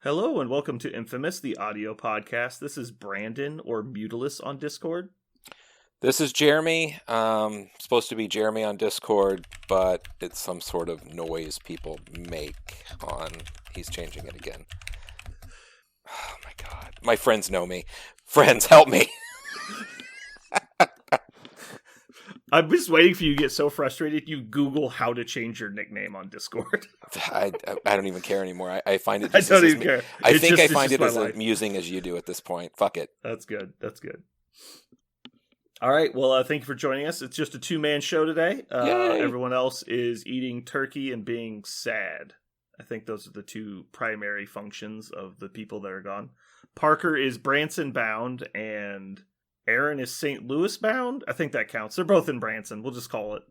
Hello and welcome to Infamous, the audio podcast. This is Brandon or Mutilus on Discord. This is Jeremy. Supposed to be Jeremy on Discord, but it's some sort of noise people make on. He's changing it again. Oh my god. My friends know me. Friends, help me. I'm just waiting for you to get so frustrated you Google how to change your nickname on Discord. I don't even care anymore. I find it I just don't even care. I think I find it as amusing as you do at this point. Fuck it. That's good. All right. Well, thank you for joining us. It's just a two-man show today. Everyone else is eating turkey and being sad. I think those are the two primary functions of the people that are gone. Parker is Branson bound and Aaron is St. Louis bound. I think that counts. They're both in Branson. We'll just call it.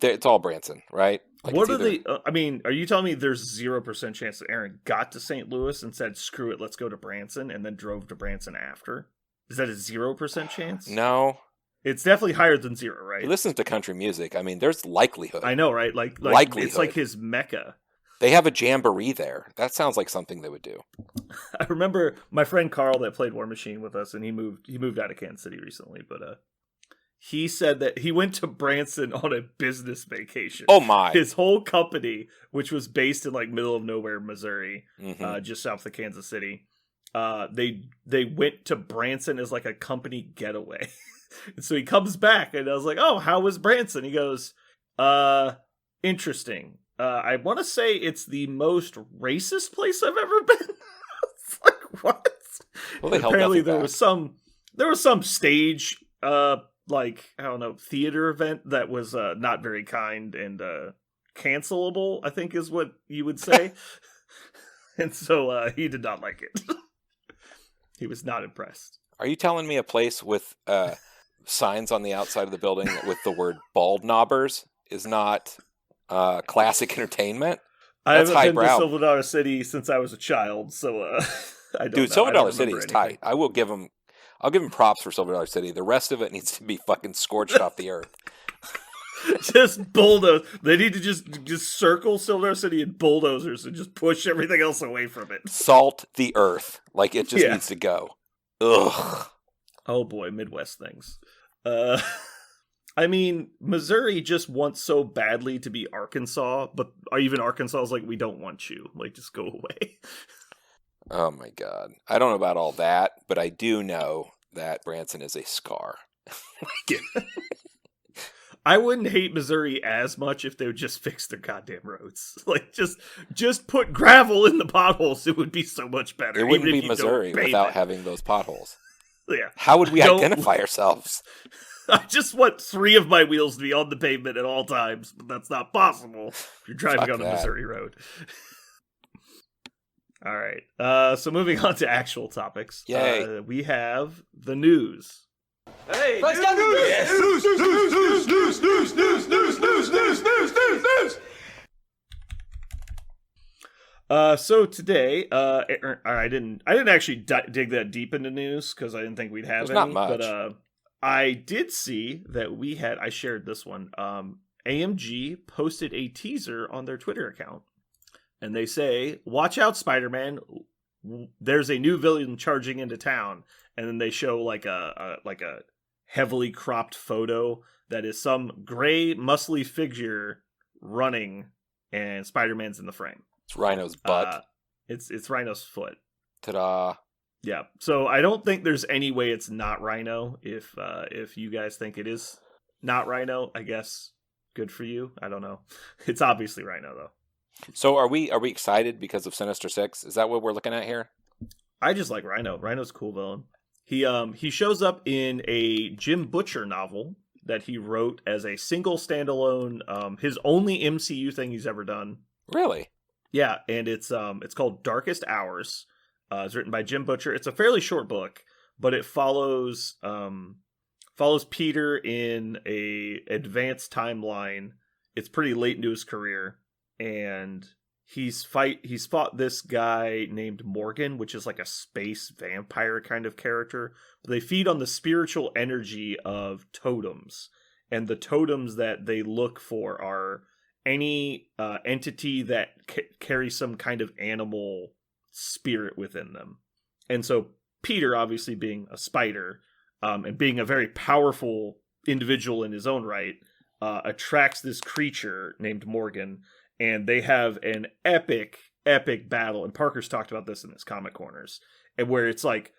It's all Branson, right? What are they? Are you telling me there's 0% chance that Aaron got to St. Louis and said, screw it, let's go to Branson, and then drove to Branson after? Is that a 0% chance? No. It's definitely higher than zero, right? He listens to country music. I mean, there's likelihood. I know, right? Like likelihood. It's like his mecca. They have a jamboree there. That sounds like something they would do. I remember my friend Carl that played War Machine with us, and he moved out of Kansas City recently, but he said that he went to Branson on a business vacation. Oh my! His whole company, which was based in like middle of nowhere, Missouri, just south of Kansas City, they went to Branson as like a company getaway. And so he comes back, and I was like, "Oh, how was Branson?" He goes, interesting. I want to say it's the most racist place I've ever been." It's like, what? Well, apparently there was some stage like, I don't know, theater event that was not very kind and cancelable, I think is what you would say. And so he did not like it. He was not impressed. Are you telling me a place with signs on the outside of the building with the word bald knobbers is not classic entertainment? I haven't been to Silver Dollar City since I was a child, so I don't know. Dude, Silver Dollar City is tight. I'll give him props for Silver Dollar City. The rest of it needs to be fucking scorched off the earth. Just bulldoze. They need to just circle Silver Dollar City in bulldozers and just push everything else away from it. Salt the earth. Like, it just needs to go. Ugh. Oh boy, Midwest things. I mean, Missouri just wants so badly to be Arkansas, but even Arkansas is like, we don't want you. Like, just go away. Oh my god. I don't know about all that, but I do know that Branson is a scar. I wouldn't hate Missouri as much if they would just fix their goddamn roads. Like, just put gravel in the potholes. It would be so much better. It wouldn't be Missouri without having those potholes. Yeah. How would we identify ourselves? I just want 3 of my wheels to be on the pavement at all times, but that's not possible if you're driving on a Missouri road. All right. So moving on to actual topics. Yay. We have the news. Hey, news! Yes. News! So today, I didn't actually dig that deep into news because I didn't think we'd have any. Not much. But I did see that I shared this one. AMG posted a teaser on their Twitter account, and they say, "Watch out, Spider-Man! There's a new villain charging into town." And then they show like a heavily cropped photo that is some gray, muscly figure running, and Spider-Man's in the frame. It's Rhino's butt. It's Rhino's foot. Ta-da. Yeah. So I don't think there's any way it's not Rhino. If you guys think it is not Rhino, I guess good for you. I don't know. It's obviously Rhino though. So are we excited because of Sinister Six? Is that what we're looking at here? I just like Rhino. Rhino's a cool villain. He shows up in a Jim Butcher novel that he wrote as a single standalone, his only MCU thing he's ever done. Really? Yeah, and it's called Darkest Hours. It's written by Jim Butcher. It's a fairly short book, but it follows Peter in a advanced timeline. It's pretty late into his career, and he's fought this guy named Morgan, which is like a space vampire kind of character. But they feed on the spiritual energy of totems, and the totems that they look for are any entity that carries some kind of animal spirit within them. And so Peter, obviously being a spider, and being a very powerful individual in his own right, attracts this creature named Morgan, and they have an epic battle. And Parker's talked about this in his Comic Corners, and where it's like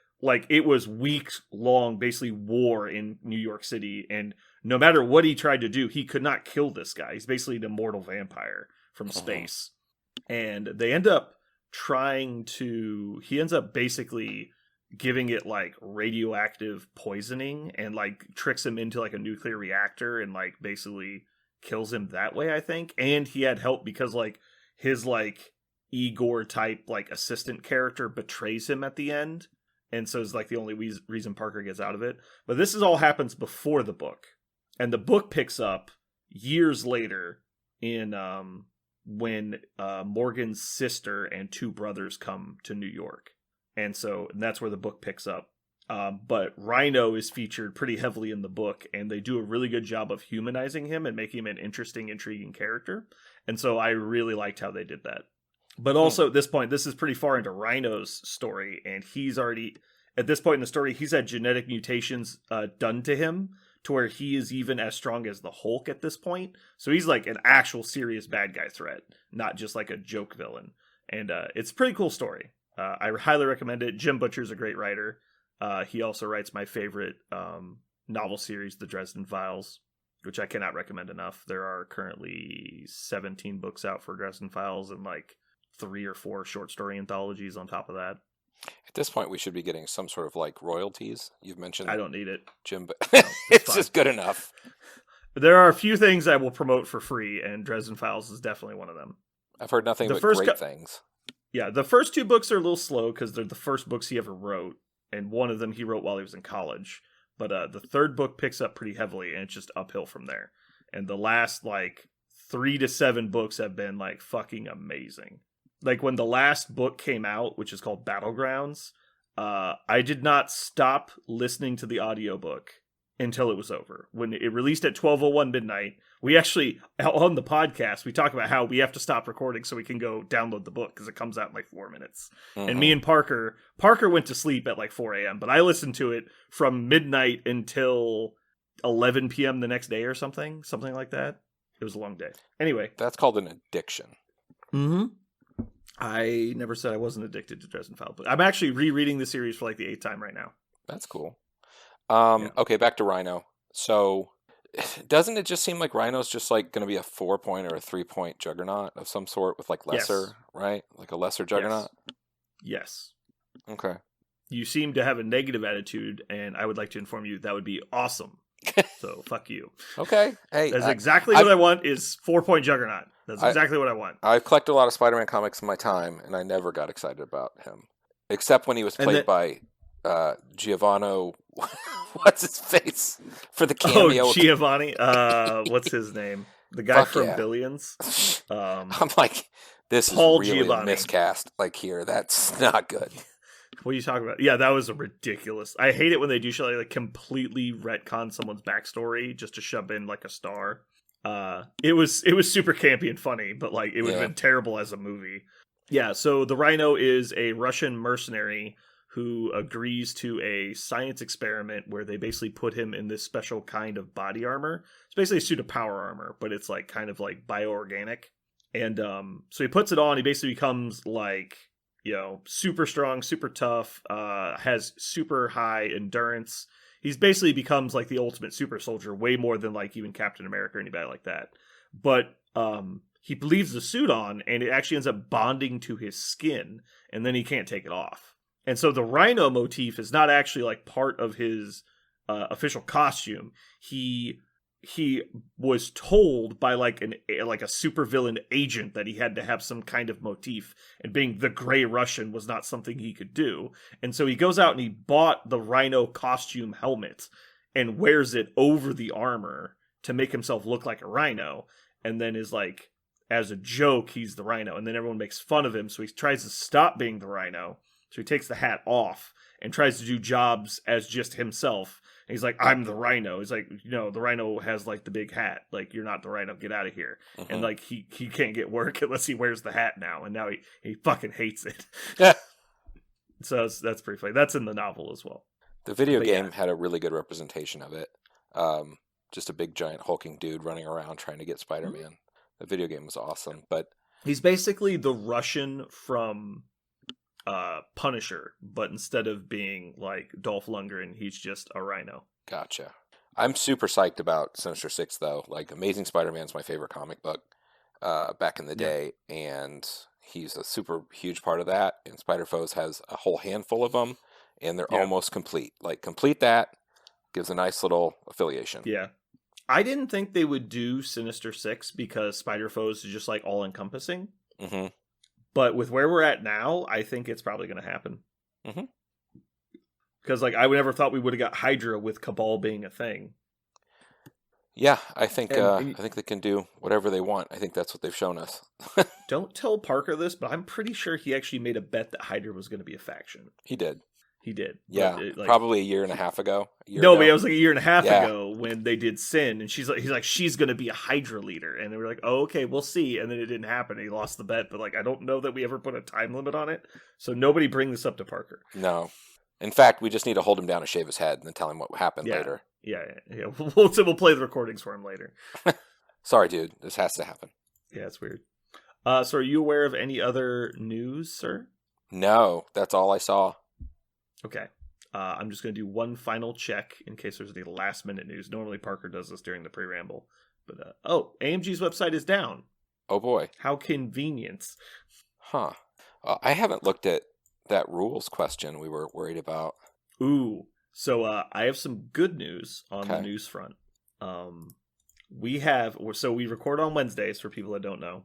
it was weeks long, basically war in New York City, and no matter what he tried to do, he could not kill this guy. He's basically an immortal vampire from space. And they end up he ends up basically giving it like radioactive poisoning, and like tricks him into like a nuclear reactor, and like basically kills him that way, I think. And he had help because like his like Igor type like assistant character betrays him at the end, and so it's like the only reason Parker gets out of it. But this all happens before the book, and the book picks up years later in when Morgan's sister and two brothers come to New York. And that's where the book picks up. But Rhino is featured pretty heavily in the book, and they do a really good job of humanizing him and making him an interesting, intriguing character. And so I really liked how they did that. But also at this point, this is pretty far into Rhino's story, and he's already, at this point in the story, he's had genetic mutations done to him, to where he is even as strong as the Hulk at this point. So he's like an actual serious bad guy threat, not just like a joke villain. And it's a pretty cool story. I highly recommend it. Jim Butcher's a great writer. He also writes my favorite novel series, The Dresden Files, which I cannot recommend enough. There are currently 17 books out for Dresden Files, and like 3 or 4 short story anthologies on top of that. At this point, we should be getting some sort of like royalties. You've mentioned I don't need it, Jim, but no, it's just good enough. There are a few things I will promote for free, and Dresden Files is definitely one of them. I've heard nothing but great things. Yeah, the first 2 books are a little slow because they're the first books he ever wrote, and one of them he wrote while he was in college. But the third book picks up pretty heavily, and it's just uphill from there. And the last like 3 to 7 books have been like fucking amazing. Like when the last book came out, which is called Battlegrounds, I did not stop listening to the audiobook until it was over. When it released at 12:01 midnight, we actually, on the podcast, we talk about how we have to stop recording so we can go download the book because it comes out in like 4 minutes. Mm-hmm. And me and Parker went to sleep at like 4 a.m., but I listened to it from midnight until 11 p.m. the next day or something like that. It was a long day. Anyway. That's called an addiction. Mm-hmm. I never said I wasn't addicted to Dresden Files, but I'm actually rereading the series for like the 8th time right now. That's cool. Okay, back to Rhino. So, doesn't it just seem like Rhino's just like going to be a 4-point or a 3-point juggernaut of some sort with like lesser, right? Like a lesser juggernaut? Yes. Okay. You seem to have a negative attitude, and I would like to inform you that would be awesome. So, fuck you. Okay. Hey, that's exactly what I want is 4-point juggernaut. That's exactly what I want. I've collected a lot of Spider-Man comics in my time, and I never got excited about him. Except when he was played by Giovanni, what's his face? For the cameo. Oh, Giovanni. What's his name? The guy from Billions. I'm like, this Paul is really Giovanni. Miscast. Like here, that's not good. What are you talking about? Yeah, that was a ridiculous. I hate it when they do shit like completely retcon someone's backstory just to shove in like a star. It was super campy and funny, but like it would have been terrible as a movie. Yeah, so the Rhino is a Russian mercenary who agrees to a science experiment where they basically put him in this special kind of body armor. It's basically a suit of power armor, but it's like kind of like bioorganic. And so he puts it on. He basically becomes like, you know, super strong, super tough, has super high endurance. He's basically becomes like the ultimate super soldier, way more than like even Captain America or anybody like that. But he leaves the suit on, and it actually ends up bonding to his skin, and then he can't take it off. And so the Rhino motif is not actually like part of his official costume. He was told by like a supervillain agent that he had to have some kind of motif, and being the Gray Russian was not something he could do. And so he goes out and he bought the Rhino costume helmet and wears it over the armor to make himself look like a rhino, and then is like, as a joke, he's the Rhino, and then everyone makes fun of him, so he tries to stop being the Rhino. So he takes the hat off and tries to do jobs as just himself. he's like, I'm the Rhino. He's like, the Rhino has like the big hat. Like, you're not the Rhino. Get out of here. Mm-hmm. And like he can't get work unless he wears the hat now. And now he fucking hates it. Yeah. So that's pretty funny. That's in the novel as well. The video But game yeah. had a really good representation of it. Just a big giant hulking dude running around trying to get Spider-Man. The video game was awesome, but He's basically the Russian from Punisher, but instead of being like Dolph Lundgren, he's just a Rhino. gotcha. I'm super psyched about Sinister Six, though. Like, Amazing Spider-Man's my favorite comic book back in the day, and he's a super huge part of that. And Spider-Foes has a whole handful of them, and they're almost complete. Like, complete that gives a nice little affiliation. Yeah. I didn't think they would do Sinister Six because Spider-Foes is just like all-encompassing. Mm-hmm. But with where we're at now, I think it's probably going to happen. Mhm. Because like I would never thought we would have got Hydra with Cabal being a thing. Yeah, I think And- I think they can do whatever they want. I think that's what they've shown us. Don't tell Parker this, but I'm pretty sure he actually made a bet that Hydra was going to be a faction. He did. He did. Yeah, But probably a year and a half ago. No, ago. but it was like a year and a half Yeah. ago when they did Sin, and he's like, she's going to be a Hydra leader, and they were like, oh, okay, we'll see, and then it didn't happen. He lost the bet, but like, I don't know that we ever put a time limit on it, so nobody bring this up to Parker. No. In fact, we just need to hold him down and shave his head and then tell him what happened Yeah. later. Yeah. We'll play the recordings for him later. Sorry, dude. This has to happen. Yeah, it's weird. So are you aware of any other news, sir? No, that's all I saw. Okay. I'm just going to do one final check in case there's any last minute news. Normally Parker does this during the pre-ramble. But, AMG's website is down. Oh, boy. How convenient. Huh. I haven't looked at that rules question we were worried about. Ooh. So I have some good news on the Okay. news front. We record on Wednesdays for people that don't know.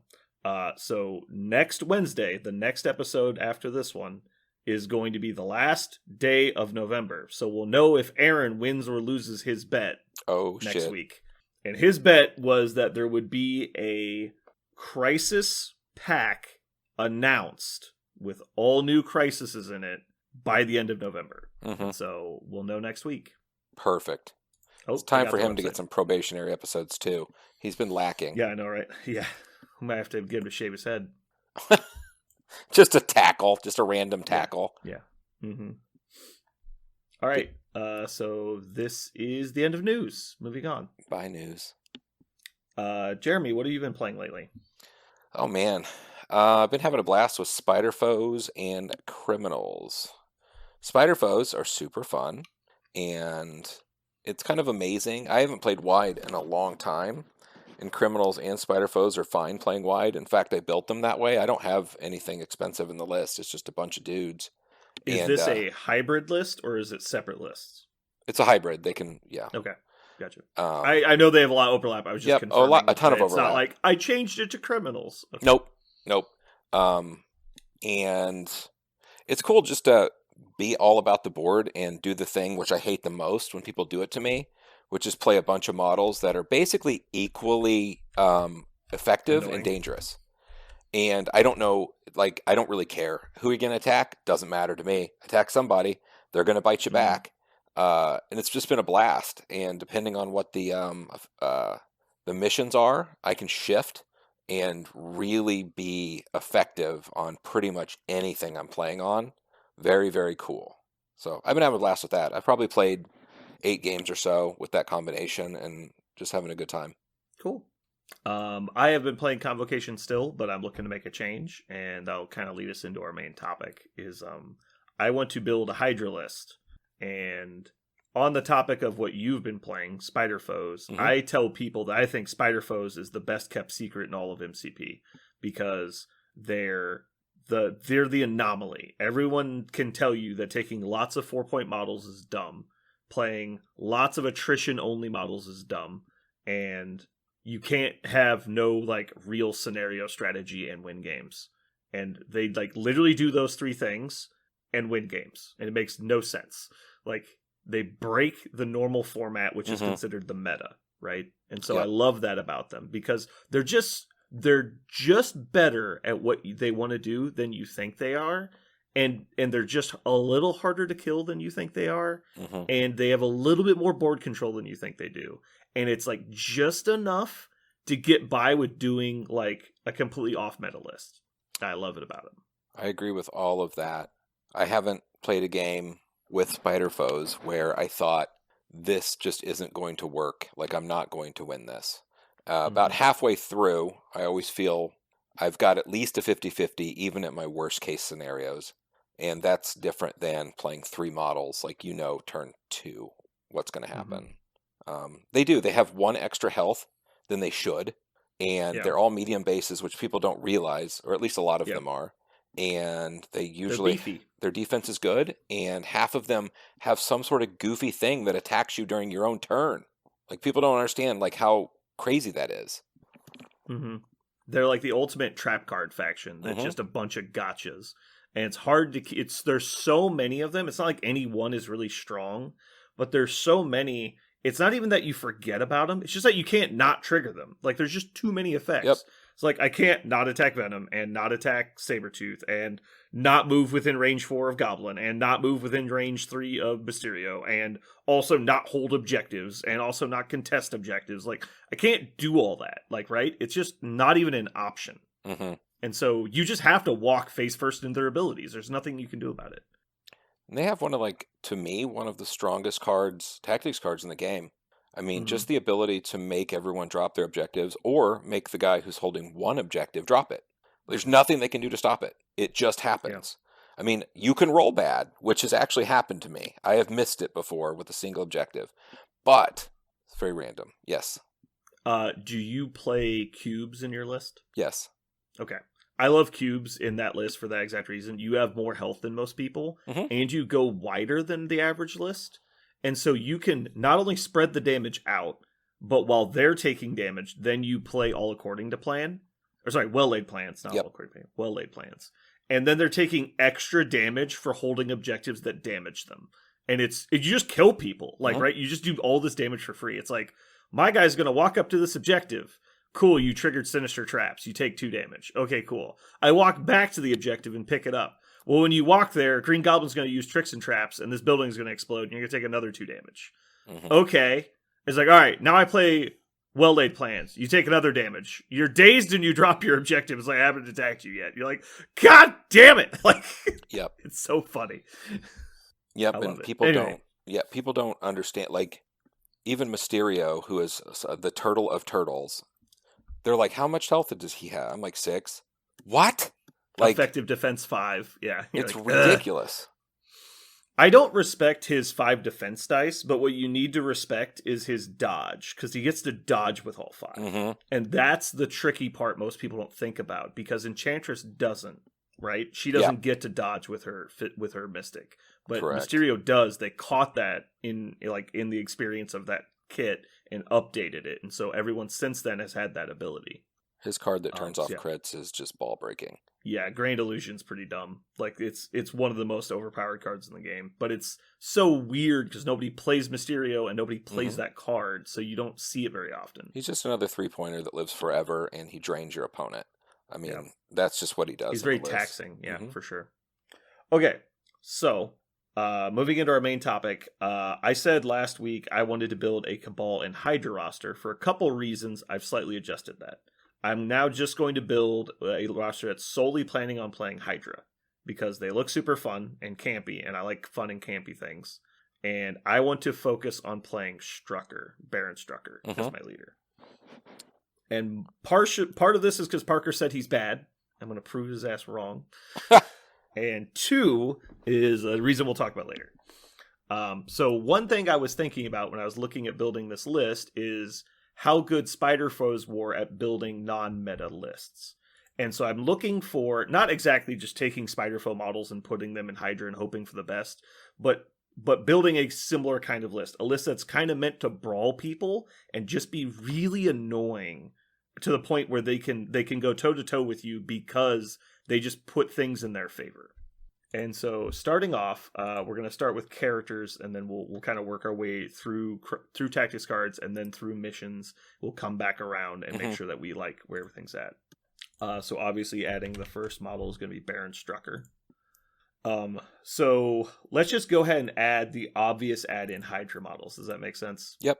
So next Wednesday, the next episode after this one, is going to be the last day of November. So we'll know if Aaron wins or loses his bet Oh, next shit. week. And his bet was that there would be a Crisis pack announced with all new Crises in it by the end of November. Hmm. So we'll know next week. Perfect. Oh, It's time I got for the him to website. get some probationary episodes, too. He's been lacking. Yeah, I know, right? Yeah. I might have to get him to shave his head. Just a tackle. Just a random tackle. Yeah. Mm-hmm. All right. So this is the end of news. Moving on. Bye, news. Jeremy, what have you been playing lately? Oh, man. I've been having a blast with Spider Foes and Criminals. Spider Foes are super fun, and it's kind of amazing. I haven't played wide in a long time, and Criminals and Spider Foes are fine playing wide. In fact, I built them that way. I don't have anything expensive in the list. It's just a bunch of dudes. Is And, this a hybrid list or is it separate lists? It's a hybrid. They can, yeah. Okay. Gotcha. Um, I know they have a lot of overlap. I was just Yep, confirming. a ton of that it's overlap. not like I changed it to Criminals. Okay. Nope. And it's cool just to be all about the board and do the thing which I hate the most when people do it to me, which is play a bunch of models that are basically equally effective Annoying. and dangerous. And I don't know, like, I don't really care who you're going to attack. Doesn't matter to me. Attack somebody. They're going to bite you back. And it's just been a blast. And depending on what the missions are, I can shift and really be effective on pretty much anything I'm playing on. Very, very cool. So I've been having a blast with that. I've probably played 8 games or so with that combination and just having a good time. Cool. I have been playing Convocation still, but I'm looking to make a change, and that'll kind of lead us into our main topic. Is I want to build a Hydra list, and on the topic of what you've been playing, Spider Foes, Mhm. I tell people that I think Spider Foes is the best kept secret in all of MCP because they're the anomaly. Everyone can tell you that taking lots of 4-point models is dumb, playing lots of attrition only models is dumb, and you can't have no like real scenario strategy and win games. And they like literally do those 3 things and win games. And it makes no sense. Like they break the normal format, which is Mhm. considered the meta, right? And so Yeah. I love that about them because they're just better at what they want to do than you think they are. and they're just a little harder to kill than you think they are, Mm-hmm. and they have a little bit more board control than you think they do, and it's like just enough to get by with doing like a completely off meta list. I love it about them. I agree with all of that. I haven't played a game with Spider Foes where I thought this just isn't going to work. Like, I'm not going to win this. About halfway through, I always feel I've got at least a 50-50, even at my worst case scenarios. And that's different than playing 3 models, like, turn 2, what's going to happen. They do. They have 1 extra health than they should. And they're all medium bases, which people don't realize, or at least a lot of them are. And they usually, their defense is good, and half of them have some sort of goofy thing that attacks you during your own turn. Like, people don't understand like how crazy that is. They're like the ultimate trap card faction. That's just a bunch of gotchas, and it's hard to. There's so many of them. It's not like any one is really strong, but there's so many. It's not even that you forget about them. It's just that you can't not trigger them. Like, there's just too many effects. Yep. It's like, I can't not attack Venom, and not attack Sabretooth, and not move within range 4 of Goblin, and not move within range 3 of Mysterio, and also not hold objectives, and also not contest objectives. Like, I can't do all that. Like, right? It's just not even an option. And so you just have to walk face first into their abilities. There's nothing you can do about it. And they have one of the strongest cards, tactics cards in the game. I mean, just the ability to make everyone drop their objectives, or make the guy who's holding 1 objective drop it. There's nothing they can do to stop it. It just happens. I mean, you can roll bad, which has actually happened to me. I have missed it before with a single objective, but it's very random. Yes. Do you play cubes in your list? Yes. Okay. I love cubes in that list for that exact reason. You have more health than most people, and you go wider than the average list. And so you can not only spread the damage out, but while they're taking damage, then you play all according to plan. Or sorry, well-laid plans, not all according to plan. Well-laid plans. And then they're taking extra damage for holding objectives that damage them. And you just kill people. Like, right? You just do all this damage for free. It's like, my guy's going to walk up to this objective. Cool, you triggered Sinister Traps. You take 2 damage. Okay, cool. I walk back to the objective and pick it up. Well, when you walk there, Green Goblin's going to use Tricks and Traps, and this building's going to explode, and you're going to take another 2 damage. Okay. It's like, all right, now I play well-laid plans. You take another damage. You're dazed and you drop your objective. It's like, I haven't attacked you yet. You're like, God damn it! Like, it's so funny. And people don't understand. Like, even Mysterio, who is the turtle of turtles, they're like, how much health does he have? I'm like, 6. What? Like, effective defense 5. Yeah. It's like, ridiculous. I don't respect his 5 defense dice, but what you need to respect is his dodge, because he gets to dodge with all 5. And that's the tricky part most people don't think about, because Enchantress doesn't, right? She doesn't get to dodge with her Mystic. But correct. Mysterio does. They caught that in the experience of that kit and updated it, and so everyone since then has had that ability. His card that turns off crits is just ball breaking. Yeah, Grand Illusion's pretty dumb. Like, it's one of the most overpowered cards in the game, but it's so weird because nobody plays Mysterio and nobody plays that card, so you don't see it very often. He's just another 3-pointer that lives forever, and he drains your opponent. I mean, that's just what he does. He's very taxing, for sure. Okay, so moving into our main topic, I said last week I wanted to build a Cabal and Hydra roster. For a couple reasons, I've slightly adjusted that. I'm now just going to build a roster that's solely planning on playing Hydra, because they look super fun and campy, and I like fun and campy things. And I want to focus on playing Strucker, Baron Strucker, as my leader. And part of this is because Parker said he's bad. I'm going to prove his ass wrong. And 2 is a reason we'll talk about later. So one thing I was thinking about when I was looking at building this list is how good Spider Foes were at building non-meta lists. And so I'm looking for, not exactly just taking Spider Foe models and putting them in Hydra and hoping for the best, but building a similar kind of list. A list that's kind of meant to brawl people and just be really annoying to the point where they can go toe-to-toe with you because they just put things in their favor. And so starting off, we're going to start with characters, and then we'll kind of work our way through tactics cards, and then through missions. We'll come back around and make sure that we like where everything's at. So obviously adding the first model is going to be Baron Strucker. So let's just go ahead and add the obvious add-in Hydra models. Does that make sense? Yep.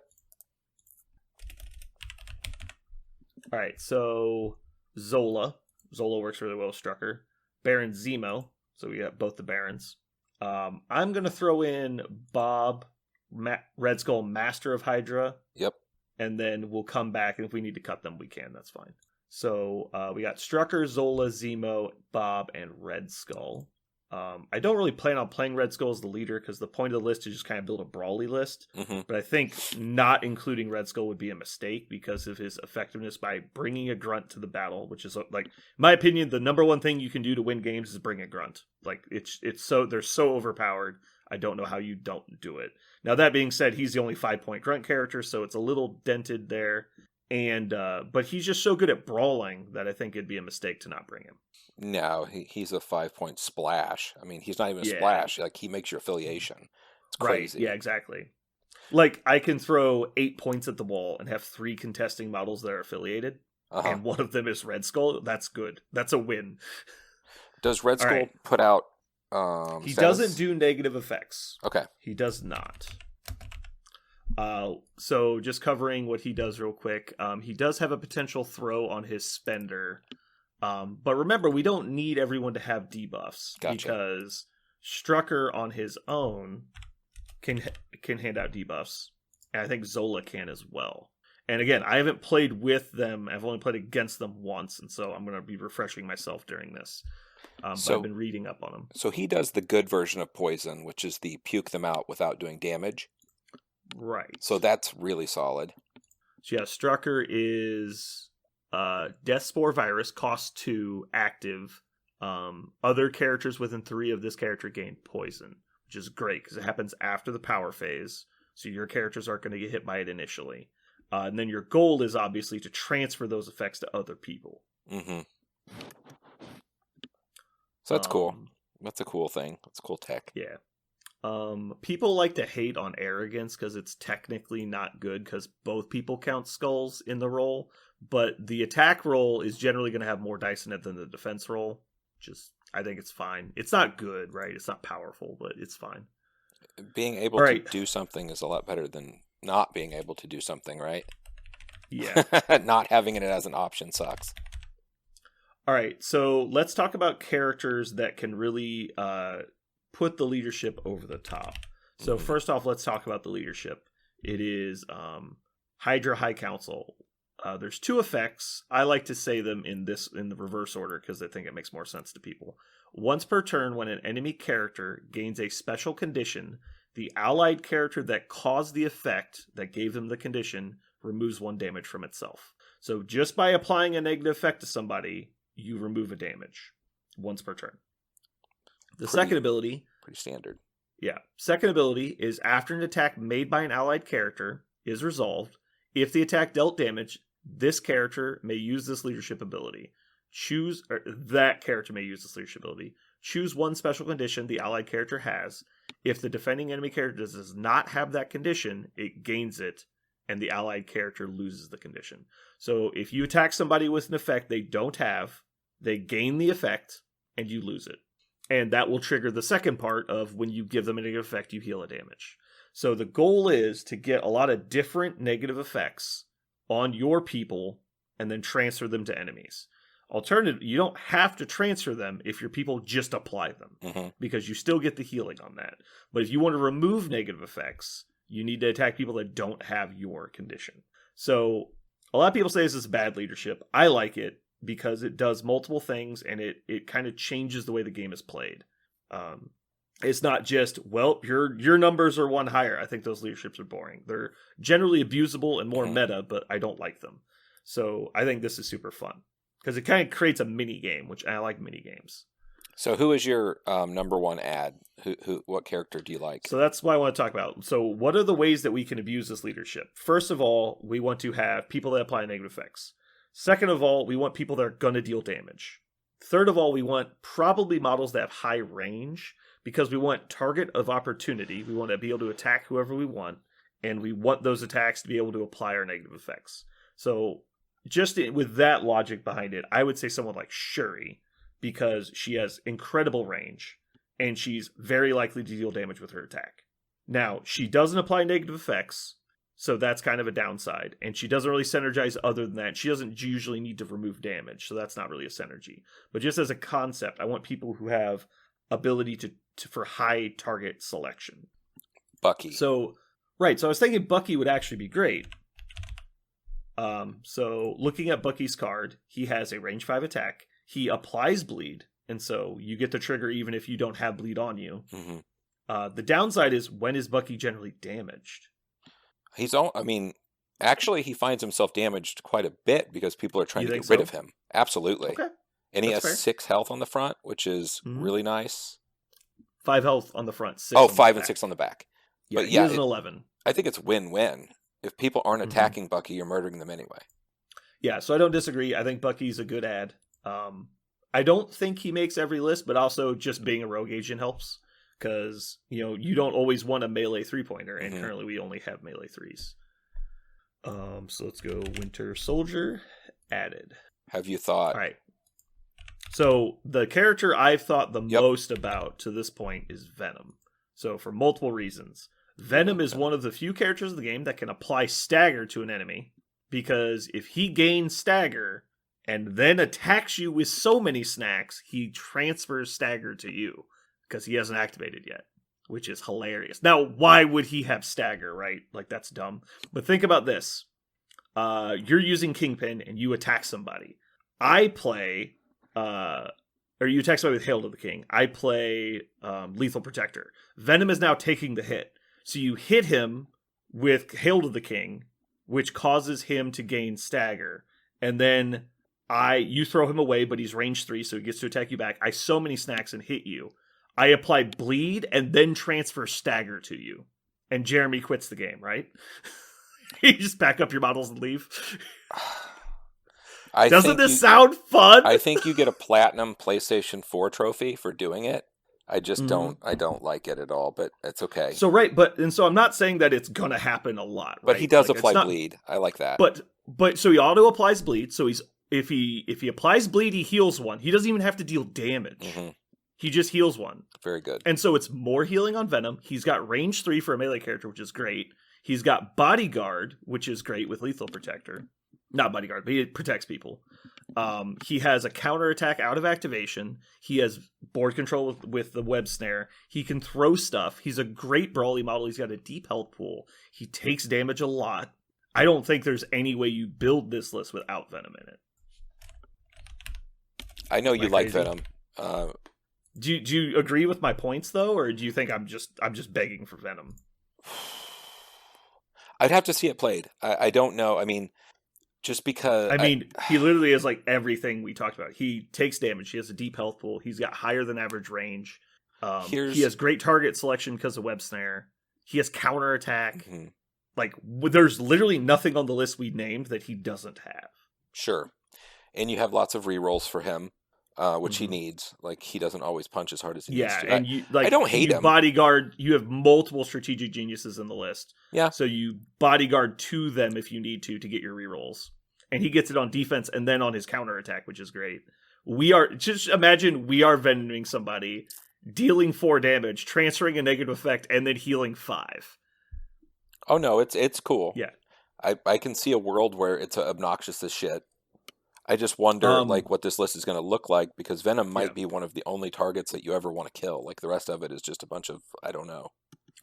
All right, so Zola. Zola works really well with Strucker. Baron Zemo. So we got both the Barons. I'm going to throw in Bob, Red Skull, Master of Hydra. Yep. And then we'll come back, and if we need to cut them, we can. That's fine. So we got Strucker, Zola, Zemo, Bob, and Red Skull. I don't really plan on playing Red Skull as the leader because the point of the list is just kind of build a brawly list. Mm-hmm. But I think not including Red Skull would be a mistake because of his effectiveness by bringing a grunt to the battle, which is, like, in my opinion, the number one thing you can do to win games is bring a grunt. Like, it's so they're so overpowered. I don't know how you don't do it. Now, that being said, he's the only 5-point grunt character, so it's a little dented there. And but he's just so good at brawling that I think it'd be a mistake to not bring him. No, he's a 5-point splash. I mean, he's not even a Yeah. splash. Like, he makes your affiliation. It's crazy. Right, yeah, exactly. Like, I can throw 8 points at the wall and have 3 contesting models that are affiliated, Uh-huh. and one of them is Red Skull. That's good. That's a win. Does Red All Skull right. put out He status? doesn't do negative effects. Okay. He does not. So just covering what he does real quick. He does have a potential throw on his spender. But remember, we don't need everyone to have debuffs. Gotcha. Because Strucker on his own can hand out debuffs. And I think Zola can as well. And again, I haven't played with them. I've only played against them once. And so I'm going to be refreshing myself during this. But I've been reading up on them. So he does the good version of poison, which is the puke them out without doing damage. Right. So that's really solid. So yeah, Strucker is Death Spore Virus, cost 2, active. Other characters within 3 of this character gain poison, which is great because it happens after the power phase. So your characters aren't going to get hit by it initially. And then your goal is obviously to transfer those effects to other people. Mm-hmm. So that's cool. That's a cool thing. That's cool tech. Yeah. People like to hate on arrogance because it's technically not good because both people count skulls in the roll, but the attack roll is generally going to have more dice in it than the defense roll. I think it's fine. It's not good, right? It's not powerful, but it's fine. Being able to do something is a lot better than not being able to do something, right? Yeah. Not having it as an option sucks. All right, so let's talk about characters that can really put the leadership over the top. So first off, let's talk about the leadership. It is Hydra High Council. There's 2 effects. I like to say them in the reverse order because I think it makes more sense to people. Once per turn, when an enemy character gains a special condition, the allied character that caused the effect that gave them the condition removes 1 damage from itself. So just by applying a negative effect to somebody, you remove a damage once per turn. The second ability... Pretty standard. Yeah. Second ability is after an attack made by an allied character is resolved, if the attack dealt damage, this character may use this leadership ability. That character may use this leadership ability. Choose 1 special condition the allied character has. If the defending enemy character does not have that condition, it gains it, and the allied character loses the condition. So if you attack somebody with an effect they don't have, they gain the effect, and you lose it. And that will trigger the second part of when you give them a negative effect, you heal a damage. So the goal is to get a lot of different negative effects on your people and then transfer them to enemies. Alternatively, you don't have to transfer them if your people just apply them, because you still get the healing on that. But if you want to remove negative effects, you need to attack people that don't have your condition. So a lot of people say this is bad leadership. I like it because it does multiple things and it kind of changes the way the game is played. It's not just, well, your numbers are 1 higher. I think those leaderships are boring. They're generally abusable and more meta, but I don't like them. So I think this is super fun because it kind of creates a mini game, which I like mini games. So who is your number 1 ad? What character do you like? So that's what I want to talk about. So what are the ways that we can abuse this leadership? First of all, we want to have people that apply negative effects. Second of all, we want people that are going to deal damage. Third of all, we want probably models that have high range because we want target of opportunity. We want to be able to attack whoever we want, and we want those attacks to be able to apply our negative effects. So just with that logic behind it, I would say someone like Shuri, because she has incredible range and she's very likely to deal damage with her attack. Now, she doesn't apply negative effects, so that's kind of a downside. And she doesn't really synergize other than that. She doesn't usually need to remove damage, so that's not really a synergy. But just as a concept, I want people who have ability to for high target selection. Bucky. So I was thinking Bucky would actually be great. So looking at Bucky's card, he has a range 5 attack. He applies bleed, and so you get the trigger even if you don't have bleed on you. Mm-hmm. The downside is, when is Bucky generally damaged? Actually, he finds himself damaged quite a bit because people are trying to get rid of him. Absolutely. Okay. And he has That's fair. 6 health on the front, which is really nice. 5 health on the front. 6 Oh, on 5 the and back. 6 on the back. Yeah, but he has an 11. I think it's win-win. If people aren't attacking Bucky, you're murdering them anyway. Yeah, so I don't disagree. I think Bucky's a good ad. I don't think he makes every list, but also just being a rogue agent helps. Because, you don't always want a melee 3-pointer, and currently we only have melee 3s. So let's go Winter Soldier, added. Have you thought? All right. So the character I've thought the most about to this point is Venom. So for multiple reasons. Venom is one of the few characters of the game that can apply stagger to an enemy, because if he gains stagger and then attacks you with so many snacks, he transfers stagger to you because he hasn't activated yet, which is hilarious. Now, why would he have stagger, right? Like, that's dumb. But think about this. You're using Kingpin and you attack somebody. I play, or you attack somebody with Hail to the King. I play Lethal Protector. Venom is now taking the hit. So you hit him with Hail to the King, which causes him to gain stagger. And then you throw him away, but he's range 3, so he gets to attack you back. I so many snacks and hit you. I apply bleed and then transfer stagger to you. And Jeremy quits the game, right? You just pack up your models and leave. Doesn't this sound fun? I think you get a platinum PlayStation 4 trophy for doing it. I just don't like it at all, but it's okay. So so I'm not saying that it's gonna happen a lot, right? But he does apply bleed. I like that. But so he auto applies bleed, so if he applies bleed, he heals 1. He doesn't even have to deal damage. Mm-hmm. He just heals 1. Very good. And so it's more healing on Venom. He's got range 3 for a melee character, which is great. He's got Bodyguard, which is great with Lethal Protector. Not Bodyguard, but he protects people. He has a counterattack out of activation. He has board control with the web snare. He can throw stuff. He's a great brawly model. He's got a deep health pool. He takes damage a lot. I don't think there's any way you build this list without Venom in it. I know you like Venom. Do you agree with my points though, or do you think I'm just begging for Venom? I'd have to see it played. I don't know. I mean, just because... he literally is like everything we talked about. He takes damage. He has a deep health pool. He's got higher than average range. He has great target selection because of web snare. He has counterattack. Mm-hmm. Like, there's literally nothing on the list we named that he doesn't have. Sure. And you have lots of rerolls for him, which he needs. Like, he doesn't always punch as hard as he needs to. And I don't hate him. Bodyguard, you have multiple strategic geniuses in the list. Yeah. So you bodyguard to them if you need to get your rerolls. And he gets it on defense and then on his counterattack, which is great. Just imagine we are venoming somebody, dealing 4 damage, transferring a negative effect, and then healing 5. Oh no, it's cool. Yeah. I can see a world where it's obnoxious as shit. I just wonder what this list is going to look like, because Venom might be one of the only targets that you ever want to kill. Like, the rest of it is just a bunch of, I don't know.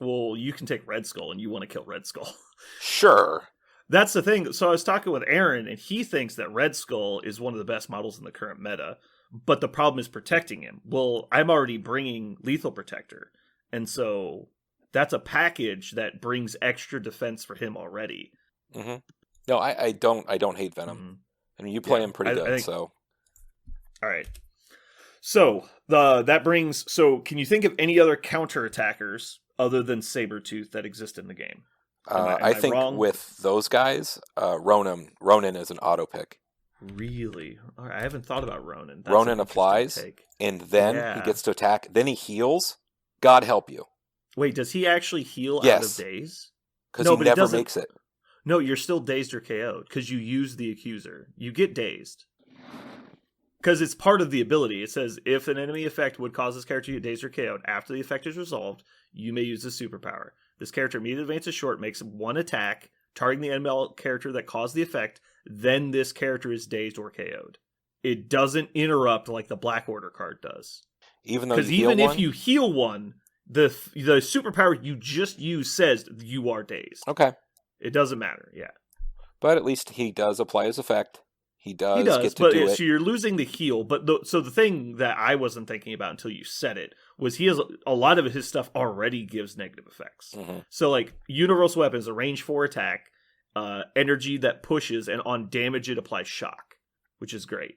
Well, you can take Red Skull and you want to kill Red Skull. Sure. That's the thing. So I was talking with Aaron, and he thinks that Red Skull is one of the best models in the current meta, but the problem is protecting him. Well, I'm already bringing Lethal Protector, and so that's a package that brings extra defense for him already. Mm-hmm. No, I don't hate Venom. Mm-hmm. I mean, you play him pretty good, so. All right. So that brings. So, can you think of any other counter attackers other than Sabretooth that exist in the game? I think wrong? With those guys, Ronan is an auto pick. Really? All right, I haven't thought about Ronan. That's Ronan applies, and then he gets to attack. Then he heals. God help you. Wait, does he actually heal out of daze? Because he never makes it. No, you're still dazed or KO'd because you use the accuser. You get dazed. because it's part of the ability. It says, if an enemy effect would cause this character to get dazed or KO'd after the effect is resolved, you may use this superpower. This character immediately advances short, makes one attack, targeting the ML character that caused the effect, then this character is dazed or KO'd. It doesn't interrupt like the Black Order card does. Even though because even if you heal one, the superpower you just used says you are dazed. Okay. It doesn't matter, yeah. But at least he does apply his effect. He does get to but do it. So you're losing the heal. But so the thing that I wasn't thinking about until you said it was he has a lot of his stuff already gives negative effects. Mm-hmm. So like universal weapons, a range 4 attack, energy that pushes, and on damage it applies shock, which is great.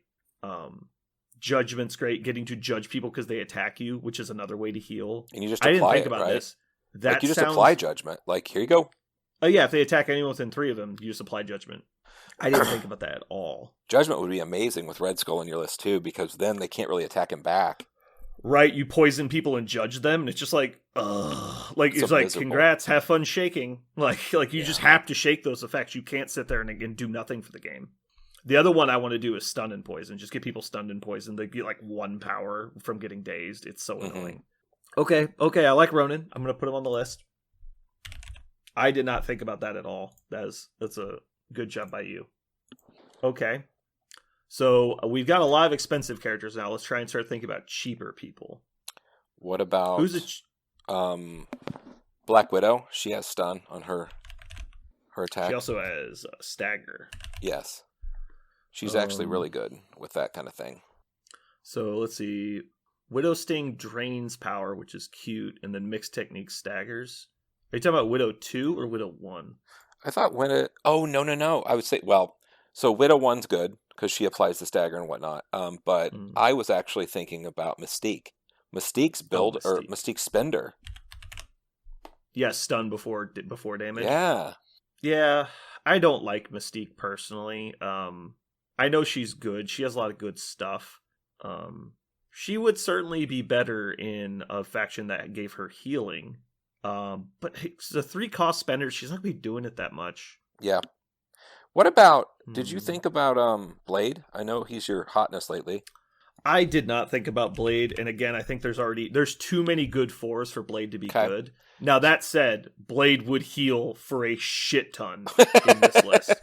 Judgment's great, getting to judge people because they attack you, which is another way to heal. And you just I apply didn't think about right? this. That like you just sounds... apply judgment. Like, here you go. Oh yeah, if they attack anyone within 3 of them, you just apply judgment. I didn't think about that at all. Judgment would be amazing with Red Skull in your list too, because then they can't really attack him back. Right, you poison people and judge them, and it's just like, ugh. Like, it's like, miserable. Congrats, have fun shaking. Like you just have to shake those effects. You can't sit there and do nothing for the game. The other one I want to do is stun and poison. Just get people stunned and poisoned. They get like 1 power from getting dazed. It's so annoying. Okay, I like Ronan. I'm going to put him on the list. I did not think about that at all. That's a good job by you. Okay. So we've got a lot of expensive characters now. Let's try and start thinking about cheaper people. What about Who's Black Widow? She has stun on her attack. She also has stagger. Yes. She's actually really good with that kind of thing. So let's see. Widow Sting drains power, which is cute, and then Mixed Technique staggers. Are you talking about Widow 2 or Widow 1? I thought Widow... Oh, no. I would say... Well, so Widow 1's good, because she applies the stagger and whatnot. But I was actually thinking about Mystique. Mystique's build... Or Mystique's spender. Yeah, stun before damage. Yeah. Yeah, I don't like Mystique personally. I know she's good. She has a lot of good stuff. She would certainly be better in a faction that gave her healing. But the 3 cost spender, she's not going to be doing it that much. Yeah. What about, did you think about Blade? I know he's your hotness lately. I did not think about Blade, and again, I think there's too many good 4s for Blade to be good. Now, that said, Blade would heal for a shit ton in this list.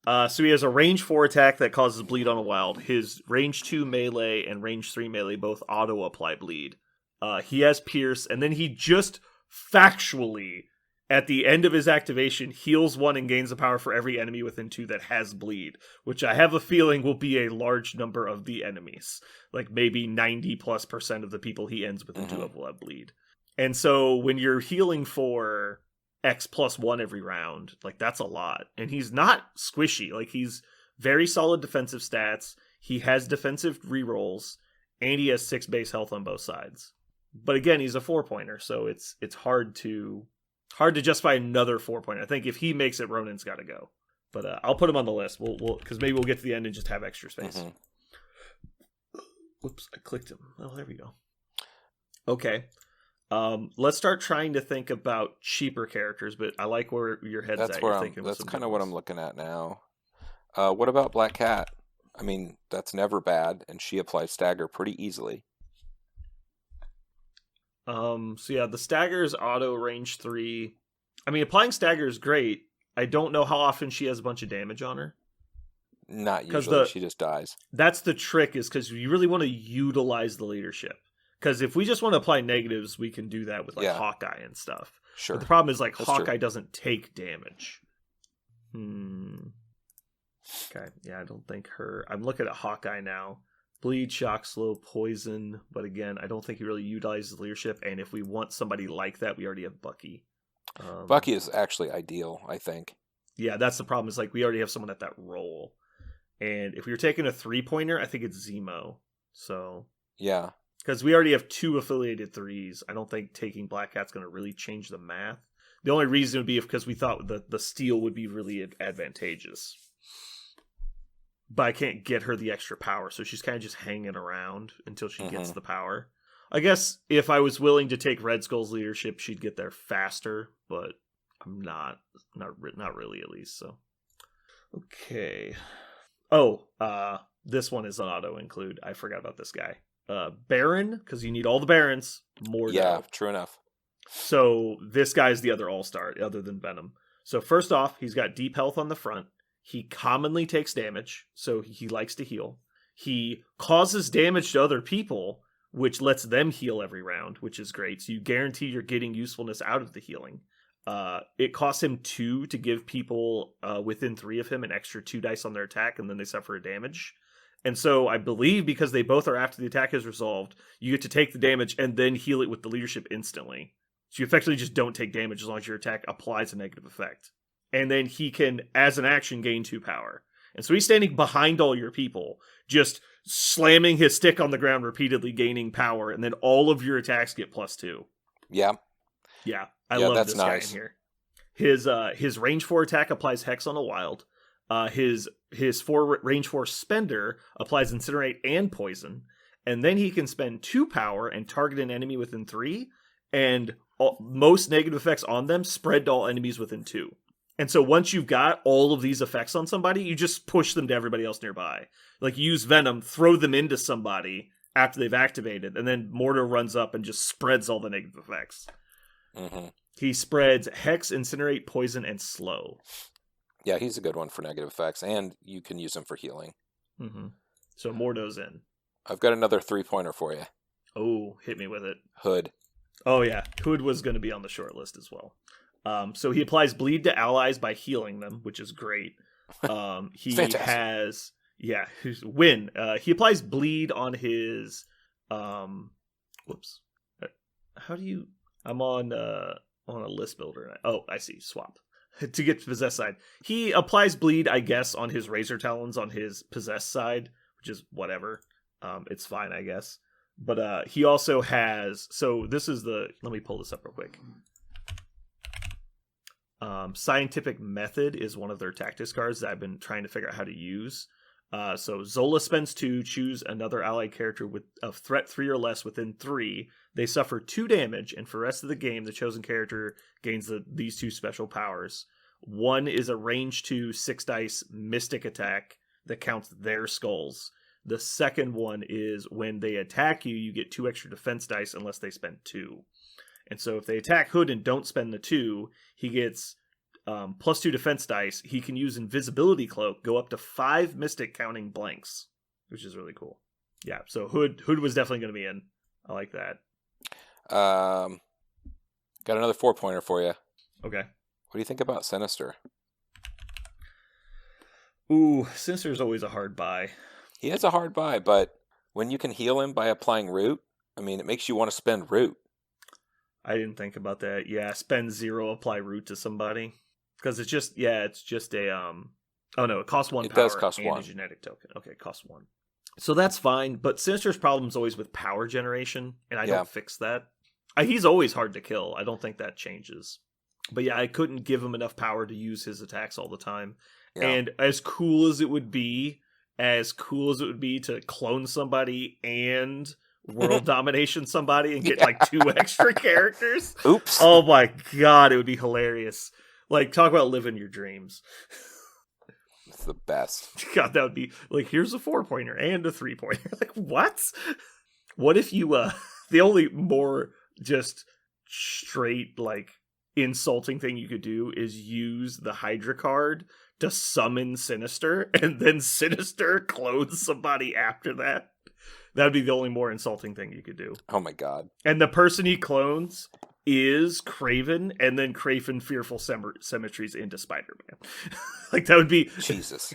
So he has a range 4 attack that causes bleed on a wild. His range 2 melee and range 3 melee both auto-apply bleed. He has Pierce, and then he just factually, at the end of his activation, heals 1 and gains the power for every enemy within 2 that has bleed, which I have a feeling will be a large number of the enemies. Like maybe 90+% of the people he ends within 2 of will have bleed. And so when you're healing for X plus 1 every round, like that's a lot. And he's not squishy. Like he's very solid defensive stats. He has defensive rerolls, and he has 6 base health on both sides. But again, he's a 4-pointer, so it's hard to justify another 4-pointer. I think if he makes it, Ronan's got to go. But I'll put him on the list. We'll because maybe we'll get to the end and just have extra space. Whoops, I clicked him. Oh, there we go. Okay. Let's start trying to think about cheaper characters, but I like where your head's that's at. Where that's kind of what I'm looking at now. What about Black Cat? I mean, that's never bad, and she applies stagger pretty easily. So yeah, the stagger is auto range 3. I mean, applying stagger is great. I don't know how often she has a bunch of damage on her. Not usually. She just dies. That's the trick, is because you really want to utilize the leadership. Because if we just want to apply negatives, we can do that with Hawkeye and stuff. Sure. But the problem is that's Hawkeye true. Doesn't take damage. Okay, yeah, I don't think her... I'm looking at Hawkeye now. Bleed, shock, slow, poison. But again, I don't think he really utilizes leadership. And if we want somebody like that, we already have Bucky. Bucky is actually ideal, I think. Yeah, that's the problem. Is like we already have someone at that role. And if we were taking a 3-pointer, I think it's Zemo. So... Yeah. Because we already have 2 affiliated 3s. I don't think taking Black Cat's going to really change the math. The only reason would be because we thought the steal would be really advantageous. But I can't get her the extra power, so she's kind of just hanging around until she gets the power. I guess if I was willing to take Red Skull's leadership, she'd get there faster, but I'm not really at least, so. Okay. Oh, This one is an auto include. I forgot about this guy. Baron, because you need all the Barons. Mordo. Yeah, true enough. So this guy's the other all-star, other than Venom. So first off, he's got deep health on the front. He commonly takes damage, so he likes to heal. He causes damage to other people, which lets them heal every round, which is great. So you guarantee you're getting usefulness out of the healing. It costs him 2 to give people within 3 of him an extra 2 dice on their attack, and then they suffer a damage. And so I believe because they both are after the attack is resolved, you get to take the damage and then heal it with the leadership instantly. So you effectively just don't take damage as long as your attack applies a negative effect. And then he can, as an action, gain 2 power. And so he's standing behind all your people, just slamming his stick on the ground repeatedly, gaining power, and then all of your attacks get +2. Yeah. Yeah, I love that's this nice. guy in here. His range 4 attack applies Hex on a wild. His 4 range 4 spender applies Incinerate and Poison. And then he can spend 2 power and target an enemy within 3, and most negative effects on them spread to all enemies within 2. And so once you've got all of these effects on somebody, you just push them to everybody else nearby. Like, you use Venom, throw them into somebody after they've activated, and then Mordo runs up and just spreads all the negative effects. Mm-hmm. He spreads Hex, Incinerate, Poison, and Slow. Yeah, he's a good one for negative effects, and you can use him for healing. Mm-hmm. So Mordo's in. I've got another 3-pointer for you. Oh, hit me with it. Hood. Oh, yeah. Hood was going to be on the short list as well. So he applies Bleed to allies by healing them, which is great. He Fantastic. has... Yeah, win. He applies Bleed on his... Whoops. How do you... I'm on a list builder. Oh, I see. Swap. To get to possessed side. He applies Bleed, I guess, on his Razor Talons on his possessed side, which is whatever. It's fine, I guess. But he also has... So this is the... Let me pull this up real quick. Scientific Method is one of their tactics cards that I've been trying to figure out how to use. So Zola spends 2, choose another allied character with of threat 3 or less within 3. They suffer 2 damage, and for the rest of the game, the chosen character gains these 2 special powers. One is a range 2 6 dice mystic attack that counts their skulls. The second one is when they attack you, you get 2 extra defense dice unless they spend 2. And so if they attack Hood and don't spend the 2, he gets +2 defense dice. He can use Invisibility Cloak, go up to 5 mystic counting blanks, which is really cool. Yeah, so Hood was definitely going to be in. I like that. Got another 4-pointer for you. Okay. What do you think about Sinister? Ooh, Sinister's always a hard buy. He is a hard buy, but when you can heal him by applying Root, I mean, it makes you want to spend Root. I didn't think about that. Yeah, spend 0, apply Root to somebody. Because it's just a, oh no, it costs 1 It power does cost and 1. a genetic token. Okay, it costs 1. So that's fine, but Sinister's problem is always with power generation, and I don't fix that. He's always hard to kill. I don't think that changes. But yeah, I couldn't give him enough power to use his attacks all the time. Yeah. And as cool as it would be to clone somebody and world domination somebody and get like 2 extra characters. Oops. Oh my god, it would be hilarious. Like, talk about living your dreams. It's the best. God, that would be like, here's a 4-pointer and a 3-pointer. Like, what? What if you the only more just straight like insulting thing you could do is use the Hydra card to summon Sinister, and then Sinister clones somebody after that. That would be the only more insulting thing you could do. Oh my god. And the person he clones is Kraven, and then Kraven Fearful Symmetries into Spider-Man. Like, that would be... Jesus.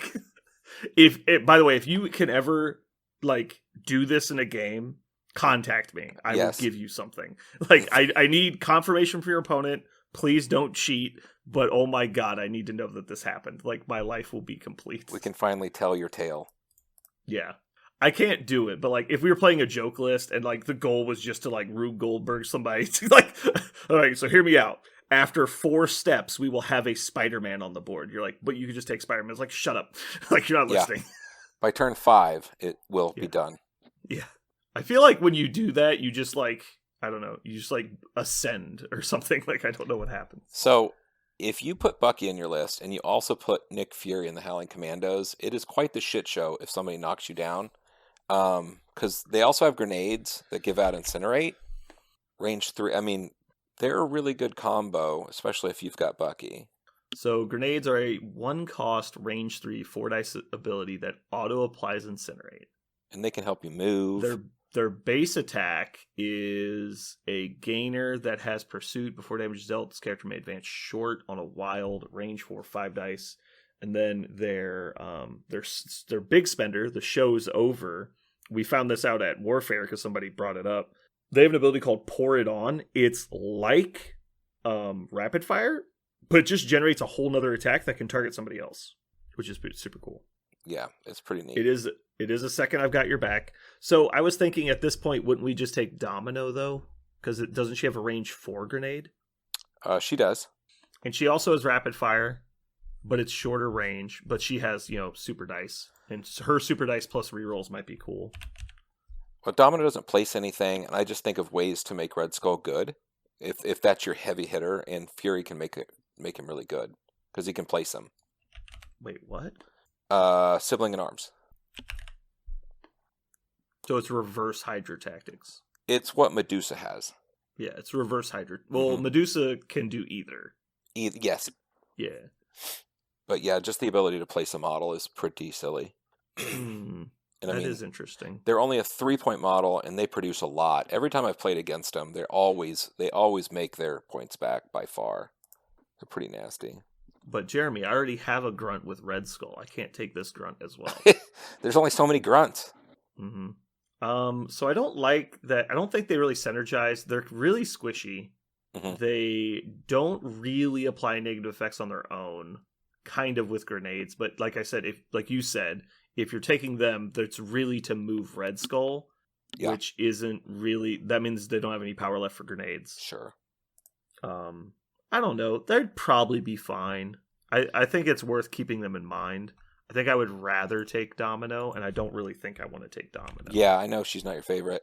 By the way, if you can ever, like, do this in a game, contact me. I will give you something. Like, I need confirmation for your opponent. Please don't cheat. But, oh my god, I need to know that this happened. Like, my life will be complete. We can finally tell your tale. Yeah. I can't do it, but like if we were playing a joke list and like the goal was just to like Rube Goldberg somebody to like, all right, so hear me out. After 4 steps, we will have a Spider-Man on the board. You're like, but you can just take Spider-Man. It's like, shut up. Like, you're not listening. By turn 5, it will be done. Yeah. I feel like when you do that, you just like, I don't know, you just like ascend or something. Like, I don't know what happens. So if you put Bucky in your list and you also put Nick Fury in the Howling Commandos, it is quite the shit show if somebody knocks you down. Because they also have grenades that give out Incinerate. Range 3. I mean, they're a really good combo, especially if you've got Bucky. So grenades are a 1-cost range 3 4-dice ability that auto applies Incinerate. And they can help you move. Their base attack is a gainer that has pursuit. Before damage is dealt, this character may advance short on a wild range 4 5 dice. And then their big spender, the show's over. We found this out at Warfare because somebody brought it up. They have an ability called Pour It On. It's like Rapid Fire, but it just generates a whole nother attack that can target somebody else, which is super cool. Yeah, it's pretty neat. It is a second I've got your back. So I was thinking at this point, wouldn't we just take Domino, though? Because doesn't she have a range 4 grenade? She does. And she also has Rapid Fire, but it's shorter range. But she has, Super Dice. And her Super Dice plus rerolls might be cool. Well, Domino doesn't place anything, and I just think of ways to make Red Skull good. If that's your heavy hitter, and Fury can make him really good. Because he can place them. Wait, what? Sibling in Arms. So it's reverse Hydra tactics. It's what Medusa has. Yeah, it's reverse Hydra. Well, Medusa can do either. Yes. Yeah. But yeah, just the ability to place a model is pretty silly. And that is interesting. They're only a 3-point model, and they produce a lot. Every time I've played against them, they always make their points back by far. They're pretty nasty. But Jeremy, I already have a grunt with Red Skull. I can't take this grunt as well. There's only so many grunts. Mm-hmm. So I don't like that. I don't think they really synergize. They're really squishy. Mm-hmm. They don't really apply negative effects on their own, kind of with grenades. But like I said, if you're taking them, that's really to move Red Skull, which isn't really. That means they don't have any power left for grenades. Sure. I don't know. They'd probably be fine. I think it's worth keeping them in mind. I think I would rather take Domino, and I don't really think I want to take Domino. Yeah, I know she's not your favorite.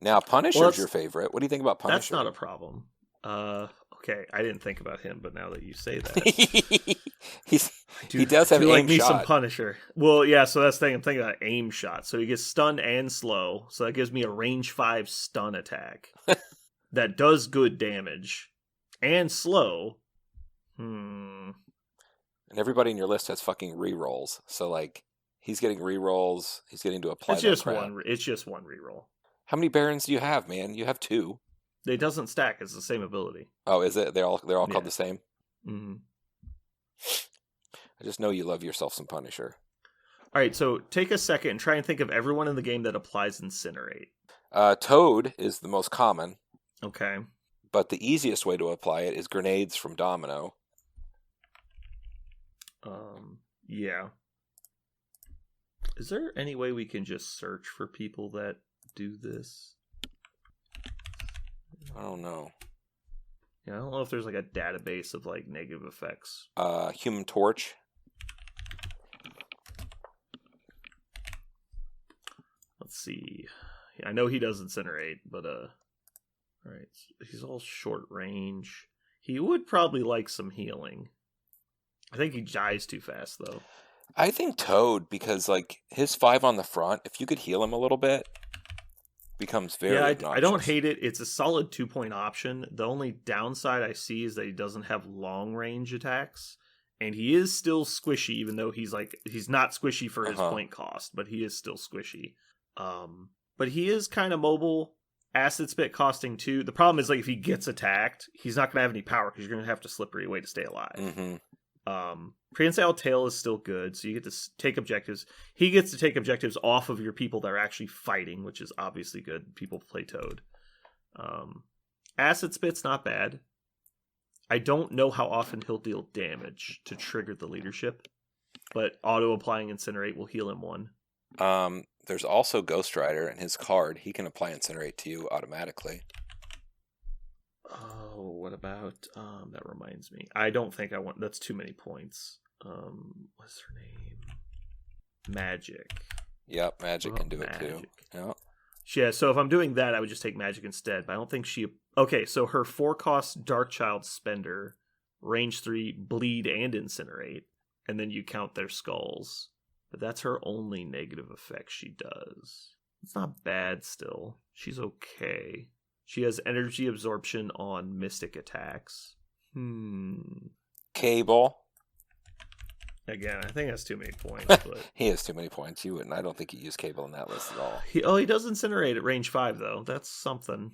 Now, Punisher's your favorite. What do you think about Punisher? That's not a problem. Okay, I didn't think about him, but now that you say that, he does have aim me shot. Some Punisher. Well, yeah. So that's the thing. I'm thinking about aim shot. So he gets stunned and slow. So that gives me a range 5 stun attack that does good damage and slow. And everybody in your list has fucking rerolls. So like, he's getting rerolls. He's getting to apply. It's just one reroll. How many Barons do you have, man? You have 2. It doesn't stack. It's the same ability. Oh, is it? They're all called the same. Mm-hmm. I just know you love yourself some Punisher. All right, so take a second and try and think of everyone in the game that applies Incinerate. Toad is the most common. Okay. But the easiest way to apply it is grenades from Domino. Yeah. Is there any way we can just search for people that do this? I don't know. Yeah, I don't know if there's like a database of like negative effects. Human Torch. Let's see. I know he does Incinerate, but alright. He's all short range. He would probably like some healing. I think he dies too fast though. I think Toad, because like his 5 on the front, if you could heal him a little bit, becomes very obnoxious. I don't hate it. It's a solid 2-point option. The only downside I see is that he doesn't have long range attacks, and he is still squishy, even though he's not squishy for his point cost, but he is still squishy. But he is kind of mobile. Acid Spit costing 2. The problem is like if he gets attacked, he's not gonna have any power because you're gonna have to slippery away to stay alive. Mm-hmm. Prehensile Tail is still good, so you get to take objectives. He gets to take objectives off of your people that are actually fighting, which is obviously good. People play Toad. Acid Spit's not bad. I don't know how often he'll deal damage to trigger the leadership, but auto-applying Incinerate will heal him 1. There's also Ghost Rider, and his card, he can apply Incinerate to you automatically. Oh, what about, that reminds me. I don't think I want, that's too many points. What's her name? Magic. Yep, Magic can do it too. Yep. Yeah, so if I'm doing that, I would just take Magic instead, but I don't think she... Okay, so her 4-cost Darkchild Spender range 3, bleed and incinerate, and then you count their skulls. But that's her only negative effect she does. It's not bad still. She's okay. She has energy absorption on mystic attacks. Cable. Again, I think that's too many points. But He has too many points. You wouldn't. I don't think you use Cable in that list at all. he does incinerate at range 5, though. That's something.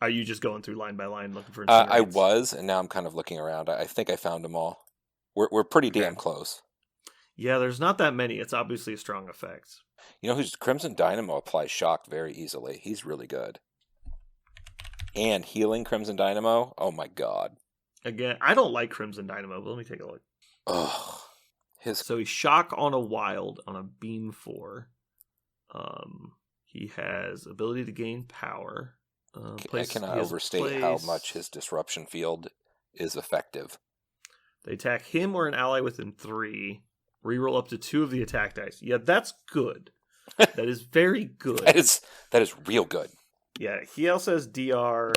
Are you just going through line by line looking for incinerates? I was, and now I'm kind of looking around. I think I found them all. We're pretty damn close. Yeah, there's not that many. It's obviously a strong effect. You know who's Crimson Dynamo applies shock very easily. He's really good. And healing Crimson Dynamo? Oh my god. Again, I don't like Crimson Dynamo, but let me take a look. Ugh. So he's shock on a wild on a beam 4. He has ability to gain power. I cannot overstate how much his disruption field is effective. They attack him or an ally within 3. Reroll up to 2 of the attack dice. Yeah, that's good. That is very good. That is real good. Yeah, he also has DR.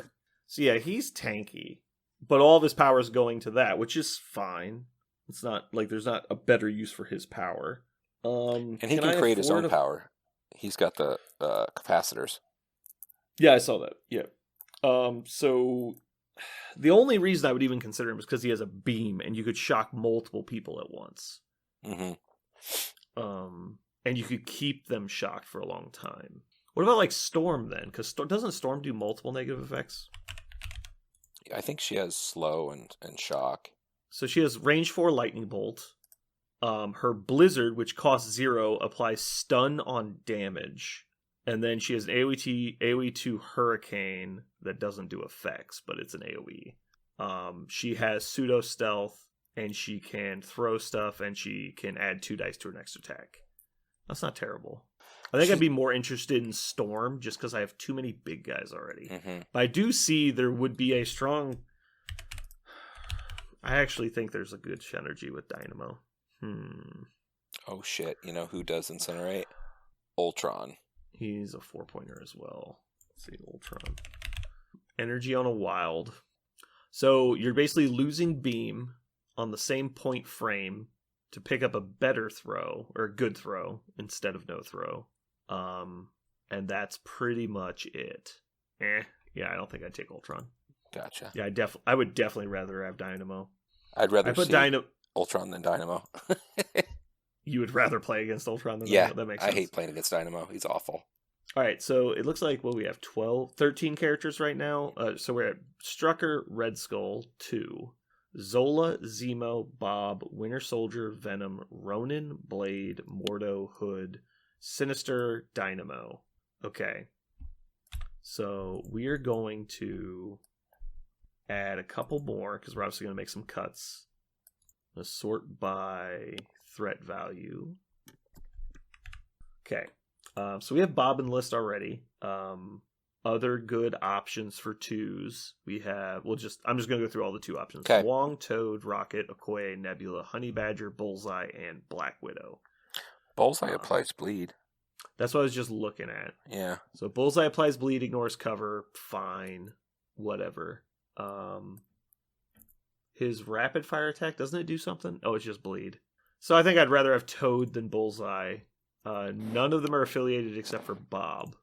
So yeah, he's tanky. But all of his power is going to that, which is fine. It's not like there's not a better use for his power. And he can create his own power. He's got the capacitors. Yeah, I saw that. Yeah. So the only reason I would even consider him is because he has a beam and you could shock multiple people at once. Mm-hmm. And you could keep them shocked for a long time. What about like Storm then? Because doesn't Storm do multiple negative effects? I think she has slow and shock. So she has range 4 lightning bolt. Her blizzard, which costs 0, applies stun on damage. And then she has an AoE 2 hurricane that doesn't do effects, but it's an AoE. She has pseudo stealth, and she can throw stuff, and she can add 2 dice to her next attack. That's not terrible. I think I'd be more interested in Storm, just because I have too many big guys already. Mm-hmm. But I do see there would be a strong... I actually think there's a good synergy with Dynamo. Oh shit, you know who does incinerate? Ultron. He's a 4-pointer as well. Let's see, Ultron. Energy on a wild. So you're basically losing beam on the same point frame to pick up a better throw, or a good throw, instead of no throw. And that's pretty much it. Yeah, I don't think I'd take Ultron. Gotcha. Yeah, I would definitely rather have Dynamo. I'd rather see Ultron than Dynamo. You would rather play against Ultron than Dynamo? That makes sense. I hate playing against Dynamo. He's awful. All right, so it looks like, we have 13 characters right now. So we're at Strucker, Red Skull, 2. Zola, Zemo, Bob, Winter Soldier, Venom, Ronin, Blade, Mordo, Hood, Sinister, Dynamo. Okay. So we're going to add a couple more, because we're obviously going to make some cuts. Let's sort by threat value. Okay. So we have Bob in the list already. Other good options for 2s. We have, I'm just going to go through all the 2 options. Okay. Wong, Toad, Rocket, Okoye, Nebula, Honey Badger, Bullseye, and Black Widow. Bullseye applies bleed. That's what I was just looking at. Yeah. So Bullseye applies bleed, ignores cover, fine, whatever. His rapid fire attack, doesn't it do something? Oh, it's just bleed. So I think I'd rather have Toad than Bullseye. None of them are affiliated except for Bob.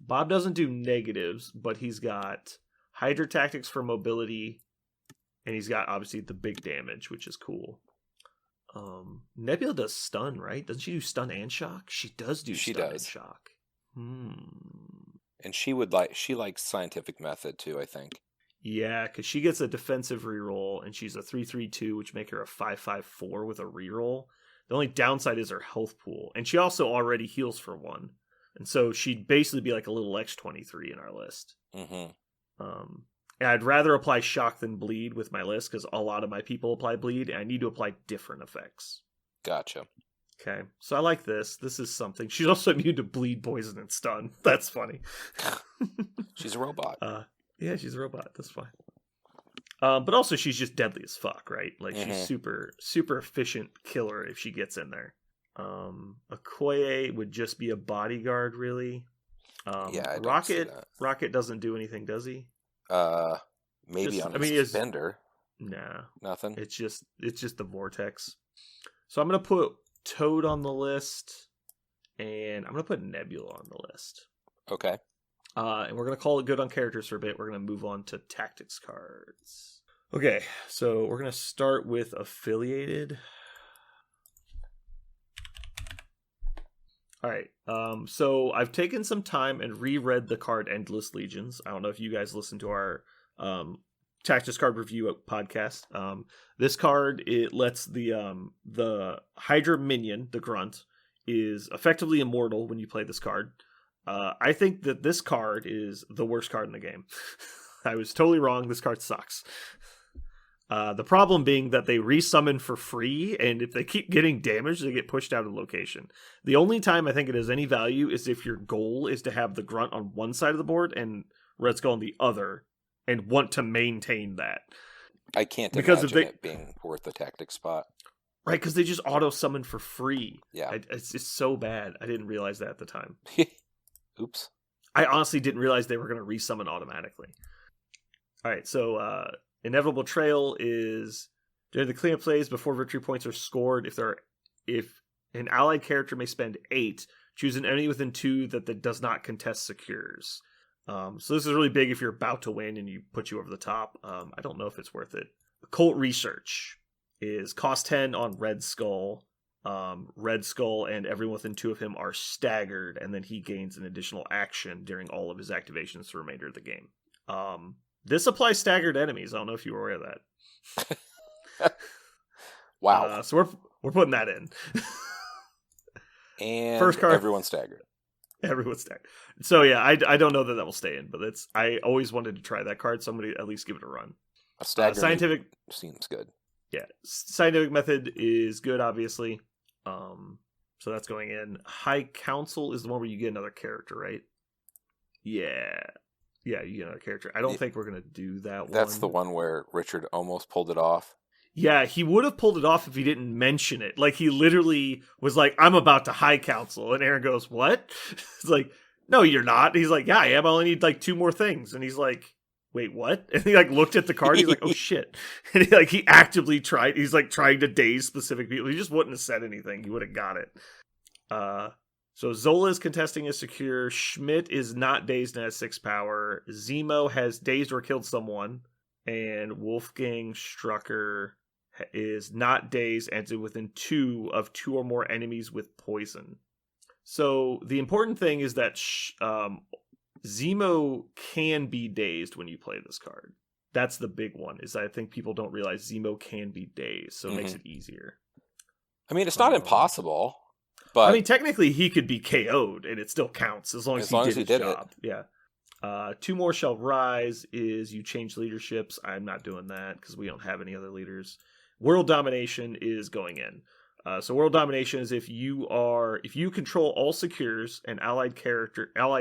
Bob doesn't do negatives, but he's got Hydra Tactics for mobility, and he's got, obviously, the big damage, which is cool. Nebula does stun, right? Doesn't she do stun and shock? She does do stun and shock. And she likes scientific method, too, I think. Yeah, because she gets a defensive reroll, and she's a 3/3/2, which make her a 5/5/4 with a reroll. The only downside is her health pool, and she also already heals for 1. And so she'd basically be like a little X-23 in our list. Mm-hmm. And I'd rather apply shock than bleed with my list, because a lot of my people apply bleed, and I need to apply different effects. Gotcha. Okay, so I like this. This is something. She's also immune to bleed, poison, and stun. That's funny. She's a robot. Yeah, she's a robot. That's fine. But also, she's just deadly as fuck, right? Like, she's super, super efficient killer if she gets in there. Okoye would just be a bodyguard, really. I Rocket doesn't do anything, does he? Maybe on his suspender. Nah, Nothing. it's just the Vortex. So I'm gonna put Toad on the list, and I'm gonna put Nebula on the list. Okay. And we're gonna call it good on characters for a bit. We're gonna move on to tactics cards. Okay, so we're gonna start with affiliated. All right. So I've taken some time and reread the card Endless Legions. I don't know if you guys listen to our tactics card review podcast. This card, it lets the Hydra minion, the Grunt, is effectively immortal when you play this card. I think that this card is the worst card in the game. I was totally wrong. This card sucks. The problem being that they resummon for free, and if they keep getting damaged, they get pushed out of location. The only time I think it has any value is if your goal is to have the Grunt on one side of the board and Red Skull on the other, and want to maintain that. I can't because imagine it being worth the tactic spot. Right, because they just auto-summon for free. Yeah. It's just so bad. I didn't realize that at the time. Oops. I honestly didn't realize they were going to resummon automatically. All right, so Inevitable Betrayal is during the cleanup phase before victory points are scored. If an allied character may spend 8, choose an enemy within 2 that does not contest secures. So this is really big if you're about to win and you put you over the top. I don't know if it's worth it. Occult Research is cost 10 on Red Skull. Red Skull and everyone within 2 of him are staggered, and then he gains an additional action during all of his activations for the remainder of the game. This applies staggered enemies. I don't know if you were aware of that. Wow. So we're putting that in. And first card, everyone's staggered. Everyone's staggered. So yeah, I don't know that will stay in, but I always wanted to try that card, so I'm going to at least give it a run. A staggered scientific seems good. Yeah, Scientific Method is good, obviously. So that's going in. High Council is the one where you get another character, right? Yeah, you get another character. I don't think we're going to do that one. That's the one where Richard almost pulled it off. Yeah, he would have pulled it off if he didn't mention it. Like, he literally was like, I'm about to High Council. And Aaron goes, what? It's like, no, you're not. He's like, yeah, I am. I only need, 2 more things. And he's like, wait, what? And he, looked at the card. He's like, oh, shit. And he actively tried. He's, trying to daze specific people. He just wouldn't have said anything. He would have got it. So Zola is contesting a secure. Schmidt is not dazed and has 6 power. Zemo has dazed or killed someone. And Wolfgang Strucker is not dazed and is within 2 of 2 or more enemies with poison. So the important thing is that Zemo can be dazed when you play this card. That's the big one, is I think people don't realize Zemo can be dazed, so it makes it easier. I mean, it's not impossible, but... I mean, technically he could be KO'd, and it still counts, as long as he did his job. Yeah. 2 more shall rise is you change leaderships. I'm not doing that, because we don't have any other leaders. World Domination is going in. So World Domination is if you control all secures, an allied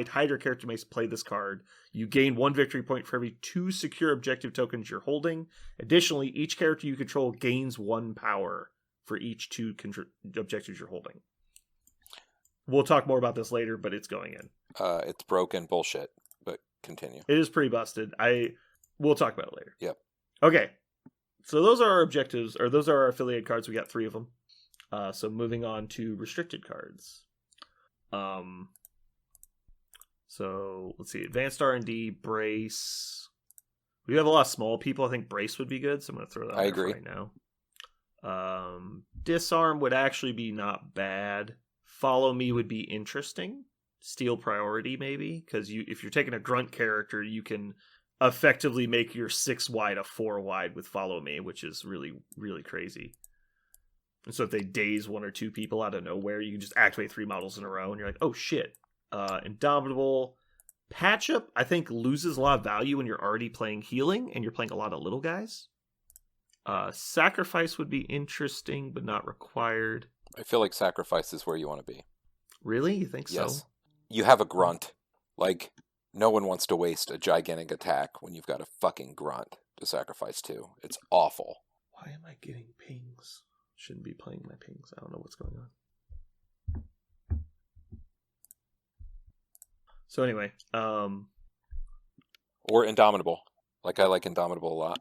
Hydra character may play this card. You gain 1 victory point for every 2 secure objective tokens you're holding. Additionally, each character you control gains 1 power for each 2 objectives you're holding. We'll talk more about this later, but it's going in. It's broken bullshit, but continue. It is pretty busted. We'll talk about it later. Yep. Okay. So those are our objectives, or those are our affiliate cards. We got 3 of them. So moving on to restricted cards. So let's see. Advanced R&D, Brace. We have a lot of small people. I think Brace would be good, so I'm going to throw that out right now. Disarm would actually be not bad. Follow Me would be interesting. Steal Priority, maybe, because if you're taking a grunt character, you can effectively make your 6 wide a 4 wide with Follow Me, which is really, really crazy. And so if they daze 1 or 2 people out of nowhere, you can just activate 3 models in a row, and you're like, oh shit. Indomitable. Patch Up, I think, loses a lot of value when you're already playing healing, and you're playing a lot of little guys. Sacrifice would be interesting, but not required. I feel like Sacrifice is where you want to be. Really? You think so? Yes. You have a grunt. No one wants to waste a gigantic attack when you've got a fucking grunt to sacrifice to. It's awful. Why am I getting pings? Shouldn't be playing my pings. I don't know what's going on. So anyway, or Indomitable. I like Indomitable a lot.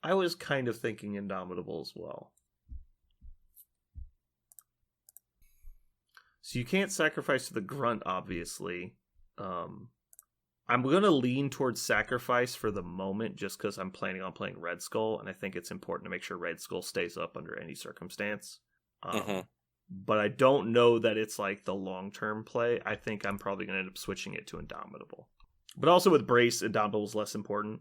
I was kind of thinking Indomitable as well. So you can't sacrifice to the grunt, obviously. I'm going to lean towards sacrifice for the moment just because I'm planning on playing Red Skull, and I think it's important to make sure Red Skull stays up under any circumstance. But I don't know that it's like the long-term play. I think I'm probably going to end up switching it to Indomitable. But also with Brace, Indomitable is less important.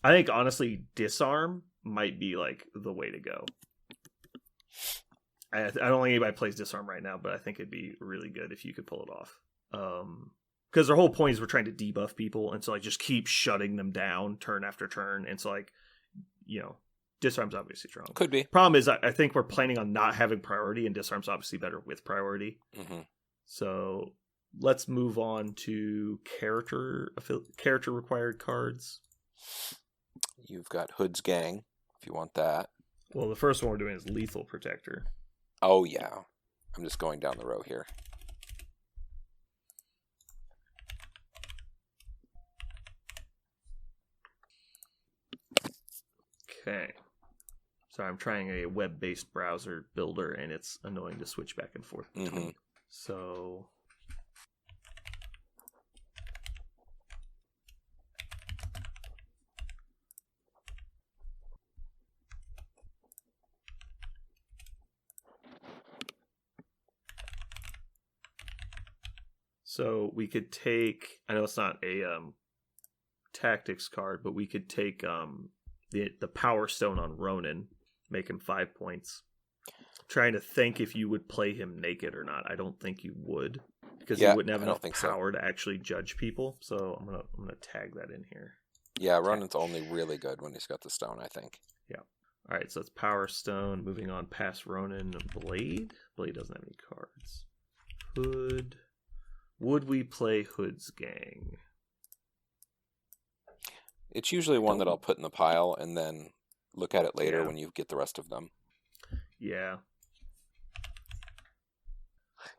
I think, honestly, Disarm might be like the way to go. I don't think anybody plays Disarm right now, but I think it'd be really good if you could pull it off. Because their whole point is we're trying to debuff people, and so like just keep shutting them down turn after turn. And so like, you know, Disarm's obviously strong. Could be. Problem is, I think we're planning on not having priority, and Disarm's obviously better with priority. So let's move on to character required cards. You've got Hood's Gang, if you want that. Well, the first one we're doing is Lethal Protector. Oh, yeah. I'm just going down the row here. Okay. Sorry, I'm trying a web-based browser builder, and it's annoying to switch back and forth between. So... So we could take, I know it's not a tactics card, but we could take the Power Stone on Ronan, make him 5 points. Trying to think if you would play him naked or not. I don't think you would, because you wouldn't have enough power to actually judge people. So I'm gonna tag that in here. Yeah, Ronan's only really good when he's got the stone, I think. Yeah. All right, so it's Power Stone. Moving on past Ronan, Blade. Blade doesn't have any cards. Hood. Would we play Hood's Gang? It's usually one that I'll put in the pile and then look at it later when you get the rest of them. Yeah.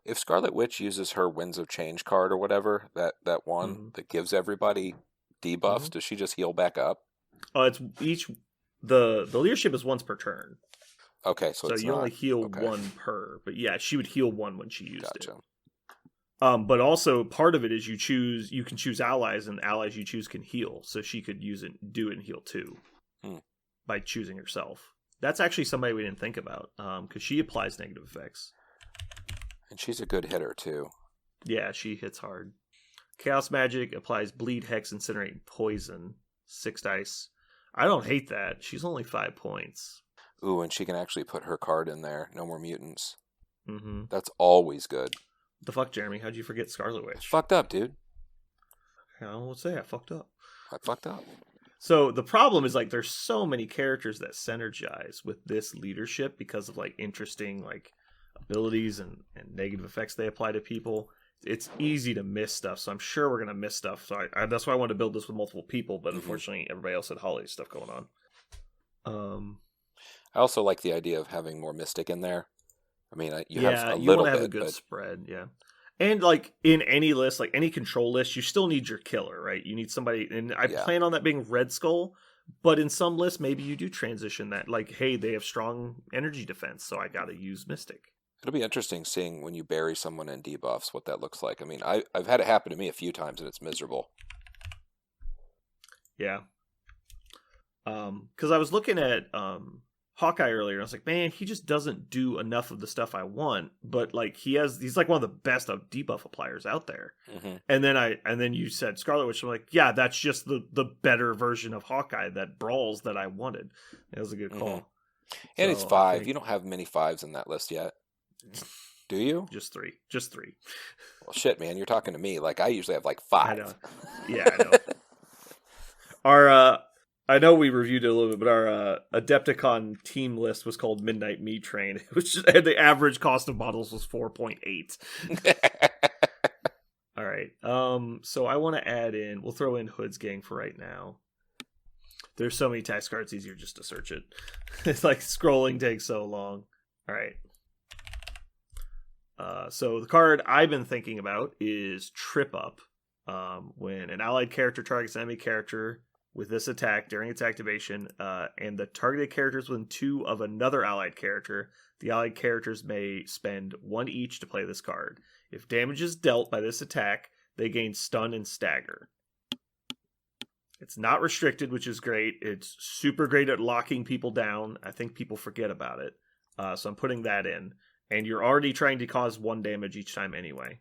If Scarlet Witch uses her Winds of Change card or whatever, that one that gives everybody debuffs, does she just heal back up? It's each... The leadership is once per turn. Okay, so it's you only heal one per. But yeah, she would heal one when she used it. But also part of it is you can choose allies, and allies you choose can heal. So she could do it and heal too by choosing herself. That's actually somebody we didn't think about because she applies negative effects. And she's a good hitter too. Yeah, she hits hard. Chaos Magic applies Bleed, Hex, Incinerate, and Poison. 6 dice. I don't hate that. She's only 5 points. Ooh, and she can actually put her card in there. No more mutants. Mm-hmm. That's always good. The fuck, Jeremy? How'd you forget Scarlet Witch? Fucked up, dude. I won't say I fucked up. I fucked up. So the problem is like there's so many characters that synergize with this leadership because of like interesting like abilities and negative effects they apply to people. It's easy to miss stuff, so I'm sure we're gonna miss stuff. So that's why I wanted to build this with multiple people, but unfortunately everybody else had holiday stuff going on. I also like the idea of having more Mystic in there. I mean, you have a you little want to have bit, a good but... spread, yeah. And like in any list, like any control list, you still need your killer, right? You need somebody, and I plan on that being Red Skull. But in some lists, maybe you do transition that, like, hey, they have strong energy defense, so I got to use Mystic. It'll be interesting seeing when you bury someone in debuffs what that looks like. I mean, I've had it happen to me a few times, and it's miserable. Yeah. Because I was looking at Hawkeye earlier, and I was like, man, he just doesn't do enough of the stuff I want. But like he's like one of the best debuff appliers out there. And then you said Scarlet Witch. I'm like, yeah, that's just the better version of Hawkeye that brawls that I wanted. It was a good call. And it's 5. You don't have many 5s in that list yet, do you? Just three. Well, shit, man, you're talking to me. Like I usually have like 5. I know. Yeah, I know. I know we reviewed it a little bit, but our Adepticon team list was called Midnight Meat Train, which and the average cost of models was 4.8. All right. So I want to add in. We'll throw in Hood's Gang for right now. There's so many tax cards, easier just to search it. It's like scrolling takes so long. All right. So the card I've been thinking about is Trip Up. When an allied character targets an enemy character, with this attack during its activation, and the targeted characters within 2 of another allied character. The allied characters may spend 1 each to play this card. If damage is dealt by this attack, they gain stun and stagger. It's not restricted, which is great. It's super great at locking people down. I think people forget about it. So I'm putting that in. And you're already trying to cause 1 damage each time anyway.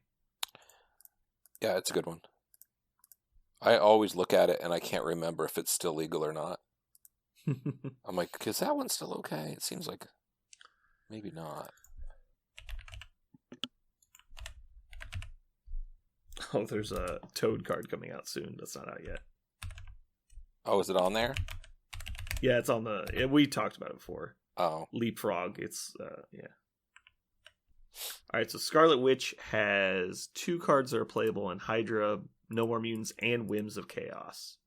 Yeah, it's a good one. I always look at it and I can't remember if it's still legal or not. I'm like, is that one still okay? It seems like maybe not. Oh, there's a Toad card coming out soon. That's not out yet. Oh, is it on there? Yeah, it's on the... We talked about it before. Oh. Leapfrog. It's, yeah. Alright, so Scarlet Witch has 2 cards that are playable in Hydra, No More Mutants, and Whims of Chaos.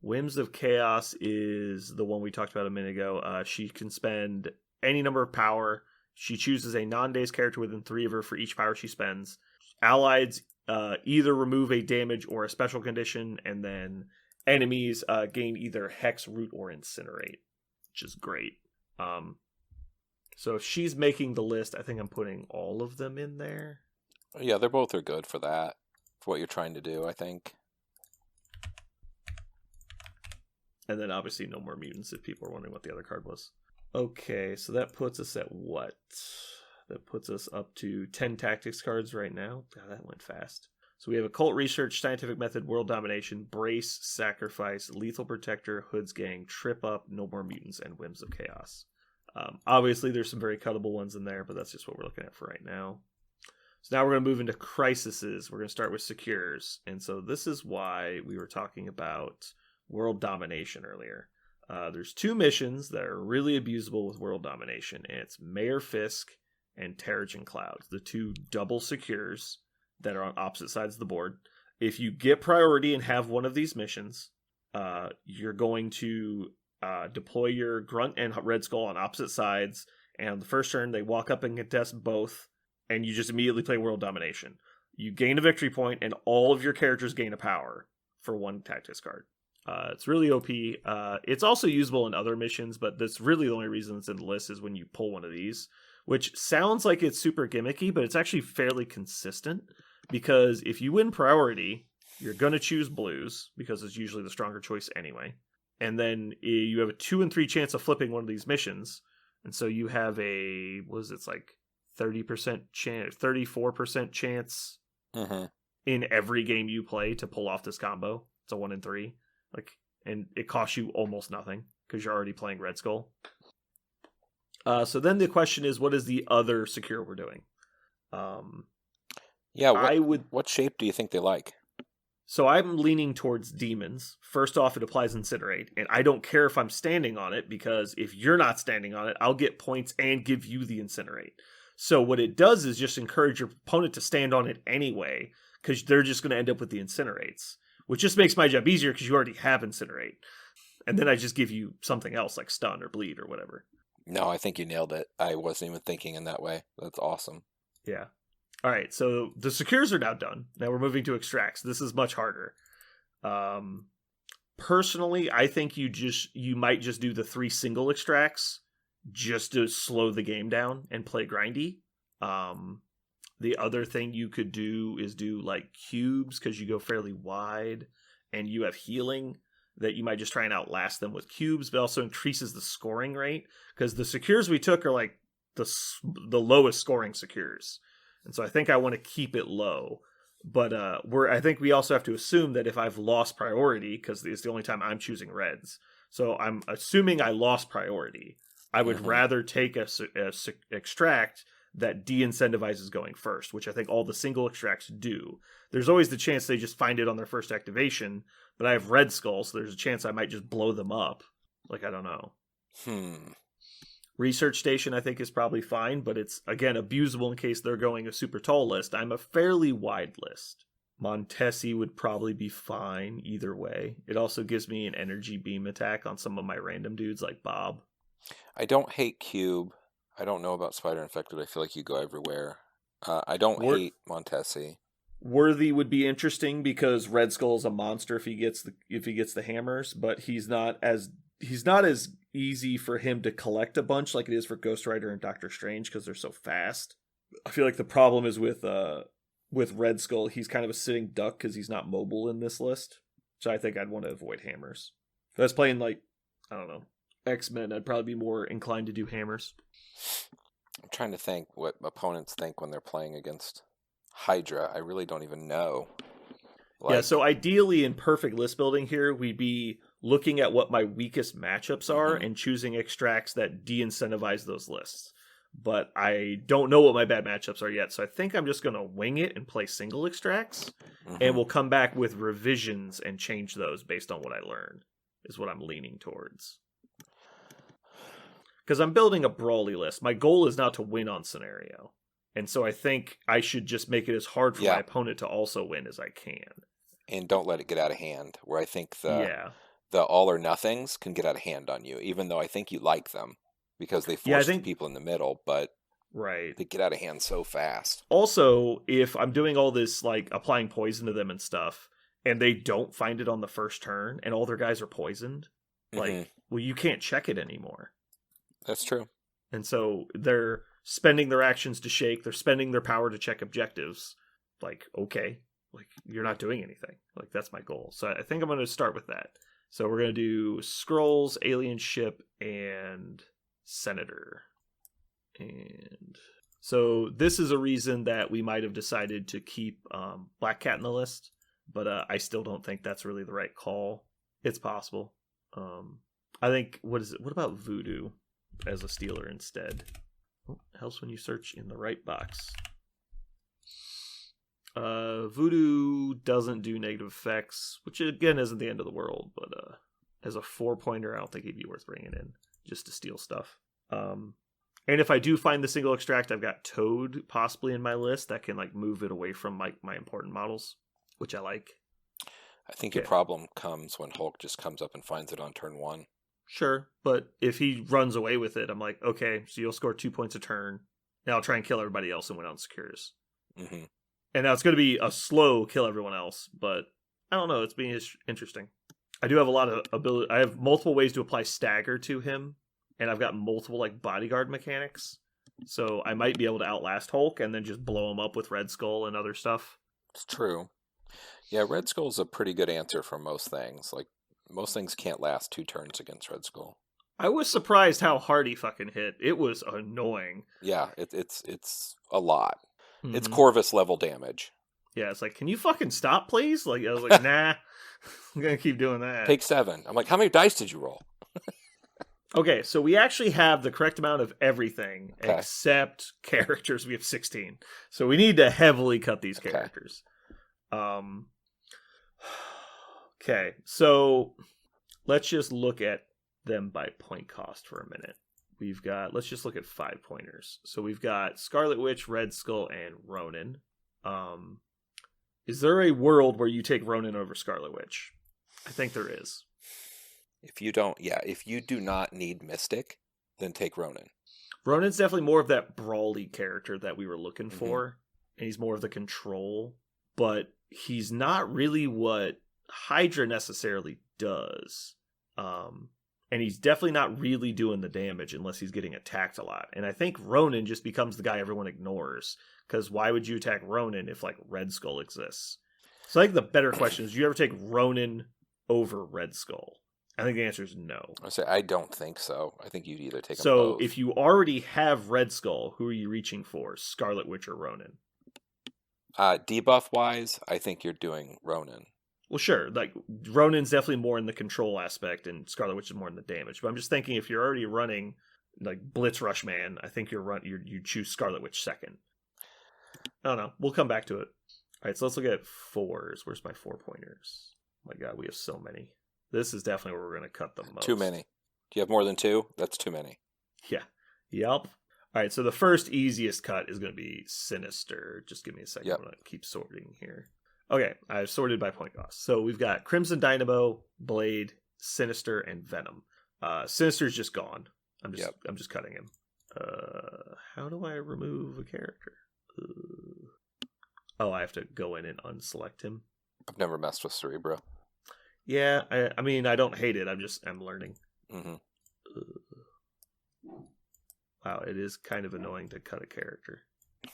Whims of Chaos is the one we talked about a minute ago. She can spend any number of power. She chooses a non-dazed character within 3 of her for each power she spends. Allies either remove a damage or a special condition, and then enemies gain either Hex, Root, or Incinerate, which is great. So if she's making the list, I think I'm putting all of them in there. Yeah, they're both are good for that, for what you're trying to do, I think. And then obviously No More Mutants, if people are wondering what the other card was. Okay, so that puts us at what? That puts us up to 10 tactics cards right now. God, that went fast. So we have Occult Research, Scientific Method, World Domination, Brace, Sacrifice, Lethal Protector, Hood's Gang, Trip Up, No More Mutants, and Whims of Chaos. Obviously, there's some very cuttable ones in there, but that's just what we're looking at for right now. So now we're going to move into Crises. We're going to start with Secures. And so this is why we were talking about World Domination earlier. There's 2 missions that are really abusable with World Domination, and it's Mayor Fisk and Terrigen Cloud, the 2 double Secures that are on opposite sides of the board. If you get priority and have one of these missions, you're going to deploy your Grunt and Red Skull on opposite sides, and on the first turn they walk up and contest both, and you just immediately play World Domination. You gain a victory point, and all of your characters gain a power for 1 tactics card. It's really OP. It's also usable in other missions, but that's really the only reason it's in the list is when you pull one of these, which sounds like it's super gimmicky, but it's actually fairly consistent, because if you win priority, you're going to choose blues, because it's usually the stronger choice anyway. And then you have a 2 in 3 chance of flipping one of these missions. And so you have a, what is it, it's like 30% chance, 34% chance in every game you play to pull off this combo. It's a 1 in 3. And it costs you almost nothing because you're already playing Red Skull. So then the question is, what is the other secure we're doing? What shape do you think they like? So I'm leaning towards demons. First off, it applies Incinerate, and I don't care if I'm standing on it, because if you're not standing on it, I'll get points and give you the Incinerate. So what it does is just encourage your opponent to stand on it anyway, because they're just going to end up with the Incinerates, which just makes my job easier because you already have Incinerate. And then I just give you something else like Stun or Bleed or whatever. No, I think you nailed it. I wasn't even thinking in that way. That's awesome. Yeah. All right, so the secures are now done. Now we're moving to extracts. This is much harder. Personally, I think you might just do the 3 single extracts just to slow the game down and play grindy. The other thing you could do is do like cubes, because you go fairly wide and you have healing, that you might just try and outlast them with cubes, but also increases the scoring rate, because the secures we took are like the lowest scoring secures. And so I think I want to keep it low. But I think we also have to assume that if I've lost priority, because it's the only time I'm choosing reds, so I'm assuming I lost priority, I would rather take a extract that de-incentivizes going first, which I think all the single extracts do. There's always the chance they just find it on their first activation, but I have Red Skull, so there's a chance I might just blow them up. Like, I don't know. Research Station, I think, is probably fine, but it's, again, abusable in case they're going a super tall list. I'm a fairly wide list. Montesi would probably be fine either way. It also gives me an energy beam attack on some of my random dudes like Bob. I don't hate Cube. I don't know about Spider Infected. I feel like you go everywhere. I don't hate Montesi. Worthy would be interesting because Red Skull is a monster if he gets the hammers, but he's not as easy for him to collect a bunch like it is for Ghost Rider and Doctor Strange because they're so fast. I feel like the problem is with Red Skull, he's kind of a sitting duck because he's not mobile in this list. So I think I'd want to avoid hammers. If I was playing like, I don't know, X-Men, I'd probably be more inclined to do hammers. I'm trying to think what opponents think when they're playing against Hydra. I really don't even know. Yeah, so ideally in perfect list building here, we'd be looking at what my weakest matchups are and choosing extracts that de-incentivize those lists. But I don't know what my bad matchups are yet, so I think I'm just going to wing it and play single extracts, and we'll come back with revisions and change those based on what I learn, is what I'm leaning towards. Because I'm building a brawly list. My goal is not to win on scenario. And so I think I should just make it as hard for my opponent to also win as I can. And don't let it get out of hand, where I think the all or nothings can get out of hand on you, even though I think you like them because they force the people in the middle, but they get out of hand so fast. Also, if I'm doing all this, like applying poison to them and stuff, and they don't find it on the first turn, and all their guys are poisoned, like, well, you can't check it anymore. That's true. And so they're spending their actions to shake, they're spending their power to check objectives. Like, okay, like, you're not doing anything. Like, that's my goal. So I think I'm going to start with that. So we're going to do Skrulls, Alien Ship, and Senator. And so this is a reason that we might have decided to keep Black Cat in the list, but I still don't think that's really the right call. It's possible. I think, what about Voodoo as a stealer instead? Oh, helps when you search in the right box. Voodoo doesn't do negative effects, which again isn't the end of the world, but as a 4-pointer, I don't think he'd be worth bringing in just to steal stuff. And if I do find the single extract, I've got Toad possibly in my list that can like move it away from my important models, which I like. I think your problem comes when Hulk just comes up and finds it on turn 1. Sure, but if he runs away with it, I'm like, okay, so you'll score 2 points a turn, and I'll try and kill everybody else and win on secures. And now it's going to be a slow kill everyone else, but I don't know, it's being interesting. I do have a lot of ability. I have multiple ways to apply stagger to him, and I've got multiple like bodyguard mechanics, so I might be able to outlast Hulk and then just blow him up with Red Skull and other stuff. It's true. Yeah, Red Skull's a pretty good answer for most things. Like, most things can't last 2 turns against Red Skull. I was surprised how hard he fucking hit. It was annoying. Yeah, it's a lot. It's Corvus level damage. Yeah, it's like, can you fucking stop, please? Like, I was like, nah, I'm gonna keep doing that. Take 7. I'm like, how many dice did you roll? Okay, so we actually have the correct amount of everything except characters. We have 16, so we need to heavily cut these characters. Okay, so let's just look at them by point cost for a minute. Let's just look at 5-pointers. So we've got Scarlet Witch, Red Skull, and Ronan. Is there a world where you take Ronan over Scarlet Witch? I think there is. If you do not need Mystic, then take Ronan. Ronan's definitely more of that brawly character that we were looking for, and he's more of the control, but he's not really what Hydra necessarily does. And he's definitely not really doing the damage unless he's getting attacked a lot. And I think Ronan just becomes the guy everyone ignores, because why would you attack Ronan if like Red Skull exists? So I think the better question is, do you ever take Ronan over Red Skull? I think the answer is no. I don't think so. I think you'd either take them both. So if you already have Red Skull, who are you reaching for? Scarlet Witch or Ronan? Debuff wise, I think you're doing Ronan. Well, sure. Like, Ronan's definitely more in the control aspect, and Scarlet Witch is more in the damage. But I'm just thinking, if you're already running like Blitz Rush Man, I think you choose Scarlet Witch second. I don't know. We'll come back to it. All right, so let's look at 4s. Where's my 4-pointers? Oh my God, we have so many. This is definitely where we're going to cut the most. Too many. Do you have more than 2? That's too many. Yeah. Yep. All right, so the first easiest cut is going to be Sinister. Just give me a second. I'm going to keep sorting here. Okay, I've sorted by point cost. So we've got Crimson Dynamo, Blade, Sinister, and Venom. Sinister's just gone. I'm just cutting him. How do I remove a character? Oh, I have to go in and unselect him. I've never messed with Cerebro. Yeah, I mean, I don't hate it. I'm learning. Mm-hmm. Wow, it is kind of annoying to cut a character.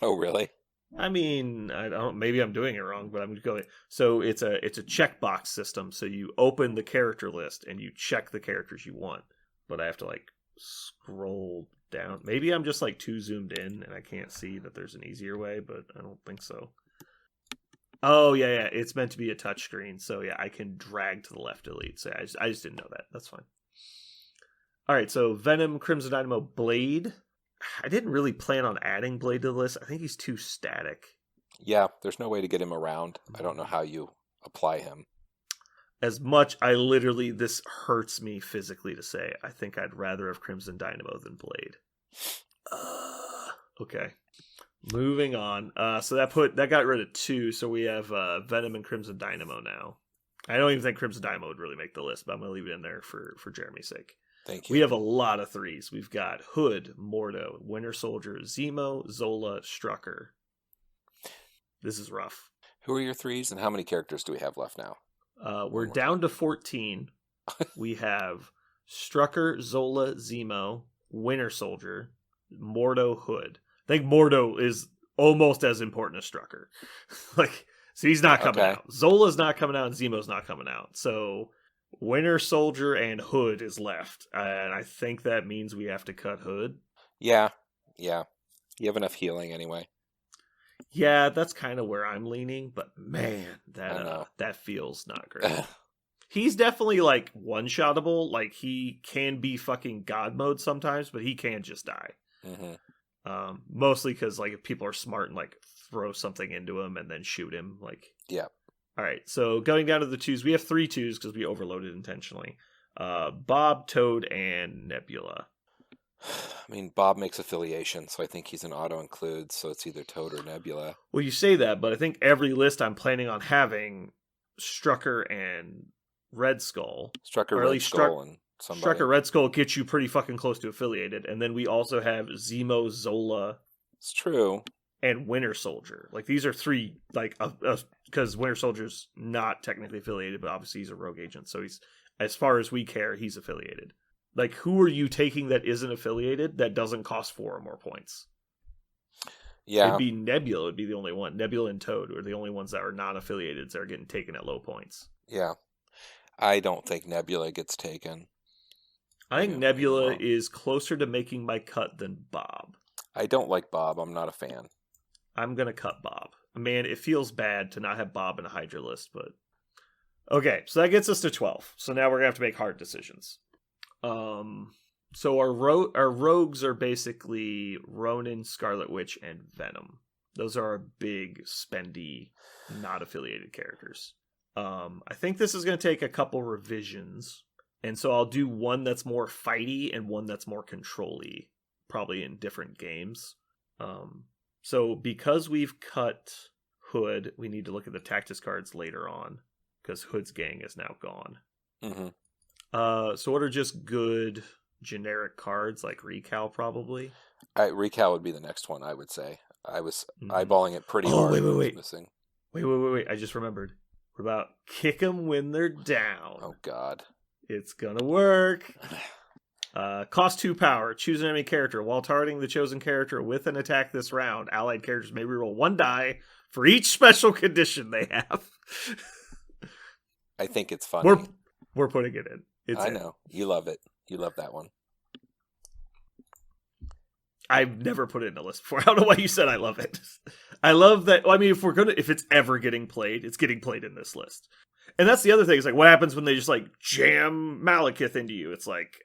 Oh, really? I mean, I don't. Maybe I'm doing it wrong, but I'm going. So it's a checkbox system. So you open the character list and you check the characters you want. But I have to like scroll down. Maybe I'm just like too zoomed in and I can't see that there's an easier way. But I don't think so. Oh yeah. It's meant to be a touchscreen. So yeah, I can drag to the left delete. So I just didn't know that. That's fine. All right. So Venom, Crimson Dynamo, Blade. I didn't really plan on adding Blade to the list. I think he's too static. Yeah, there's no way to get him around. I don't know how you apply him. As much, this hurts me physically to say, I think I'd rather have Crimson Dynamo than Blade. Okay. Moving on. So that got rid of 2, so we have Venom and Crimson Dynamo now. I don't even think Crimson Dynamo would really make the list, but I'm going to leave it in there for Jeremy's sake. Thank you. We have a lot of 3s. We've got Hood, Mordo, Winter Soldier, Zemo, Zola, Strucker. This is rough. Who are your 3s, and how many characters do we have left now? We're down to 14. We have Strucker, Zola, Zemo, Winter Soldier, Mordo, Hood. I think Mordo is almost as important as Strucker. So he's not coming out. Zola's not coming out, and Zemo's not coming out. So Winter Soldier and Hood is left, and I think that means we have to cut Hood. Yeah. You have enough healing anyway. Yeah, that's kind of where I'm leaning, but man, that feels not great. He's definitely like one-shottable. Like he can be fucking God mode sometimes, but he can just die. Mm-hmm. Mostly because like if people are smart and like throw something into him and then shoot him, like yeah. All right, so going down to the 2s, we have 3 2s because we overloaded intentionally. Bob, Toad, and Nebula. I mean, Bob makes affiliation, so I think he's an auto-include, so it's either Toad or Nebula. Well, you say that, but I think every list I'm planning on having Strucker and Red Skull. Strucker, Red Skull, and somebody. Strucker, Red Skull gets you pretty fucking close to affiliated, and then we also have Zemo, Zola. It's true. And Winter Soldier. Like, these are 3, like, because Winter Soldier's not technically affiliated, but obviously he's a rogue agent, so he's, as far as we care, he's affiliated. Like, who are you taking that isn't affiliated that doesn't cost 4 or more points? Yeah. It'd be Nebula would be the only one. Nebula and Toad are the only ones that are non-affiliated that are getting taken at low points. Yeah. I don't think Nebula gets taken. I think Nebula is closer to making my cut than Bob. I don't like Bob. I'm not a fan. I'm going to cut Bob. Man, it feels bad to not have Bob in a Hydra list, but... Okay, so that gets us to 12. So now we're going to have to make hard decisions. So our rogues are basically Ronin, Scarlet Witch, and Venom. Those are our big, spendy, not affiliated characters. I think this is going to take a couple revisions. And so I'll do one that's more fighty and one that's more control-y, probably in different games. So because we've cut Hood, we need to look at the Tactus cards later on, because Hood's gang is now gone. Mm-hmm. So what are just good generic cards, like Recal, probably? Recal would be the next one, I would say. I was eyeballing it pretty hard. Wait. Missing. Wait. I just remembered. What about kick them when they're down? Oh, God. It's gonna work. Cost 2 power. Choose an enemy character. While targeting the chosen character with an attack this round, allied characters may reroll 1 die for each special condition they have. I think it's funny. We're putting it in. I know. You love it. You love that one. I've never put it in a list before. I don't know why you said I love it. I love that. I mean, if it's ever getting played, it's getting played in this list. And that's the other thing. Is like, what happens when they just like jam Malekith into you? It's like,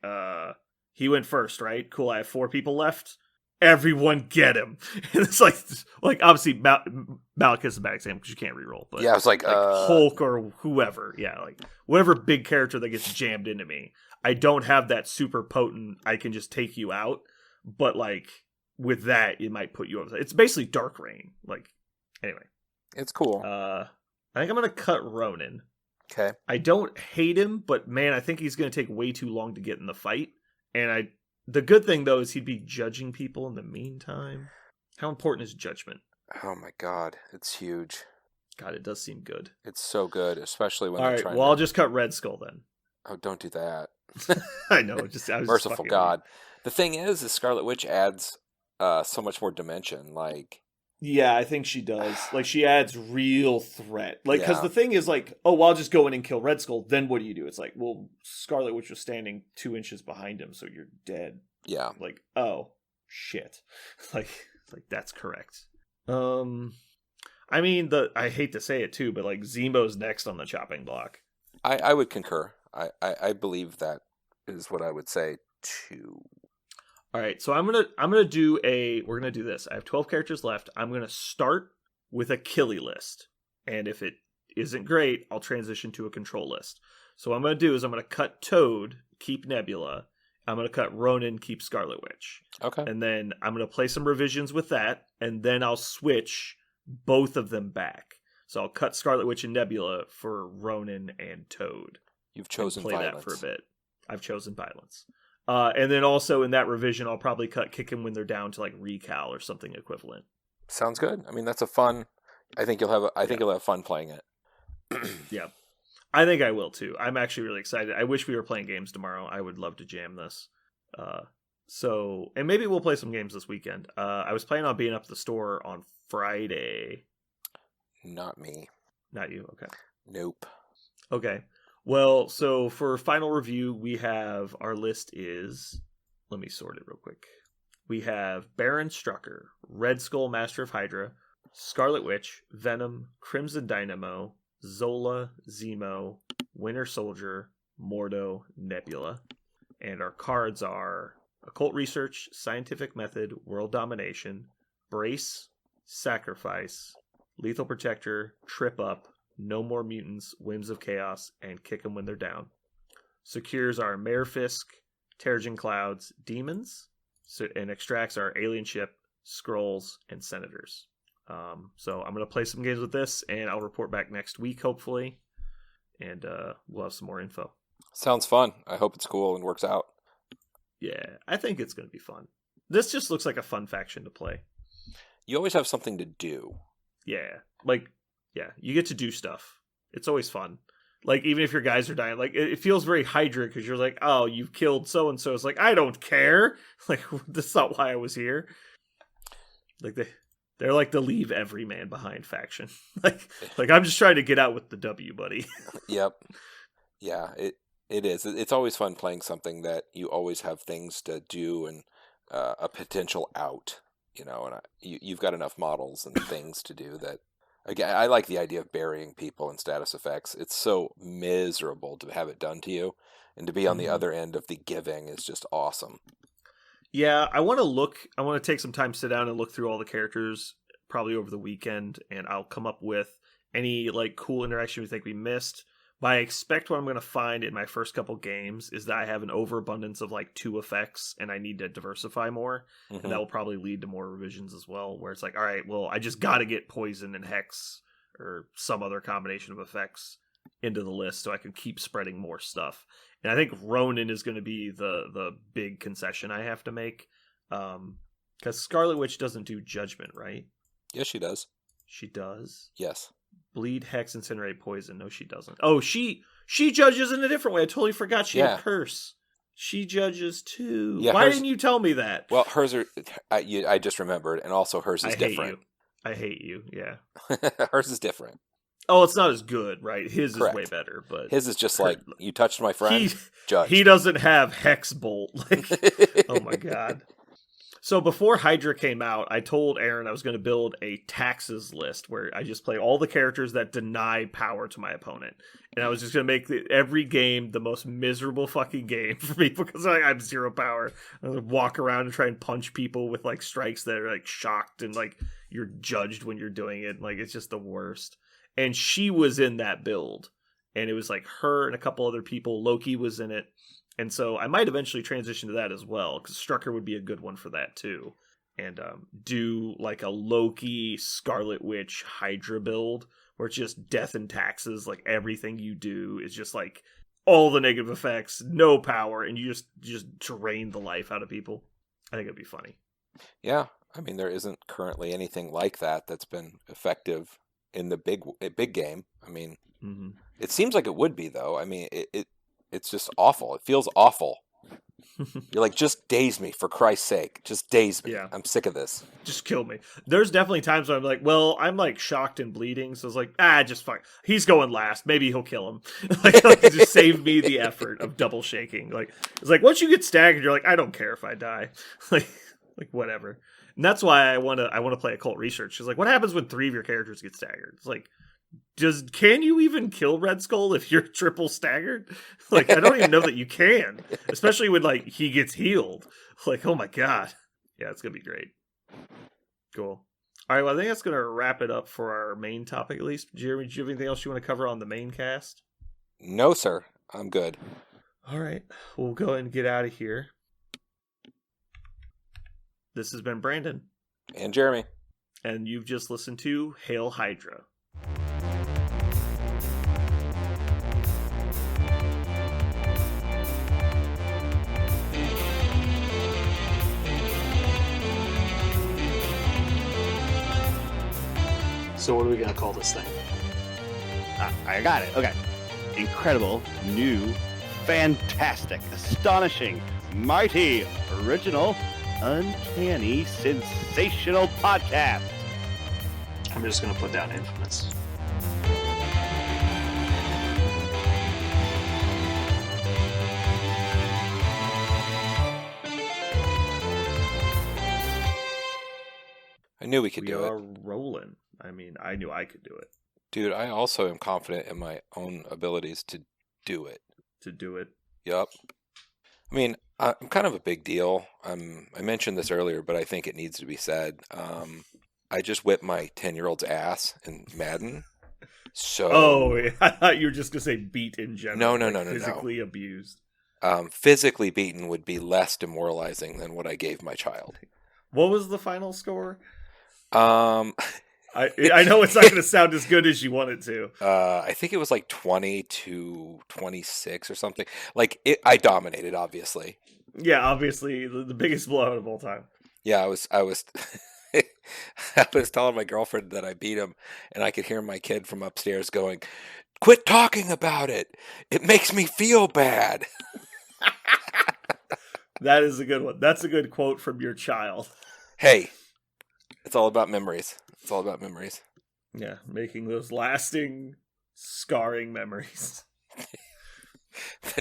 he went first, right? Cool. I have 4 people left. Everyone get him. And it's like obviously Malekith's a bad example because you can't reroll. But yeah, it's like Hulk or whoever. Yeah, like whatever big character that gets jammed into me. I don't have that super potent. I can just take you out. But like with that, it might put you over. It's basically Dark Reign. Like anyway, it's cool. I think I'm gonna cut Ronin. Okay. I don't hate him, but man, I think he's gonna take way too long to get in the fight. And the good thing though is he'd be judging people in the meantime. How important is judgment? Oh my god, it's huge. God, it does seem good. It's so good, especially when All they're right, trying well, to... I'll just cut Red Skull then. Oh, don't do that. I know, I was just Merciful fucking God. The thing is Scarlet Witch adds so much more dimension. Like, Yeah, I think she does. Like, she adds real threat. Like, because Yeah. the thing is, like, oh, well, I'll just go in and kill Red Skull. Then what do you do? It's like, well, Scarlet Witch was standing 2 inches behind him, so you're dead. yeah. Like, oh, shit. like, that's correct. I mean, I hate to say it too, but like Zemo's next on the chopping block. I would concur. I believe that is what I would say too. All right, so we're gonna do this. I have 12 characters left. I'm gonna start with a killy list, and if it isn't great, I'll transition to a control list. So what I'm gonna do is I'm gonna cut Toad, keep Nebula. I'm gonna cut Ronan, keep Scarlet Witch. Okay. And then I'm gonna play some revisions with that, and then I'll switch both of them back. So I'll cut Scarlet Witch and Nebula for Ronan and Toad. You've chosen play violence. that for a bit. I've chosen violence. And then also in that revision, I'll probably cut Kick 'Em When They're Down to like Recal or something equivalent. Sounds good. I mean, that's a fun. I think you'll have fun playing it. Yeah, I think I will too. I'm actually really excited. I wish we were playing games tomorrow. I would love to jam this. And maybe we'll play some games this weekend. I was planning on being up at the store on Friday. Not me. Not you. Okay. Nope. Okay. Well, so for final review, we have our list is, let me sort it real quick. We have Baron Strucker, Red Skull, Master of Hydra, Scarlet Witch, Venom, Crimson Dynamo, Zola, Zemo, Winter Soldier, Mordo, Nebula. And our cards are Occult Research, Scientific Method, World Domination, Brace, Sacrifice, Lethal Protector, Trip Up, No More Mutants, Whims of Chaos, and Kick 'Em When They're Down. Secures are Mayor Fisk, Terrigen Clouds, Demons, and extracts are Alien Ship, Scrolls, and Senators. So I'm going to play some games with this, and I'll report back next week, hopefully, and we'll have some more info. Sounds fun. I hope it's cool and works out. Yeah, I think it's going to be fun. This just looks like a fun faction to play. You always have something to do. Yeah, you get to do stuff. It's always fun. Like, even if your guys are dying, like, it feels very Hydra, because you're like, oh, you've killed so-and-so. It's like, I don't care. Like, that's not why I was here. Like, they're like the leave every man behind faction. like I'm just trying to get out with the W, buddy. Yep. Yeah, it is. It's always fun playing something that you always have things to do and a potential out, and you've got enough models and things to do that. Again, I like the idea of burying people in status effects. It's so miserable to have it done to you, and to be on the other end of the giving is just awesome. Yeah, I want to take some time, sit down and look through all the characters probably over the weekend, and I'll come up with any like cool interaction we think we missed. But I expect what I'm going to find in my first couple games is that I have an overabundance of like 2 effects, and I need to diversify more. Mm-hmm. And that will probably lead to more revisions as well, where it's like, all right, well, I just got to get poison and hex or some other combination of effects into the list so I can keep spreading more stuff. And I think Ronan is going to be the big concession I have to make. Because Scarlet Witch doesn't do judgment, right? Yes, she does. She does? Yes. Bleed, hex, incinerate, poison. No, she doesn't. Oh, she judges in a different way. I totally forgot she had curse. She judges too. Yeah, why didn't you tell me that? Well, hers are. I just remembered, and also hers is different. I hate you. Yeah. Hers is different. Oh, it's not as good, right? His Correct. is way better, but his is just like, you touched my friend. Judge. He doesn't have hex bolt. Oh my god. So before Hydra came out, I told Aaron I was going to build a taxes list where I just play all the characters that deny power to my opponent. And I was just going to make every game the most miserable fucking game for me because I have 0 power. I would walk around and try and punch people with like strikes that are like shocked and like you're judged when you're doing it. Like it's just the worst. And she was in that build. And it was like her and a couple other people. Loki was in it. And so I might eventually transition to that as well, because Strucker would be a good one for that too. And do like a Loki, Scarlet Witch, Hydra build, where it's just death and taxes, like everything you do is just like all the negative effects, no power, and you just drain the life out of people. I think it'd be funny. Yeah, I mean, there isn't currently anything like that that's been effective in the big game. I mean, Mm-hmm. it seems like it would be, though. I mean, it's just awful. It feels awful. You're like, just daze me, for Christ's sake. Just daze me. Yeah. I'm sick of this. Just kill me. There's definitely times where I'm like, well, I'm like shocked and bleeding, so it's like, just fine. He's going last. Maybe he'll kill him. like just save me the effort of double shaking. Like it's like once you get staggered, you're like, I don't care if I die. like whatever. And that's why I want to play Occult Research. It's like, what happens when 3 of your characters get staggered? It's like, can you even kill Red Skull if you're triple staggered? Like, I don't even know that you can, especially when like he gets healed. Like, oh my god, yeah, it's gonna be great. Cool. All right, well, I think that's gonna wrap it up for our main topic. At least, Jeremy, do you have anything else you want to cover on the main cast? No, sir. I'm good. All right, we'll go ahead and get out of here. This has been Brandon, And Jeremy. and you've just listened to Hail Hydra. So what are we gonna call this thing? I got it. Okay. Incredible, new, fantastic, astonishing, mighty, original, uncanny, sensational podcast. I'm just gonna put down infamous. I knew we could We do are it. rolling. I mean, I knew I could do it. Dude, I also am confident in my own abilities to do it. To do it. Yup. I mean, I'm kind of a big deal. I mentioned this earlier, but I think it needs to be said. I just whipped my 10-year-old's ass in Madden. So Oh, I thought you were just gonna say beat in general. No, like no. Physically abused. physically beaten would be less demoralizing than what I gave my child. What was the final score? Um, I know it's not going to sound as good as you want it to. I think it was like 20-26 or something. Like I dominated, obviously. Yeah, obviously the biggest blowout of all time. Yeah, I was I was telling my girlfriend that I beat him, and I could hear my kid from upstairs going, "Quit talking about it. It makes me feel bad." That is a good one. That's a good quote from your child. Hey, it's all about memories. It's all about memories. Yeah, making those lasting, scarring memories.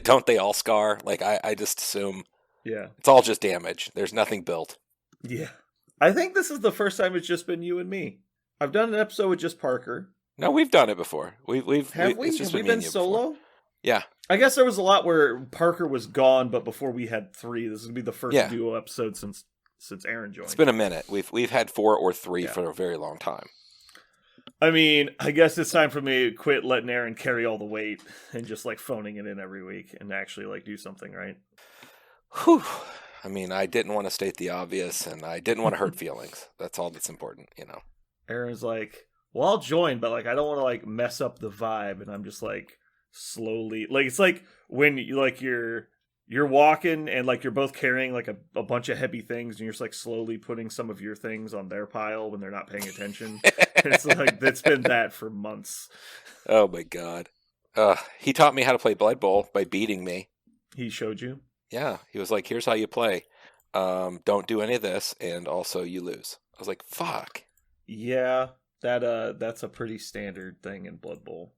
Don't they all scar? Like I just assume Yeah. it's all just damage. There's nothing built. Yeah. I think this is the first time it's just been you and me. I've done an episode with just Parker. No, we've done it before. Have we? It's just Have we been me and you solo? before. Yeah. I guess there was a lot where Parker was gone, but before we had 3, this is gonna be the first Yeah. duo episode since Aaron joined. It's been a minute. We've had 4 or 3 Yeah. for a very long time. I mean, I guess it's time for me to quit letting Aaron carry all the weight and just like phoning it in every week and actually like do something, right? Whew. I mean, I didn't want to state the obvious, and I didn't want to hurt feelings. That's all that's important, you know. Aaron's like, well, I'll join, but like I don't want to like mess up the vibe, and I'm just like slowly like it's like when you like you're walking and like you're both carrying like a bunch of heavy things and you're just like slowly putting some of your things on their pile when they're not paying attention. It's like it's been that for months. Oh my god. He taught me how to play Blood Bowl by beating me. He showed you? Yeah, he was like, "Here's how you play. Don't do any of this, and also you lose." I was like, "Fuck." Yeah, that's a pretty standard thing in Blood Bowl.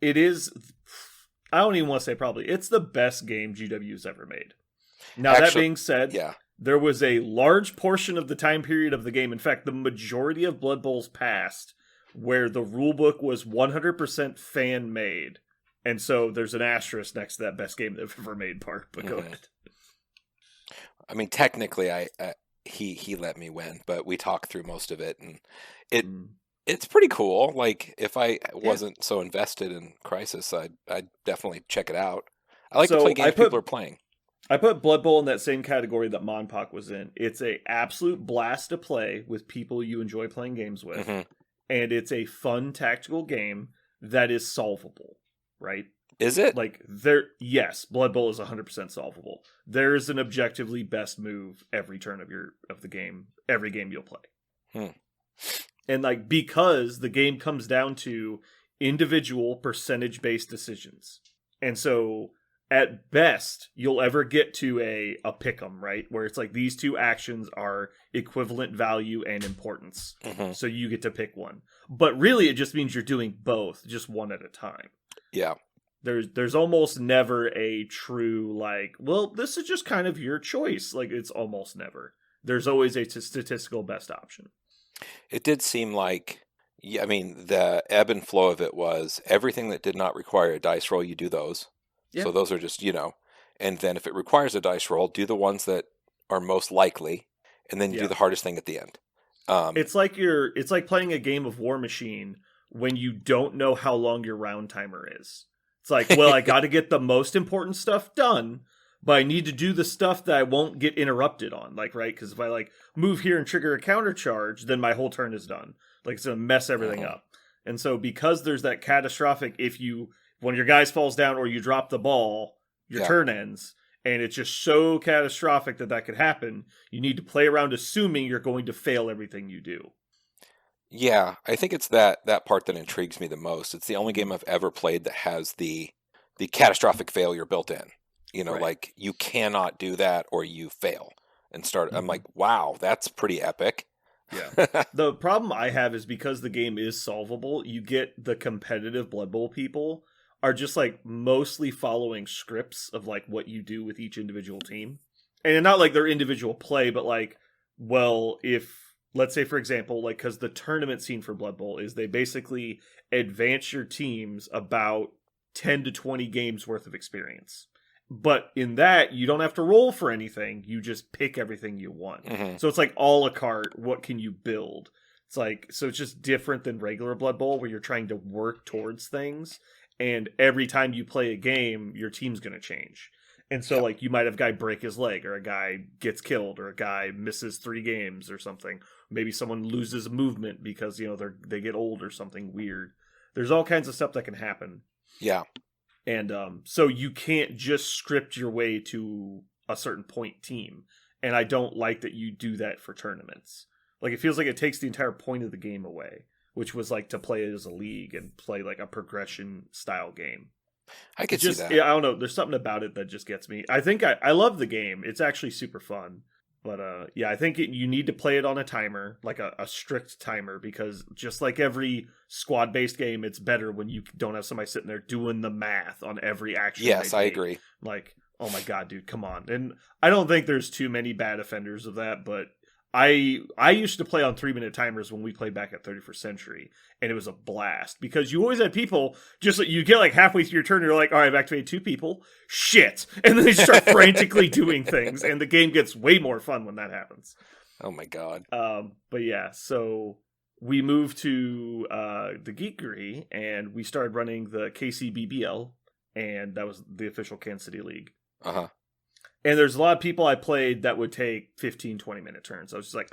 It is. I don't even want to say probably. It's the best game GW's ever made. Now, that Actually, being said, Yeah. there was a large portion of the time period of the game, in fact, the majority of Blood Bowls past, where the rulebook was 100% fan-made. And so there's an asterisk next to that best game they've ever made part, but go Mhm. ahead. I mean, technically, he let me win, but we talked through most of it, and it's pretty cool. Like, if I wasn't so invested in Crisis, I'd definitely check it out. I like to So, play I games put- people are playing. I put Blood Bowl in that same category that Monpok was in. It's a absolute blast to play with people you enjoy playing games with. Mhm. And it's a fun tactical game that is solvable, right? Is it? Like, yes, Blood Bowl is 100% solvable. There's an objectively best move every turn of the game, every game you'll play. And like, because the game comes down to individual percentage-based decisions. And so at best, you'll ever get to a pick'em, right? Where it's like these two actions are equivalent value and importance. So you get to pick one. But really, it just means you're doing both, just one at a time. Yeah. There's almost never a true, like, well, this is just kind of your choice. Like, it's almost never. There's always a statistical best option. It did seem like, yeah, I mean, the ebb and flow of it was everything that did not require a dice roll, you do those. Yeah. So those are just, and then if it requires a dice roll, do the ones that are most likely, and then you do the hardest thing at the end. It's like playing a game of War Machine when you don't know how long your round timer is. It's like, well, I got to get the most important stuff done, but I need to do the stuff that I won't get interrupted on. Like, right? Because if I like move here and trigger a counter charge, then my whole turn is done. Like, it's going to mess everything up. And so because there's that catastrophic, when your guys falls down or you drop the ball, your turn ends. And it's just so catastrophic that could happen. You need to play around assuming you're going to fail everything you do. Yeah, I think it's that part that intrigues me the most. It's the only game I've ever played that has the catastrophic failure built in. Like, you cannot do that or you fail and start. I'm like, wow, that's pretty epic. Yeah. The problem I have is because the game is solvable, you get the competitive Blood Bowl people are just like mostly following scripts of like what you do with each individual team. And not like their individual play, but like, well, if, let's say, for example, like, because the tournament scene for Blood Bowl is they basically advance your teams about 10 to 20 games worth of experience. But in that, you don't have to roll for anything. You just pick everything you want. So it's like a la carte. What can you build? It's like, so it's just different than regular Blood Bowl where you're trying to work towards things. And every time you play a game, your team's going to change. And so, like, you might have a guy break his leg, or a guy gets killed, or a guy misses 3 games or something. Maybe someone loses movement because, they get old or something weird. There's all kinds of stuff that can happen. Yeah. And so you can't just script your way to a certain point team. And I don't like that you do that for tournaments. Like, it feels like it takes the entire point of the game away, which was like to play it as a league and play like a progression style game. I could see that. Yeah, I don't know. There's something about it that just gets me. I think I love the game. It's actually super fun. But yeah, I think you need to play it on a timer, like a strict timer, because just like every squad-based game, it's better when you don't have somebody sitting there doing the math on every action. Yes, I agree. Like, oh my god, dude, come on. And I don't think there's too many bad offenders of that, but I used to play on 3-minute timers when we played back at 31st Century, and it was a blast because you always had people just like you get like halfway through your turn, you're like, all right, I've activated 2 people, shit, and then they start frantically doing things, and the game gets way more fun when that happens. Oh my god. But yeah, so we moved to the Geekery, and we started running the KCBBL, and that was the official Kansas City League. And there's a lot of people I played that would take 15, 20-minute turns. I was just like,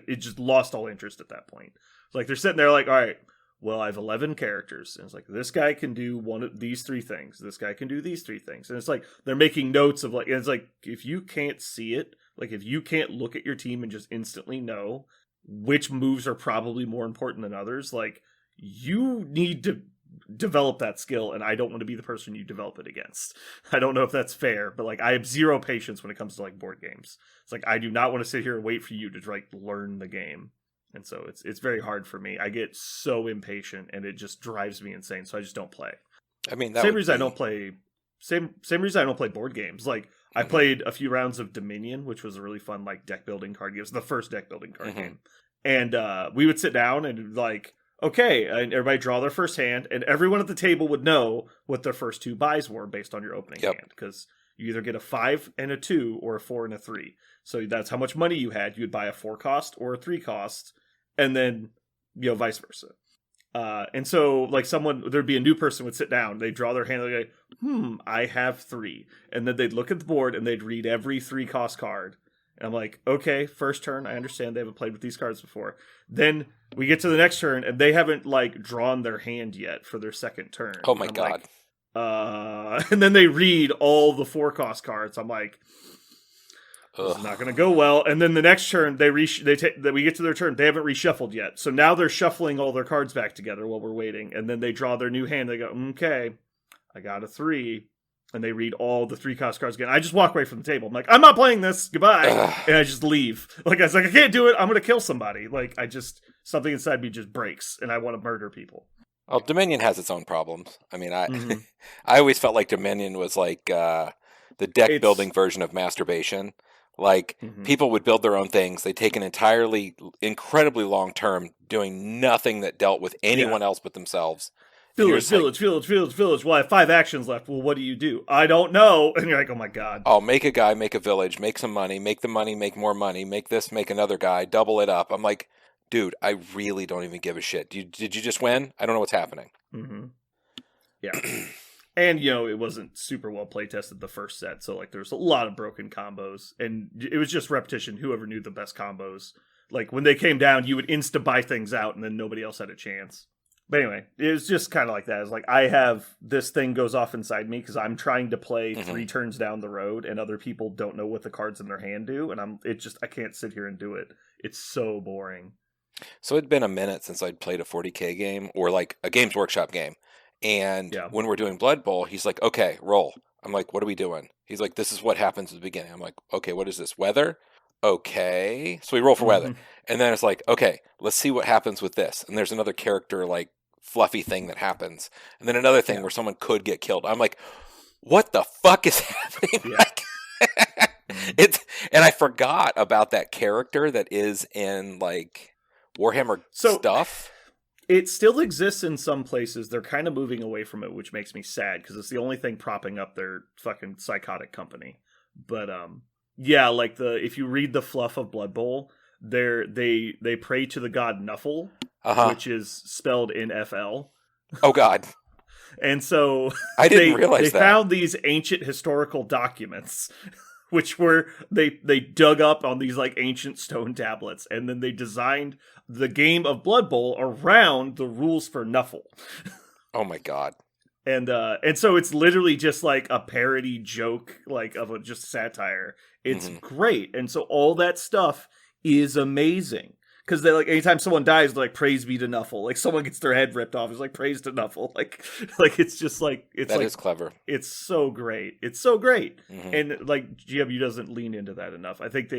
it just lost all interest at that point. Like, they're sitting there like, all right, well, I have 11 characters. And it's like, this guy can do one of these 3 things. This guy can do these 3 things. And it's like, they're making notes of like, and it's like, if you can't see it, like, if you can't look at your team and just instantly know which moves are probably more important than others, like, you need to develop that skill, and I don't want to be the person you develop it against. I don't know if that's fair, but like, I have 0 patience when it comes to like board games. It's like, I do not want to sit here and wait for you to like learn the game. And so it's very hard for me. I get so impatient and it just drives me insane. So I just don't play. I mean, same reason I don't play board games. Like, I played a few rounds of Dominion, which was a really fun like deck building card game. It was the first deck building card game. And we would sit down and like, okay, and everybody draw their first hand, and everyone at the table would know what their first 2 buys were based on your opening hand, because you either get a 5 and a 2 or a 4 and a 3. So that's how much money you had. You'd buy a 4 cost or a 3 cost, and then, vice versa. And so, like, there'd be a new person would sit down, they'd draw their hand, they'd go, I have 3. And then they'd look at the board, and they'd read every 3 cost card. And I'm like, okay, first turn, I understand they haven't played with these cards before. Then we get to the next turn, and they haven't, like, drawn their hand yet for their second turn. Oh my god. Like, And then they read all the 4-cost cards. I'm like, this is not going to go well. And then the next turn, we get to their turn. They haven't reshuffled yet. So now they're shuffling all their cards back together while we're waiting. And then they draw their new hand. They go, okay, I got a 3. And they read all the 3-cost cards again. I just walk away from the table. I'm like, I'm not playing this. Goodbye. And I just leave. Like, I was like, I can't do it. I'm going to kill somebody. Like, something inside me just breaks. And I want to murder people. Well, Dominion has its own problems. I mean, I always felt like Dominion was like the deck building version of masturbation. Like, people would build their own things. They'd take an incredibly long term doing nothing that dealt with anyone else but themselves. Village. Well, I have 5 actions left. Well, what do you do? I don't know. And you're like, oh my God. Oh, make a guy, make a village, make some money, make the money, make more money, make this, make another guy, double it up. I'm like, dude, I really don't even give a shit. Did you just win? I don't know what's happening. Yeah. And, it wasn't super well play tested the first set. So, like, there's a lot of broken combos. And it was just repetition. Whoever knew the best combos. Like, when they came down, you would insta-buy things out, and then nobody else had a chance. But anyway, it was just kind of like that. It's like, I have this thing goes off inside me because I'm trying to play 3 turns down the road, and other people don't know what the cards in their hand do. And I can't sit here and do it. It's so boring. So it'd been a minute since I'd played a 40K game or like a Games Workshop game. And when we're doing Blood Bowl, he's like, okay, roll. I'm like, what are we doing? He's like, this is what happens at the beginning. I'm like, okay, what is this? Weather? Okay. So we roll for weather. And then it's like, okay, let's see what happens with this. And there's another character, like, fluffy thing that happens. And then another thing where someone could get killed. I'm like, what the fuck is happening? And I forgot about that character that is in, like, Warhammer stuff. It still exists in some places. They're kind of moving away from it, which makes me sad because it's the only thing propping up their fucking psychotic company. But like if you read the fluff of Blood Bowl, they pray to the god Nuffle, which is spelled in FL. Oh God. And so I didn't realize they found these ancient historical documents, which were they dug up on these like ancient stone tablets, and then they designed the game of Blood Bowl around the rules for Nuffle. Oh my God. And so it's literally just like a parody joke, like of just satire. It's great. And so all that stuff is amazing. Because they like anytime someone dies, they're like, praise be to Nuffle. Like someone gets their head ripped off, it's like praise to Nuffle. Like it's just like that is clever. It's so great. It's so great. And like GW doesn't lean into that enough. I think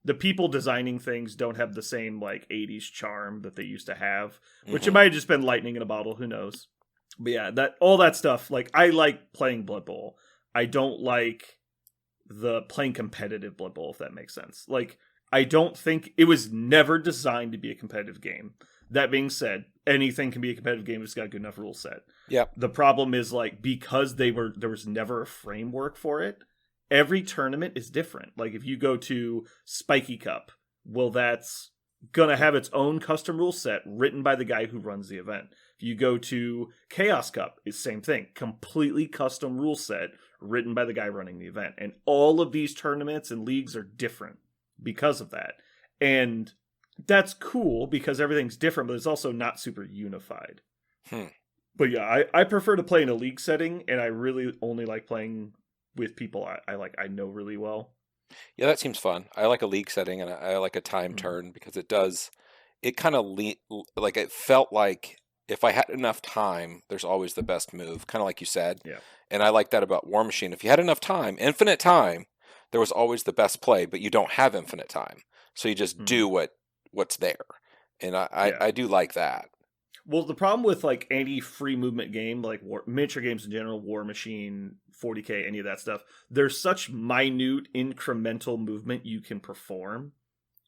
the people designing things don't have the same like 80s charm that they used to have. Which it might have just been lightning in a bottle, who knows. But yeah, all that stuff, like I like playing Blood Bowl. I don't like playing competitive Blood Bowl, if that makes sense. Like I don't think it was never designed to be a competitive game. That being said, anything can be a competitive game if it's got a good enough rule set. Yeah. The problem is like because there was never a framework for it, every tournament is different. Like if you go to Spiky Cup, well that's gonna have its own custom rule set written by the guy who runs the event. If you go to Chaos Cup, it's the same thing. Completely custom rule set written by the guy running the event. And all of these tournaments and leagues are different because of that. And that's cool because everything's different, but it's also not super unified. But yeah, I prefer to play in a league setting, and I really only like playing with people I know really well. Yeah, that seems fun. I like a league setting, and I like a time turn because it kind of like it felt like if I had enough time, there's always the best move, kind of like you said. Yeah. And I like that about War Machine. If you had enough time, infinite time, there was always the best play, but you don't have infinite time. So you just do what's there. And I do like that. Well, the problem with like any free movement game, like miniature games in general, War Machine, 40K, any of that stuff, there's such minute incremental movement you can perform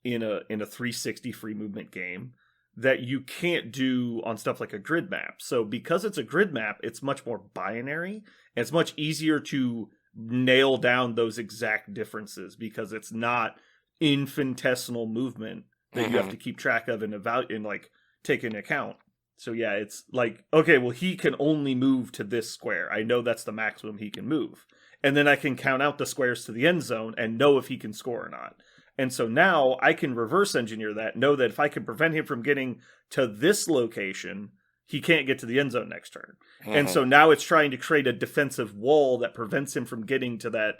in a 360 free movement game that you can't do on stuff like a grid map. So because it's a grid map, it's much more binary, and it's much easier to nail down those exact differences because it's not infinitesimal movement that you have to keep track of and like take into account. So yeah, it's like, okay, well, he can only move to this square. I know that's the maximum he can move. And then I can count out the squares to the end zone and know if he can score or not. And so now I can reverse engineer that, know that if I can prevent him from getting to this location, he can't get to the end zone next turn. Mm-hmm. And so now it's trying to create a defensive wall that prevents him from getting to that,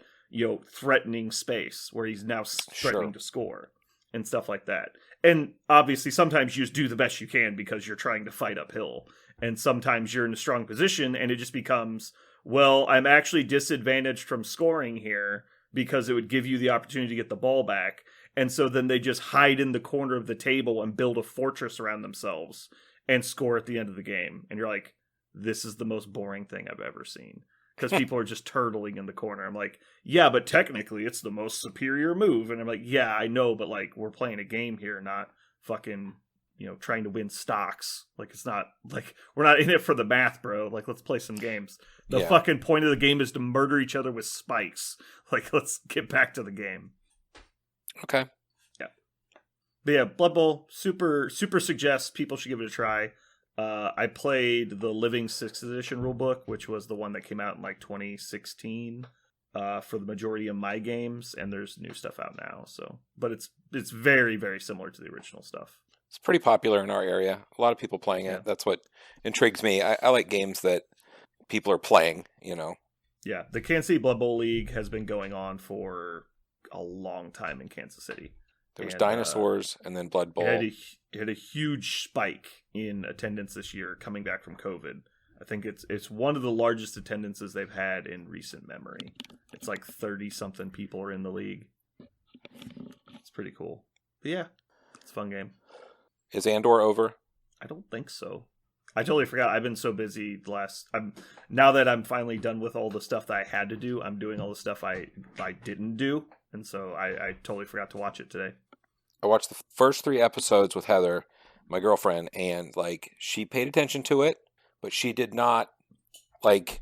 threatening space where he's now threatening to score and stuff like that. And obviously sometimes you just do the best you can because you're trying to fight uphill. And sometimes you're in a strong position and it just becomes, well, I'm actually disadvantaged from scoring here because it would give you the opportunity to get the ball back. And so then they just hide in the corner of the table and build a fortress around themselves and score at the end of the game. And you're like, this is the most boring thing I've ever seen. Because people are just turtling in the corner. I'm like, yeah, but technically it's the most superior move. And I'm like, yeah, I know, but like we're playing a game here, not fucking, trying to win stocks. Like it's not like we're not in it for the math, bro. Like let's play some games. The fucking point of the game is to murder each other with spikes. Like let's get back to the game. Okay. Yeah. But yeah, Blood Bowl, super suggest people should give it a try. I played the Living 6th Edition rulebook, which was the one that came out in like 2016 for the majority of my games, and there's new stuff out now. So, but it's very, very similar to the original stuff. It's pretty popular in our area. A lot of people playing it. That's what intrigues me. I like games that people are playing, Yeah, the Kansas City Blood Bowl League has been going on for a long time in Kansas City. There was dinosaurs and then Blood Bowl. It had a huge spike in attendance this year coming back from COVID. I think it's one of the largest attendances they've had in recent memory. It's like 30-something people are in the league. It's pretty cool. But yeah, it's a fun game. Is Andor over? I don't think so. I totally forgot. I've been so busy now that I'm finally done with all the stuff that I had to do, I'm doing all the stuff I didn't do. And so I totally forgot to watch it today. I watched the first 3 episodes with Heather, my girlfriend, and like she paid attention to it, but she did not like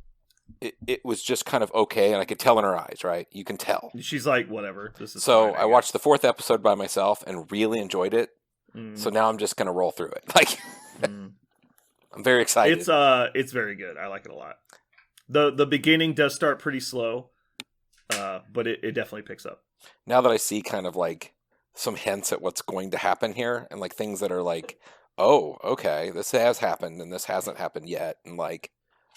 it was just kind of okay, and I could tell in her eyes, right? You can tell. She's like, whatever. This is so fine, I watched the 4th episode by myself and really enjoyed it. So now I'm just gonna roll through it. Like I'm very excited. It's very good. I like it a lot. The beginning does start pretty slow, but it definitely picks up. Now that I see kind of like some hints at what's going to happen here, and like things that are like, oh, okay, this has happened and this hasn't happened yet, and like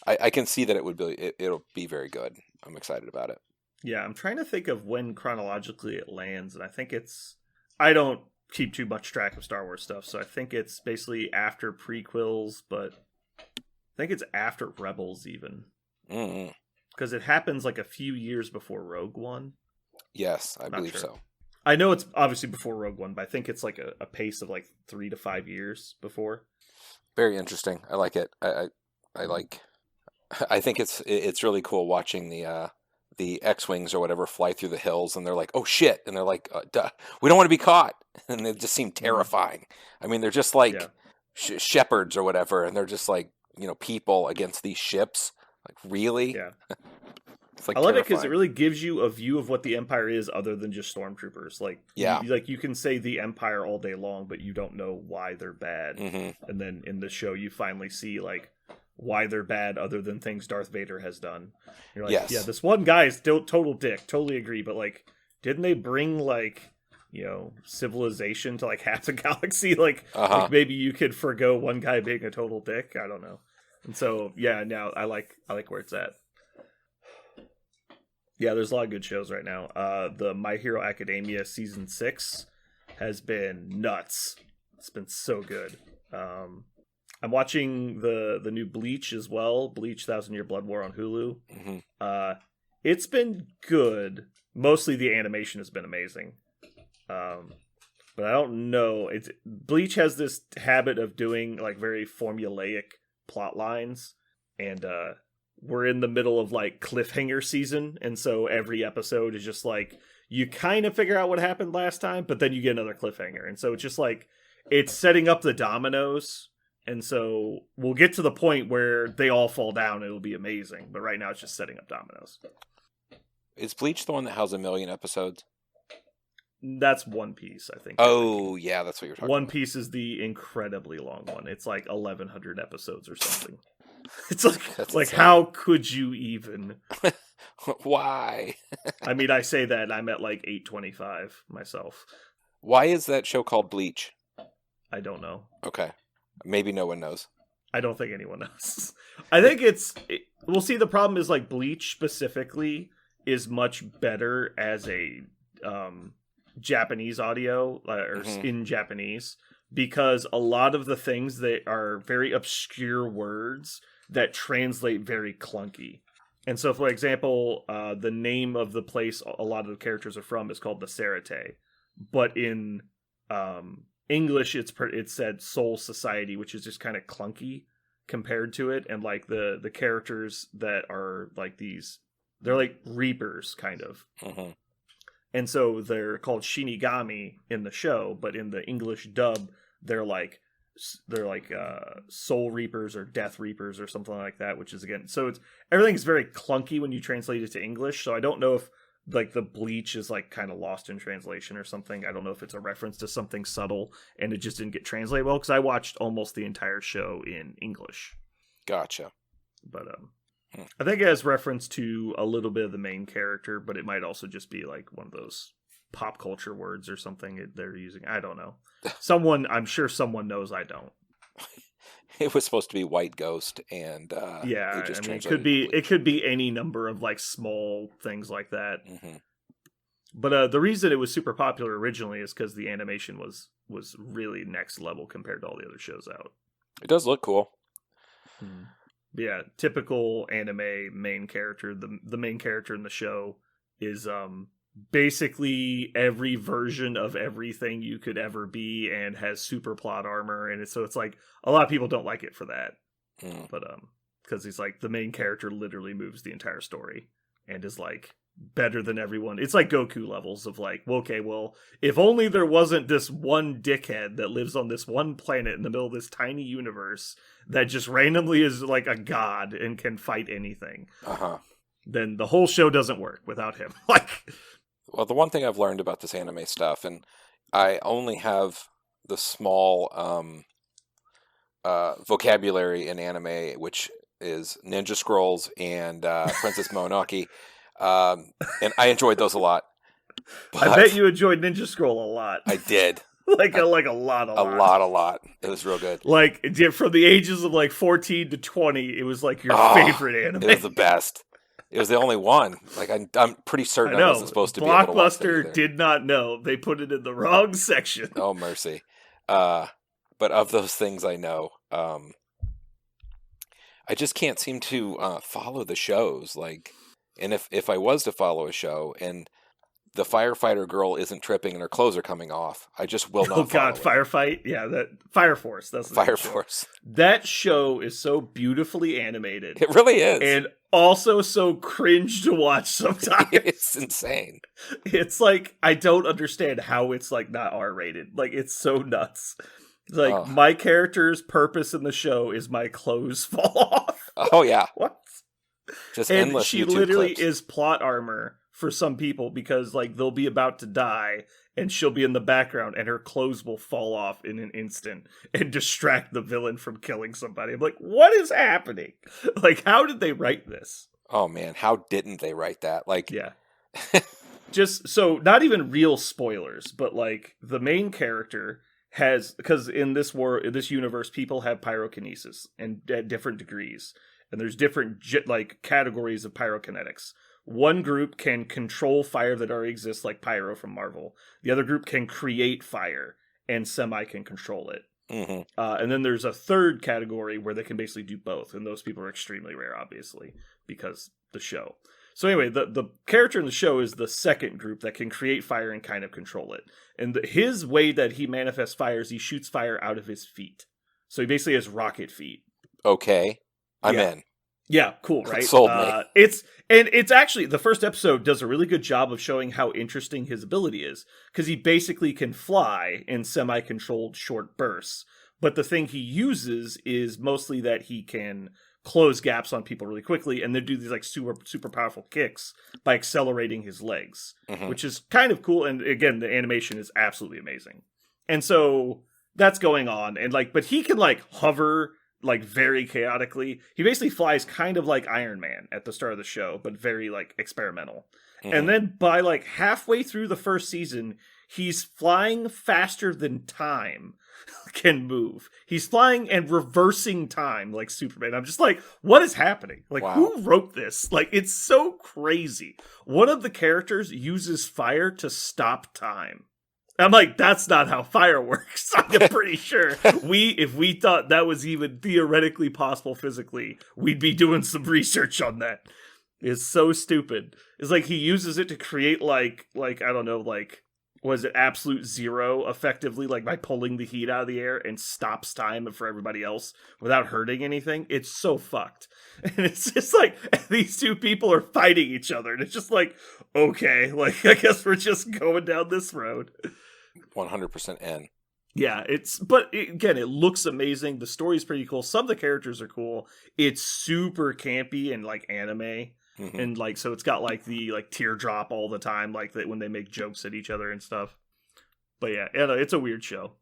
I can see that it'll be very good. I'm excited about it. Yeah, I'm trying to think of when chronologically it lands, and I think I don't keep too much track of Star Wars stuff, so I think it's basically after prequels, but I think it's after Rebels even. Because it happens like a few years before Rogue One. Yes, I believe so. I know it's obviously before Rogue One, but I think it's like a pace of like 3 to 5 years before. Very interesting. I like it. I think it's really cool watching the X-Wings or whatever fly through the hills, and they're like, oh shit, and they're like, we don't want to be caught, and they just seem terrifying. I mean, they're just like shepherds or whatever, and they're just like, people against these ships. Like, really? Yeah. It's like I love it because it really gives you a view of what the Empire is other than just stormtroopers. Like, you can say the Empire all day long, but you don't know why they're bad. Mm-hmm. And then in the show, you finally see like why they're bad other than things Darth Vader has done. You're like, yeah, this one guy is total dick. Totally agree. But like, didn't they bring like, civilization to like half the galaxy? Like maybe you could forgo one guy being a total dick. I don't know. And so, yeah, now I like where it's at. Yeah, there's a lot of good shows right now. The My Hero Academia Season 6 has been nuts. It's been so good. I'm watching the new Bleach as well. Bleach 1,000 Year Blood War on Hulu. Mm-hmm. It's been good. Mostly the animation has been amazing. But I don't know. Bleach has this habit of doing like very formulaic plot lines. And we're in the middle of like cliffhanger season, and so every episode is just like you kind of figure out what happened last time, but then you get another cliffhanger, and so it's just like it's setting up the dominoes, and so we'll get to the point where they all fall down and it'll be amazing, but right now it's just setting up dominoes. Is Bleach the one that has 1 million episodes? That's One Piece, I think. Oh yeah, that's what you're talking One about. Piece is the incredibly long one. It's like 1,100 episodes or something. It's like how could you even? Why? I mean, I say that I'm at like 825 myself. Why is that show called Bleach? I don't know. Okay, maybe no one knows. I don't think anyone knows. I think we'll see. The problem is like Bleach specifically is much better as a Japanese audio or in Japanese, because a lot of the things that are very obscure words that translate very clunky. And so, for example, the name of the place a lot of the characters are from is called the Serete, but in English it's said Soul Society, which is just kind of clunky compared to it. And like the characters that are like these, they're like reapers kind of. And so they're called Shinigami in the show, but in the English dub they're like Soul Reapers or Death Reapers or something like that, which is everything's very clunky when you translate it to English. So I don't know if like the Bleach is like kind of lost in translation or something. I don't know if it's a reference to something subtle and it just didn't get translated well, because I watched almost the entire show in English. Gotcha. But I think it has reference to a little bit of the main character, but it might also just be like one of those pop culture words or something they're using. I don't know. I'm sure someone knows. I don't. It was supposed to be White Ghost, and yeah, it could be any number of like small things like that. But the reason it was super popular originally is because the animation was really next level compared to all the other shows out. It does look cool. Yeah, typical anime main character. The main character in the show is basically every version of everything you could ever be, and has super plot armor, and so it's like a lot of people don't like it for that. But because he's like the main character literally moves the entire story and is like better than everyone. It's like Goku levels of like, okay, well, if only there wasn't this one dickhead that lives on this one planet in the middle of this tiny universe that just randomly is like a god and can fight anything, then the whole show doesn't work without him. Like, well, the one thing I've learned about this anime stuff, and I only have the small vocabulary in anime, which is Ninja Scrolls and Princess Mononoke, and I enjoyed those a lot. I bet you enjoyed Ninja Scroll a lot. I did. A lot. It was real good. Like, from the ages of like 14 to 20, it was like your favorite anime. It was the best. It was the only one. Like, I'm pretty certain I wasn't supposed to be able to watch Blockbuster did not know. They put it in the wrong section. Oh, mercy. But of those things I know, I just can't seem to follow the shows. Like, and if I was to follow a show and the firefighter girl isn't tripping and her clothes are coming off, I just will not. Oh God, Firefight! Yeah, that Fire Force. That's the Fire Force. That show is so beautifully animated. It really is, and also so cringe to watch sometimes. It's insane. It's like I don't understand how it's like not R-rated. Like, it's so nuts. Like, my character's purpose in the show is my clothes fall off. Oh yeah, what? Just and endless. She YouTube literally clips. is plot armor for some people, because like they'll be about to die and she'll be in the background and her clothes will fall off in an instant and distract the villain from killing somebody. I'm like, what is happening? Like, how did they write this? Oh man, how didn't they write that? Like, yeah. Just so, not even real spoilers, but like the main character has, because in this universe, people have pyrokinesis and at different degrees, and there's different like categories of pyrokinetics. One group can control fire that already exists, like Pyro from Marvel. The other group can create fire, and Semi can control it. And then there's a third category where they can basically do both, and those people are extremely rare, obviously, because the show. So anyway, the character in the show is the second group that can create fire and kind of control it. And his way that he manifests fire is he shoots fire out of his feet. So he basically has rocket feet. Okay, I'm in. Yeah, cool, right? Sold me. It's actually, the first episode does a really good job of showing how interesting his ability is, because he basically can fly in semi-controlled short bursts. But the thing he uses is mostly that he can close gaps on people really quickly, and then do these like super powerful kicks by accelerating his legs, which is kind of cool. And again, the animation is absolutely amazing. And so that's going on, and like, but he can like hover like very chaotically. He basically flies kind of like Iron Man at the start of the show, but very like experimental. And then by like halfway through the first season, He's flying faster than time can move. He's flying and reversing time like Superman. I'm just like, what is happening? Like, Wow. who wrote this? Like, it's so crazy. One of the characters uses fire to stop time. I'm like, that's not how fire works. I'm pretty sure if we thought that was even theoretically possible physically, we'd be doing some research on that. It's so stupid. It's like he uses it to create like I don't know, like, was it absolute zero effectively, like by pulling the heat out of the air and stops time for everybody else without hurting anything. It's so fucked. And it's just like these two people are fighting each other. And it's just like, okay, like I guess we're just going down this road. 100% N. Yeah, again, it looks amazing. The story's pretty cool. Some of the characters are cool. It's super campy and like anime. Mhm. And like, so it's got like the like teardrop all the time, like that when they make jokes at each other and stuff. But yeah, it's a weird show.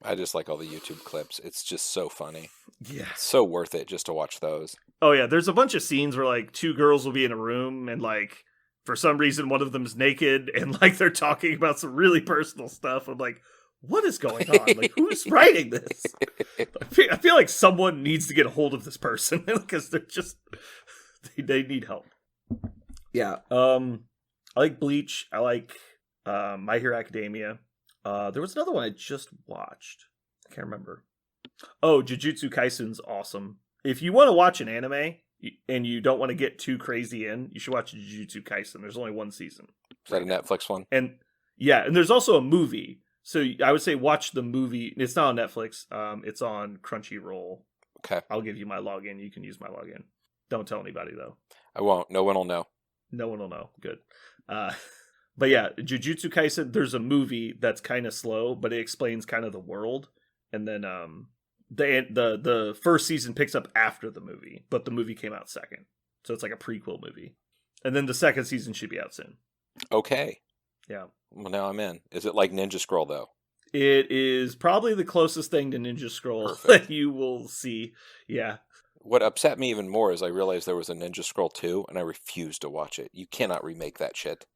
I just like all the YouTube clips. It's just so funny. Yeah. It's so worth it just to watch those. Oh yeah, there's a bunch of scenes where like two girls will be in a room and like for some reason one of them's naked and like they're talking about some really personal stuff. I'm like, what is going on? Like, who's writing this? I feel like someone needs to get a hold of this person because they're just they need help. Yeah. I like Bleach. I like My Hero Academia. There was another one I just watched. I can't remember. Oh, Jujutsu Kaisen's awesome. If you want to watch an anime and you don't want to get too crazy in, you should watch Jujutsu Kaisen. There's only one season. Is that a Netflix one? And yeah, and there's also a movie. So I would say watch the movie. It's not on Netflix. It's on Crunchyroll. Okay. I'll give you my login. You can use my login. Don't tell anybody though. I won't. No one will know. No one will know. Good. But yeah, Jujutsu Kaisen, there's a movie that's kind of slow, but it explains kind of the world. And then the first season picks up after the movie, but the movie came out second. So it's like a prequel movie. And then the second season should be out soon. Okay. Yeah. Well, now I'm in. Is it like Ninja Scroll, though? It is probably the closest thing to Ninja Scroll that you will see. Yeah. What upset me even more is I realized there was a Ninja Scroll 2, and I refused to watch it. You cannot remake that shit.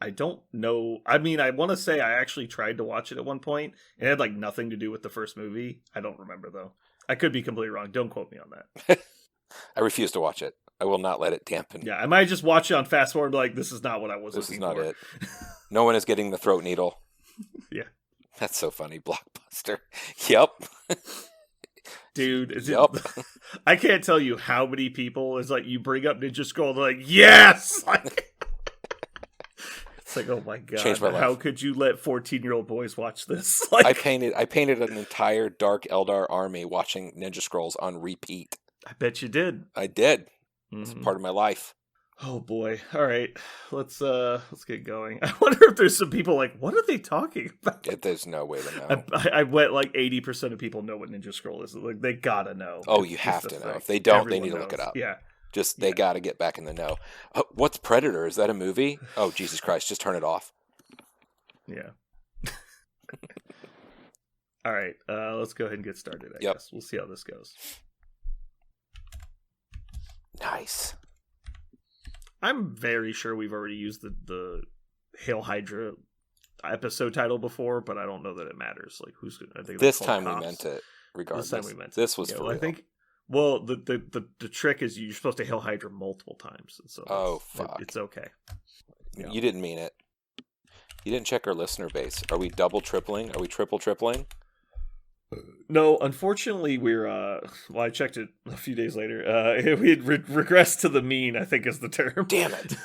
I don't know. I mean, I want to say I actually tried to watch it at one point. It had like nothing to do with the first movie. I don't remember though. I could be completely wrong. Don't quote me on that. I refuse to watch it. I will not let it dampen. Yeah, I might just watch it on fast forward and be like, this is not what I was This is looking not for. it. No one is getting the throat needle. Yeah. That's so funny. Blockbuster. Yep. Dude, it's Yup. I can't tell you how many people is like you bring up Ninja Scroll, they're like, yes! Like, it's like, oh my god, Changed my life. how could you let 14-year-old boys watch this? Like, I painted an entire Dark Eldar army watching Ninja Scrolls on repeat. I bet you did. I did. It's Mhm. part of my life. Oh boy. All right. Let's get going. I wonder if there's some people like, what are they talking about? There's no way to know. I went like 80% of people know what Ninja Scroll is. Like they gotta know. Oh, It's you just have a to know. thing. If they don't, Everyone they need to look knows. it up. Yeah. Just they Yeah. got to get back in the know. What's Predator? Is that a movie? Oh, Jesus Christ! Just turn it off. Yeah. All right. Let's go ahead and get started. I Yep. guess we'll see how this goes. Nice. I'm very sure we've already used the Hail Hydra episode title before, but I don't know that it matters. Like who's gonna? I think This they're time called we Cops. meant it. Regardless, This time we meant it. This was Yeah, for well, real. I think. Well, the trick is you're supposed to Hail Hydra multiple times, and so Oh, fuck. it's okay. Yeah. You didn't mean it. You didn't check our listener base. Are we double tripling? Are we triple tripling? No, unfortunately, we're well, I checked it a few days later. We had regressed to the mean, I think is the term. Damn it!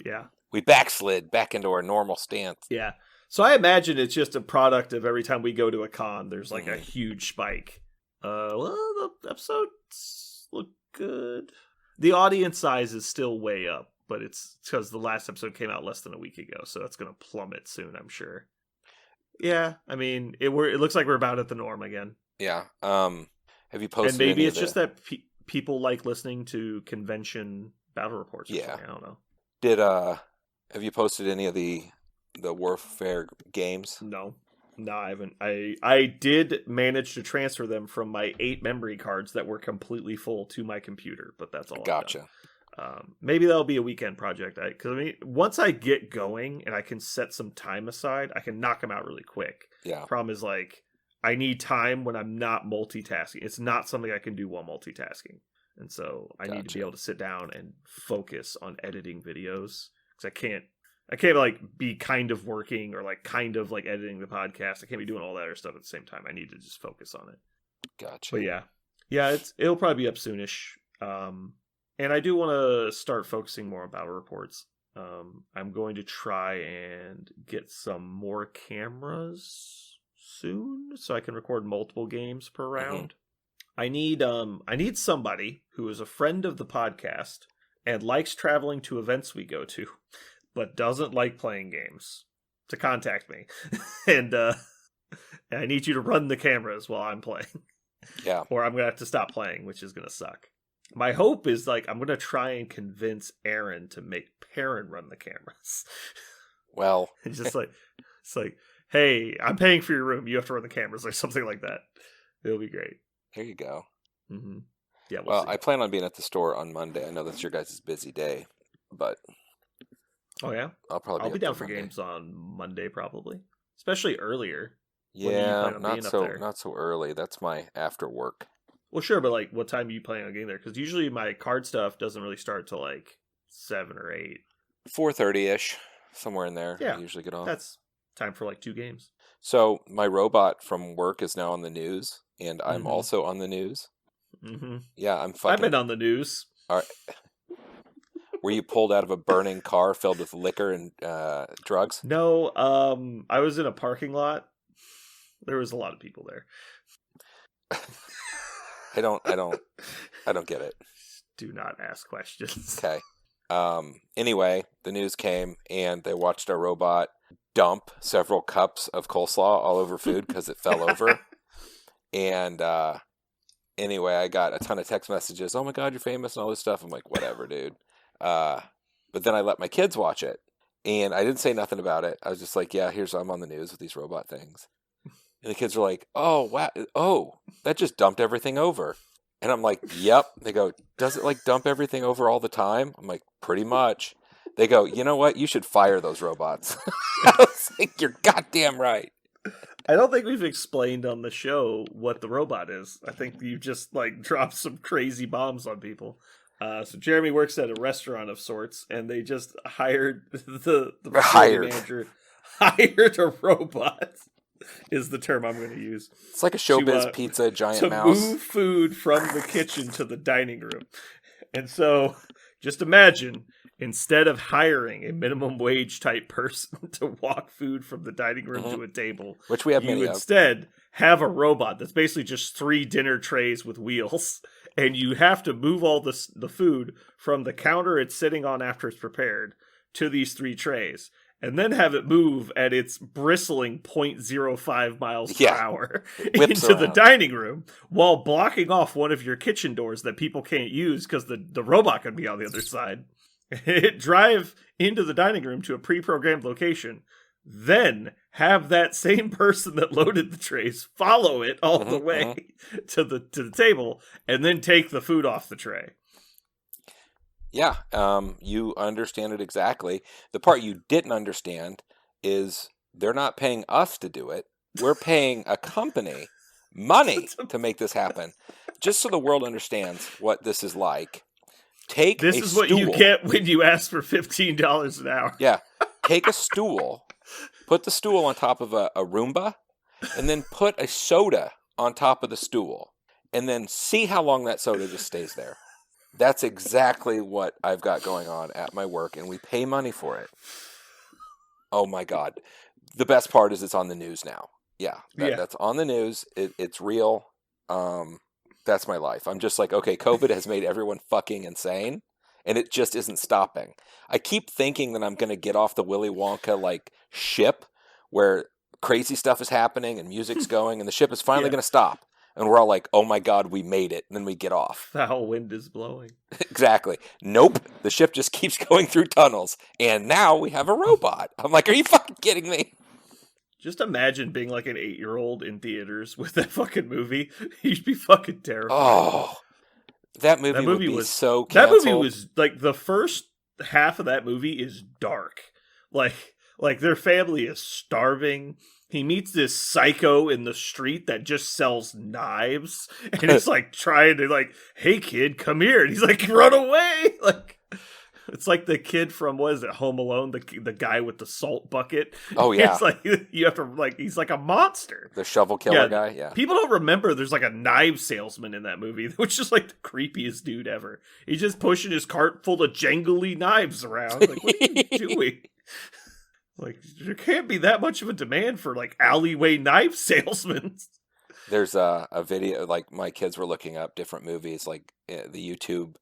Yeah. We backslid back into our normal stance. Yeah. So I imagine it's just a product of every time we go to a con, there's like a Mhm. huge spike. Well, the episodes look good. The audience size is still way up, but it's because the last episode came out less than a week ago, so that's going to plummet soon, I'm sure. Yeah, I mean, it looks like we're about at the norm again. Yeah. Have you posted? And maybe any it's of just that people like listening to convention battle reports. Or Yeah. something. I don't know. Have you posted any of the Warfare games? No, I haven't. I did manage to transfer them from my 8 memory cards that were completely full to my computer, but that's all. I've done. Gotcha. Maybe that'll be a weekend project. Because I mean, once I get going and I can set some time aside, I can knock them out really quick. Yeah. Problem is, like, I need time when I'm not multitasking. It's not something I can do while multitasking. And so I need to be able to sit down and focus on editing videos. Because I can't like be kind of working or like kind of like editing the podcast. I can't be doing all that other stuff at the same time. I need to just focus on it. Gotcha. But yeah, it'll probably be up soonish. And I do want to start focusing more on battle reports. I'm going to try and get some more cameras soon, so I can record multiple games per round. I need somebody who is a friend of the podcast and likes traveling to events we go to, but doesn't like playing games, to contact me. And I need you to run the cameras while I'm playing. Yeah. Or I'm going to have to stop playing, which is going to suck. My hope is, like, I'm going to try and convince Aaron to make Perrin run the cameras. Well. It's like, hey, I'm paying for your room. You have to run the cameras or something like that. It'll be great. There you go. Mm-hmm. Yeah. Well, I plan on being at the store on Monday. I know that's your guys' busy day, but. Oh, yeah? I'll be down for games on Monday, probably. Especially earlier. Yeah, not so early. That's my after work. Well, sure, but like, what time are you planning on getting there? Because usually my card stuff doesn't really start till like 7 or 8. 4:30ish, somewhere in there. Yeah, I usually get off. That's time for like 2 games. So my robot from work is now on the news, and I'm also on the news. Mm-hmm. Yeah, I've been on the news. All right. Were you pulled out of a burning car filled with liquor and drugs? No, I was in a parking lot. There was a lot of people there. I don't get it. Do not ask questions. Okay. Anyway, the news came and they watched our robot dump several cups of coleslaw all over food because it fell over. And anyway, I got a ton of text messages. Oh my God, you're famous and all this stuff. I'm like, whatever, dude. But then I let my kids watch it and I didn't say nothing about it. I was just like, yeah, I'm on the news with these robot things. And the kids are like, oh, wow. Oh, that just dumped everything over. And I'm like, yep. They go, does it like dump everything over all the time? I'm like, pretty much. They go, you know what? You should fire those robots. I was like, you're goddamn right. I don't think we've explained on the show what the robot is. I think you just like dropped some crazy bombs on people. So Jeremy works at a restaurant of sorts, and they just hired the manager hired a robot. Is the term I'm going to use. It's like a showbiz pizza giant to mouse. To move food from the kitchen to the dining room. And so, just imagine, instead of hiring a minimum wage type person to walk food from the dining room to a table, which we have many you instead have a robot that's basically just 3 dinner trays with wheels, and you have to move all the food from the counter it's sitting on after it's prepared to these 3 trays. And then have it move at its bristling 0.05 miles per hour into the dining room while blocking off one of your kitchen doors that people can't use because the robot could be on the other side. It drive into the dining room to a pre-programmed location, then have that same person that loaded the trays follow it all the way to the table, and then take the food off the tray. Yeah, you understand it exactly. The part you didn't understand is they're not paying us to do it. We're paying a company money to make this happen. Just so the world understands what this is like. This is what you get when you ask for $15 an hour. Yeah, take a stool, put the stool on top of a Roomba, and then put a soda on top of the stool, and then see how long that soda just stays there. That's exactly what I've got going on at my work, and we pay money for it. Oh, my God. The best part is it's on the news now. Yeah, that's on the news. It's real. That's my life. I'm just like, okay, COVID has made everyone fucking insane, and it just isn't stopping. I keep thinking that I'm going to get off the Willy Wonka, like, ship where crazy stuff is happening and music's going, and the ship is finally going to stop. And we're all like, oh my God, we made it. And then we get off. Foul wind is blowing. Exactly. Nope. The ship just keeps going through tunnels. And now we have a robot. I'm like, are you fucking kidding me? Just imagine being like an 8-year-old in theaters with that fucking movie. You'd be fucking terrified. Oh. That movie, That movie would be was so That canceled. movie was like the first half of that movie is dark. Like their family is starving. He meets this psycho in the street that just sells knives, and he's like trying to like, "Hey kid, come here," and he's like, "Run away!" Like it's like the kid from what is it, Home Alone, the guy with the salt bucket. Oh, yeah. It's like you have to like he's like a monster. The shovel killer guy, yeah. People don't remember there's like a knife salesman in that movie, which is like the creepiest dude ever. He's just pushing his cart full of jangly knives around. Like, what are you doing? Like, there can't be that much of a demand for like alleyway knife salesmen. There's a video, like my kids were looking up different movies, like the YouTube,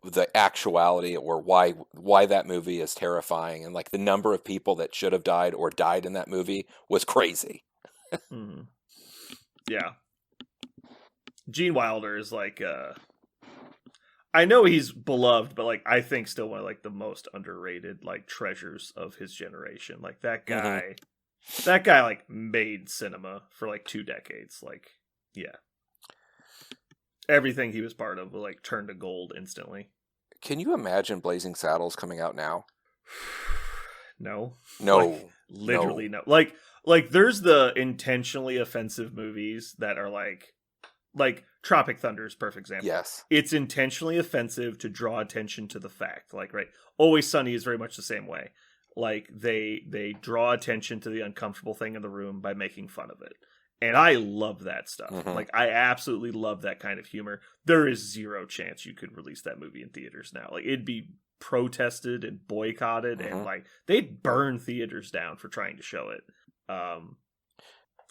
the actuality or why that movie is terrifying, and like the number of people that should have died or died in that movie was crazy. Mm. Yeah. Gene Wilder is like, I know he's beloved, but like I think still one of like the most underrated like treasures of his generation. Like that guy, like made cinema for like 2 decades. Like, yeah, everything he was part of will like turn to gold instantly. Can you imagine Blazing Saddles coming out now? No, No, literally no. Like there's the intentionally offensive movies that are like Tropic Thunder is a perfect example. Yes. It's intentionally offensive to draw attention to the fact. Like, right, Always Sunny is very much the same way. Like they draw attention to the uncomfortable thing in the room by making fun of it. And I love that stuff. Mhm. Like I absolutely love that kind of humor. There is zero chance you could release that movie in theaters now. Like it'd be protested and boycotted and like they'd burn theaters down for trying to show it.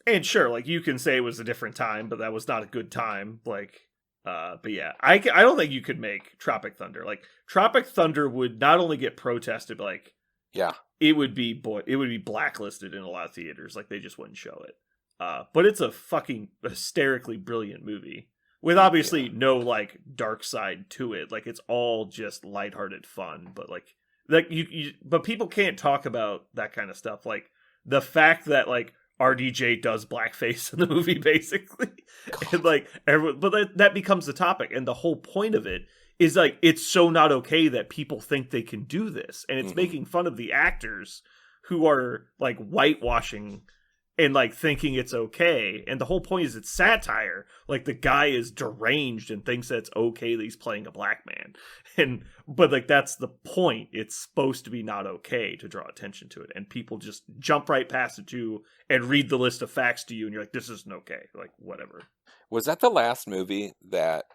And sure, like you can say it was a different time, but that was not a good time. Like, but yeah, I don't think you could make Tropic Thunder. Like Tropic Thunder would not only get protested, but like, Yeah. it would be blacklisted in a lot of theaters. Like they just wouldn't show it. But it's a fucking hysterically brilliant movie with obviously no like dark side to it. Like it's all just lighthearted fun. But like but people can't talk about that kind of stuff. Like the fact that like RDJ does blackface in the movie, basically, and like everyone, but that becomes the topic, and the whole point of it is like it's so not okay that people think they can do this, and it's making fun of the actors who are like whitewashing and like thinking it's okay, and the whole point is it's satire. Like the guy is deranged and thinks that it's okay that he's playing a black man, but like that's the point. It's supposed to be not okay to draw attention to it, and people just jump right past it to and read the list of facts to you, and you're like, this isn't okay. Like whatever. Was that the last movie that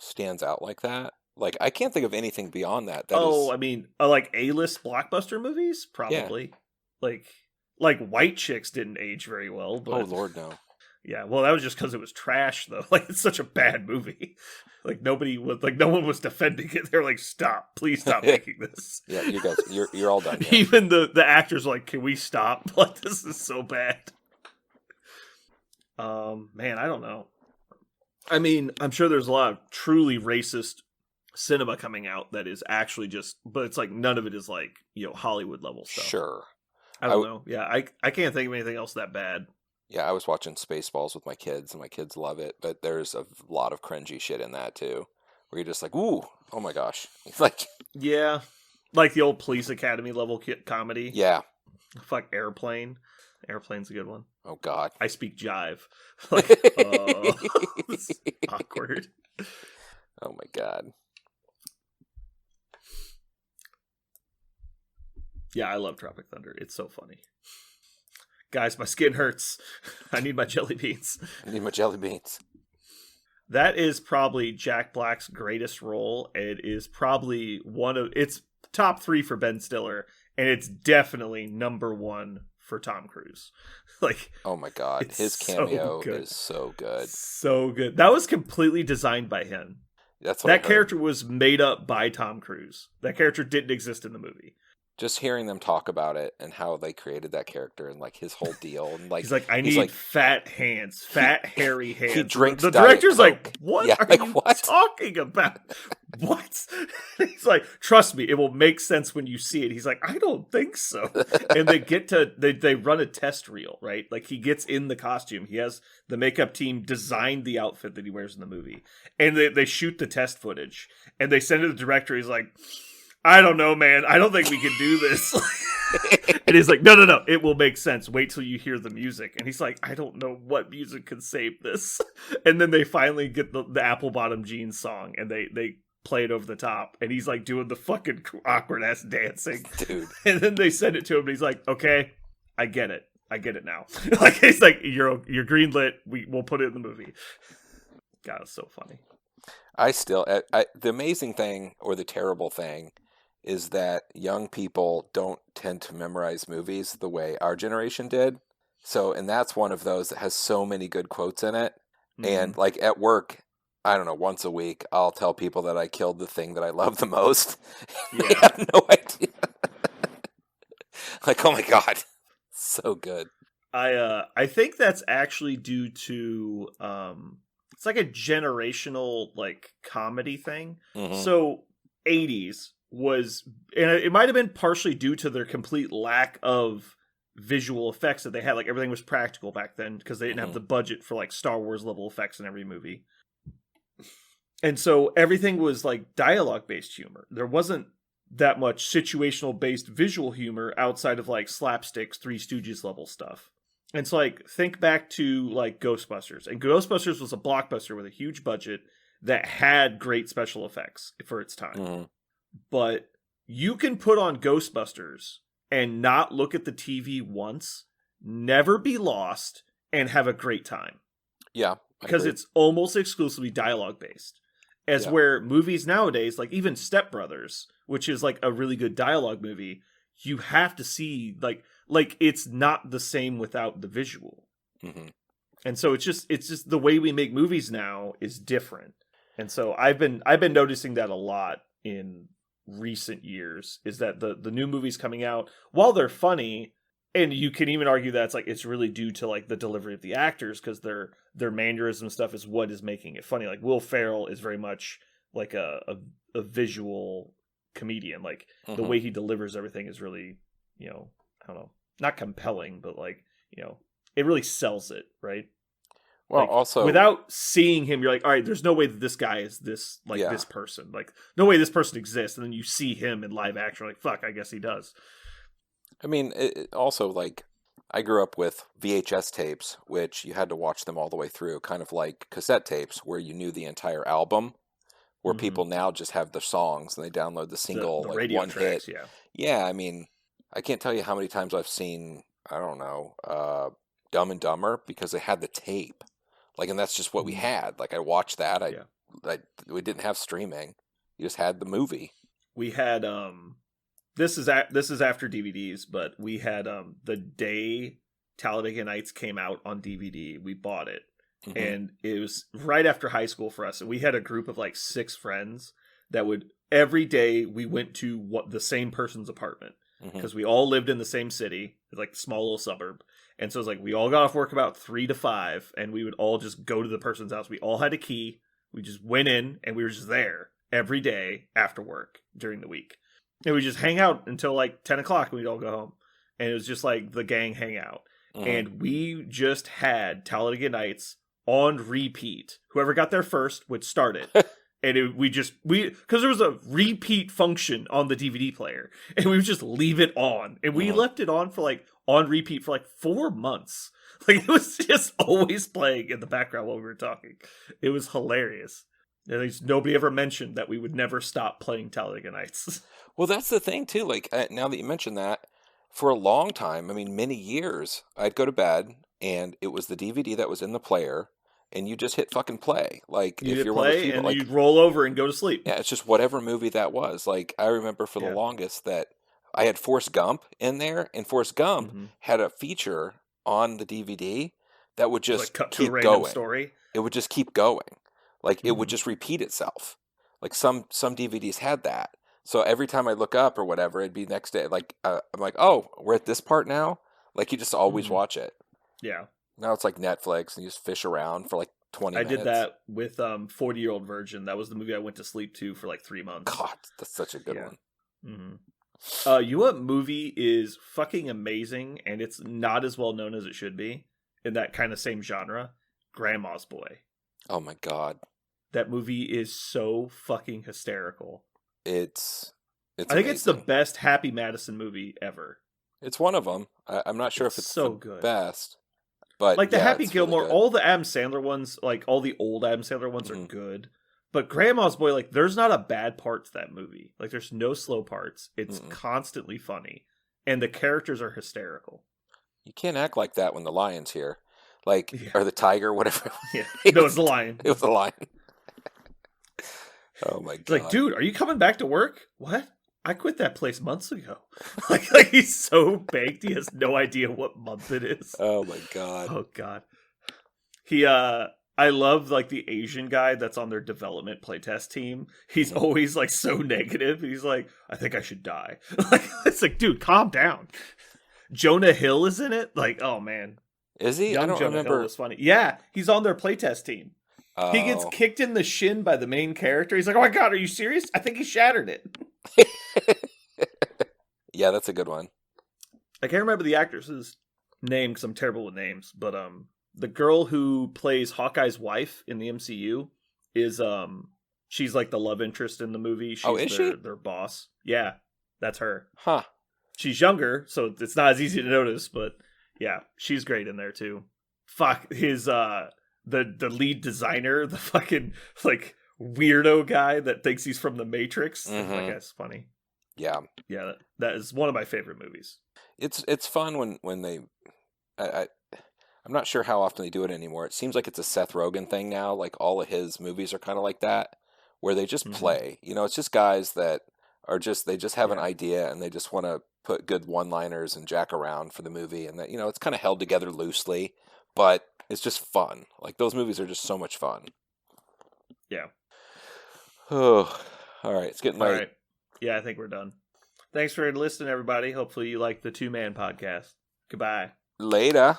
stands out like that? Like I can't think of anything beyond that. I mean, like A-list blockbuster movies, probably. Yeah. Like White Chicks didn't age very well, but oh Lord, no. Yeah, well, that was just because it was trash, though. Like it's such a bad movie. Like no one was defending it. They're like, stop, please stop making this. Yeah, you guys, you're all done. Yeah. Even the actors are like, can we stop? Like this is so bad. Man, I don't know. I mean, I'm sure there's a lot of truly racist cinema coming out that is actually just, but it's like none of it is like, Hollywood level stuff. Sure. I don't know. Yeah, I can't think of anything else that bad. Yeah, I was watching Spaceballs with my kids, and my kids love it, but there's a lot of cringy shit in that too, where you're just like, ooh, oh my gosh. Like, yeah, like the old Police Academy level comedy. Yeah. Fuck Airplane. Airplane's a good one. Oh God. I speak jive. Like, it's awkward. Oh my God. Yeah, I love Tropic Thunder. It's so funny. Guys, my skin hurts. I need my jelly beans. I need my jelly beans. That is probably Jack Black's greatest role. It is probably it's top 3 for Ben Stiller, and it's definitely number 1 for Tom Cruise. Like, oh my God, his cameo is so good. So good. That was completely designed by him. That's what that character was made up by Tom Cruise. That character didn't exist in the movie. just hearing them talk about it and how they created that character and like his whole deal and like He's like, I need fat hands, fat hairy hands. he drinks the Diet director's like, Coke. what Yeah, are like, you what? talking about? What? He's like, trust me, it will make sense when you see it. He's like, I don't think so. And they run a test reel, right? Like he gets in the costume. He has the makeup team design the outfit that he wears in the movie. And they shoot the test footage and they send it to the director. He's like, I don't know, man. I don't think we can do this. And he's like, no. It will make sense. Wait till you hear the music. And he's like, I don't know what music can save this. And then they finally get the Apple Bottom Jeans song and they play it over the top. And he's like doing the fucking awkward ass dancing. Dude. And then they send it to him and he's like, okay, I get it. I get it now. Like he's like, you're greenlit. We'll put it in the movie. God, it's so funny. The amazing thing or the terrible thing is that young people don't tend to memorize movies the way our generation did. So, and that's one of those that has so many good quotes in it. Mm-hmm. And like at work, I don't know, once a week, I'll tell people that I killed the thing that I love the most. Yeah. They have no idea. Like, oh my God. So good. I think that's actually due to it's like a generational like comedy thing. Mhm. So 80s was, and it might have been partially due to their complete lack of visual effects that they had. Like everything was practical back then because they didn't have the budget for like Star Wars level effects in every movie. And so everything was like dialogue based humor. There wasn't that much situational based visual humor outside of like slapsticks, Three Stooges level stuff. And so like think back to like Ghostbusters. And Ghostbusters was a blockbuster with a huge budget that had great special effects for its time. Mm-hmm. But you can put on Ghostbusters and not look at the TV once, never be lost, and have a great time. Yeah. Because it's almost exclusively dialogue based. As where movies nowadays, like even Step Brothers, which is like a really good dialogue movie, you have to see like it's not the same without the visual. Mm-hmm. And so it's just the way we make movies now is different. And so I've been noticing that a lot in recent years, is that the new movies coming out, while they're funny, and you can even argue that it's really due to like the delivery of the actors, because their mannerism stuff is what is making it funny. Like Will Ferrell is very much like a visual comedian. Like the way he delivers everything is really, I don't know, not compelling, but like, it really sells it, right? Well, like, also without seeing him, you're like, all right, there's no way that this guy is this, like this person. Like no way this person exists. And then you see him in live action, like, fuck, I guess he does. I mean, it also, like, I grew up with VHS tapes, which you had to watch them all the way through, kind of like cassette tapes, where you knew the entire album, where people now just have the songs, and they download the single, the like, radio one tracks, hit. Yeah, I mean, I can't tell you how many times I've seen, I don't know, Dumb and Dumber, because they had the tape. Like, and that's just what we had. Like, I watched that. We didn't have streaming. You just had the movie. We had, This is after DVDs, but we had the day Talladega Nights came out on DVD, we bought it. Mm-hmm. And it was right after high school for us. And we had a group of like 6 friends that would, every day we went to the same person's apartment, because we all lived in the same city, like a small little suburb. And so it was like we all got off work about 3 to 5, and we would all just go to the person's house. We all had a key. We just went in, and we were just there every day after work during the week. And we just hang out until like 10 o'clock and we'd all go home. And it was just like the gang hangout. And we just had Talladega Nights on repeat. Whoever got there first would start it. And because there was a repeat function on the DVD player. And we would just leave it on. And we left it on repeat for like 4 months. Like it was just always playing in the background while we were talking. It was hilarious. At least nobody ever mentioned that we would never stop playing Talladega Nights. Well, that's the thing, too. Like, now that you mention that, for a long time, I mean, many years, I'd go to bed, and it was the DVD that was in the player, and you just hit fucking play. Like, you if you're play, one of those people, and like, you'd roll over and go to sleep. Yeah, it's just whatever movie that was. Like, I remember for the longest that I had Forrest Gump in there, and Forrest Gump had a feature on the DVD that would just cut keep to a random going. Story. It would just keep going. Like, it would just repeat itself. Like, some DVDs had that. So every time I look up or whatever, it'd be next day. Like I'm like, oh, we're at this part now. Like you just always Mhm. watch it. Yeah. Now it's like Netflix, and you just fish around for like 20 I minutes. did that with 40-Year-Old Virgin. That was the movie I went to sleep to for like 3 months. God, that's such a good Yeah. one. Mm-hmm. You know what movie is fucking amazing, and it's not as well known as it should be in that kind of same genre? Grandma's Boy. Oh my God, That movie is so fucking hysterical. it's I think it's the amazing. best Happy Madison movie ever. It's one of them. I'm not sure if It's it's so the good. best, but Like the yeah, Happy it's really Gilmore, good. all the Adam Sandler ones, like all the old Adam Sandler ones are Mhm. good. But Grandma's Boy, like there's not a bad part to that movie. Like there's no slow parts. It's Mm-mm. constantly funny. And the characters are hysterical. You can't act like that when the lion's here, like Yeah. or the tiger, whatever. Yeah. It No, was- it's the lion. It was a lion. Oh my It's God! like, dude, are you coming back to work? What? I quit that place months ago. like he's so baked, he has no idea what month it is. Oh my God! Oh god. I love like the Asian guy that's on their development playtest team. He's always like so negative. He's like, I think I should die. Like it's like, dude, calm down. Jonah Hill is in it. Like, oh man. Is he? I Young don't Jonah remember. Hill was funny. Yeah, he's on their playtest team. He gets Oh. kicked in the shin by the main character. He's like, oh my god, are you serious? I think he shattered it. Yeah, that's a good one. I can't remember the actress's name because I'm terrible with names, but the girl who plays Hawkeye's wife in the MCU is she's like the love interest in the movie. She's Is she? their boss. Yeah, that's her. Huh? She's younger, so it's not as easy to notice, but yeah, she's great in there too. Fuck his the lead designer, the fucking like weirdo guy that thinks he's from the Matrix. Mhm. That guy's funny. Yeah, Yeah, that is one of my favorite movies. it's fun when they. I'm not sure how often they do it anymore. It seems like it's a Seth Rogen thing now. Like all of his movies are kind of like that, where they just Mhm. play. You know, it's just guys that are they just have an Yeah. idea and they just want to put good one-liners and jack around for the movie, and that it's kind of held together loosely, but it's just fun. Like those movies are just so much fun. Yeah. Oh, all right, it's getting All late. right. Yeah, I think we're done. Thanks for listening, everybody. Hopefully you like the 2-Man podcast. Goodbye. Later.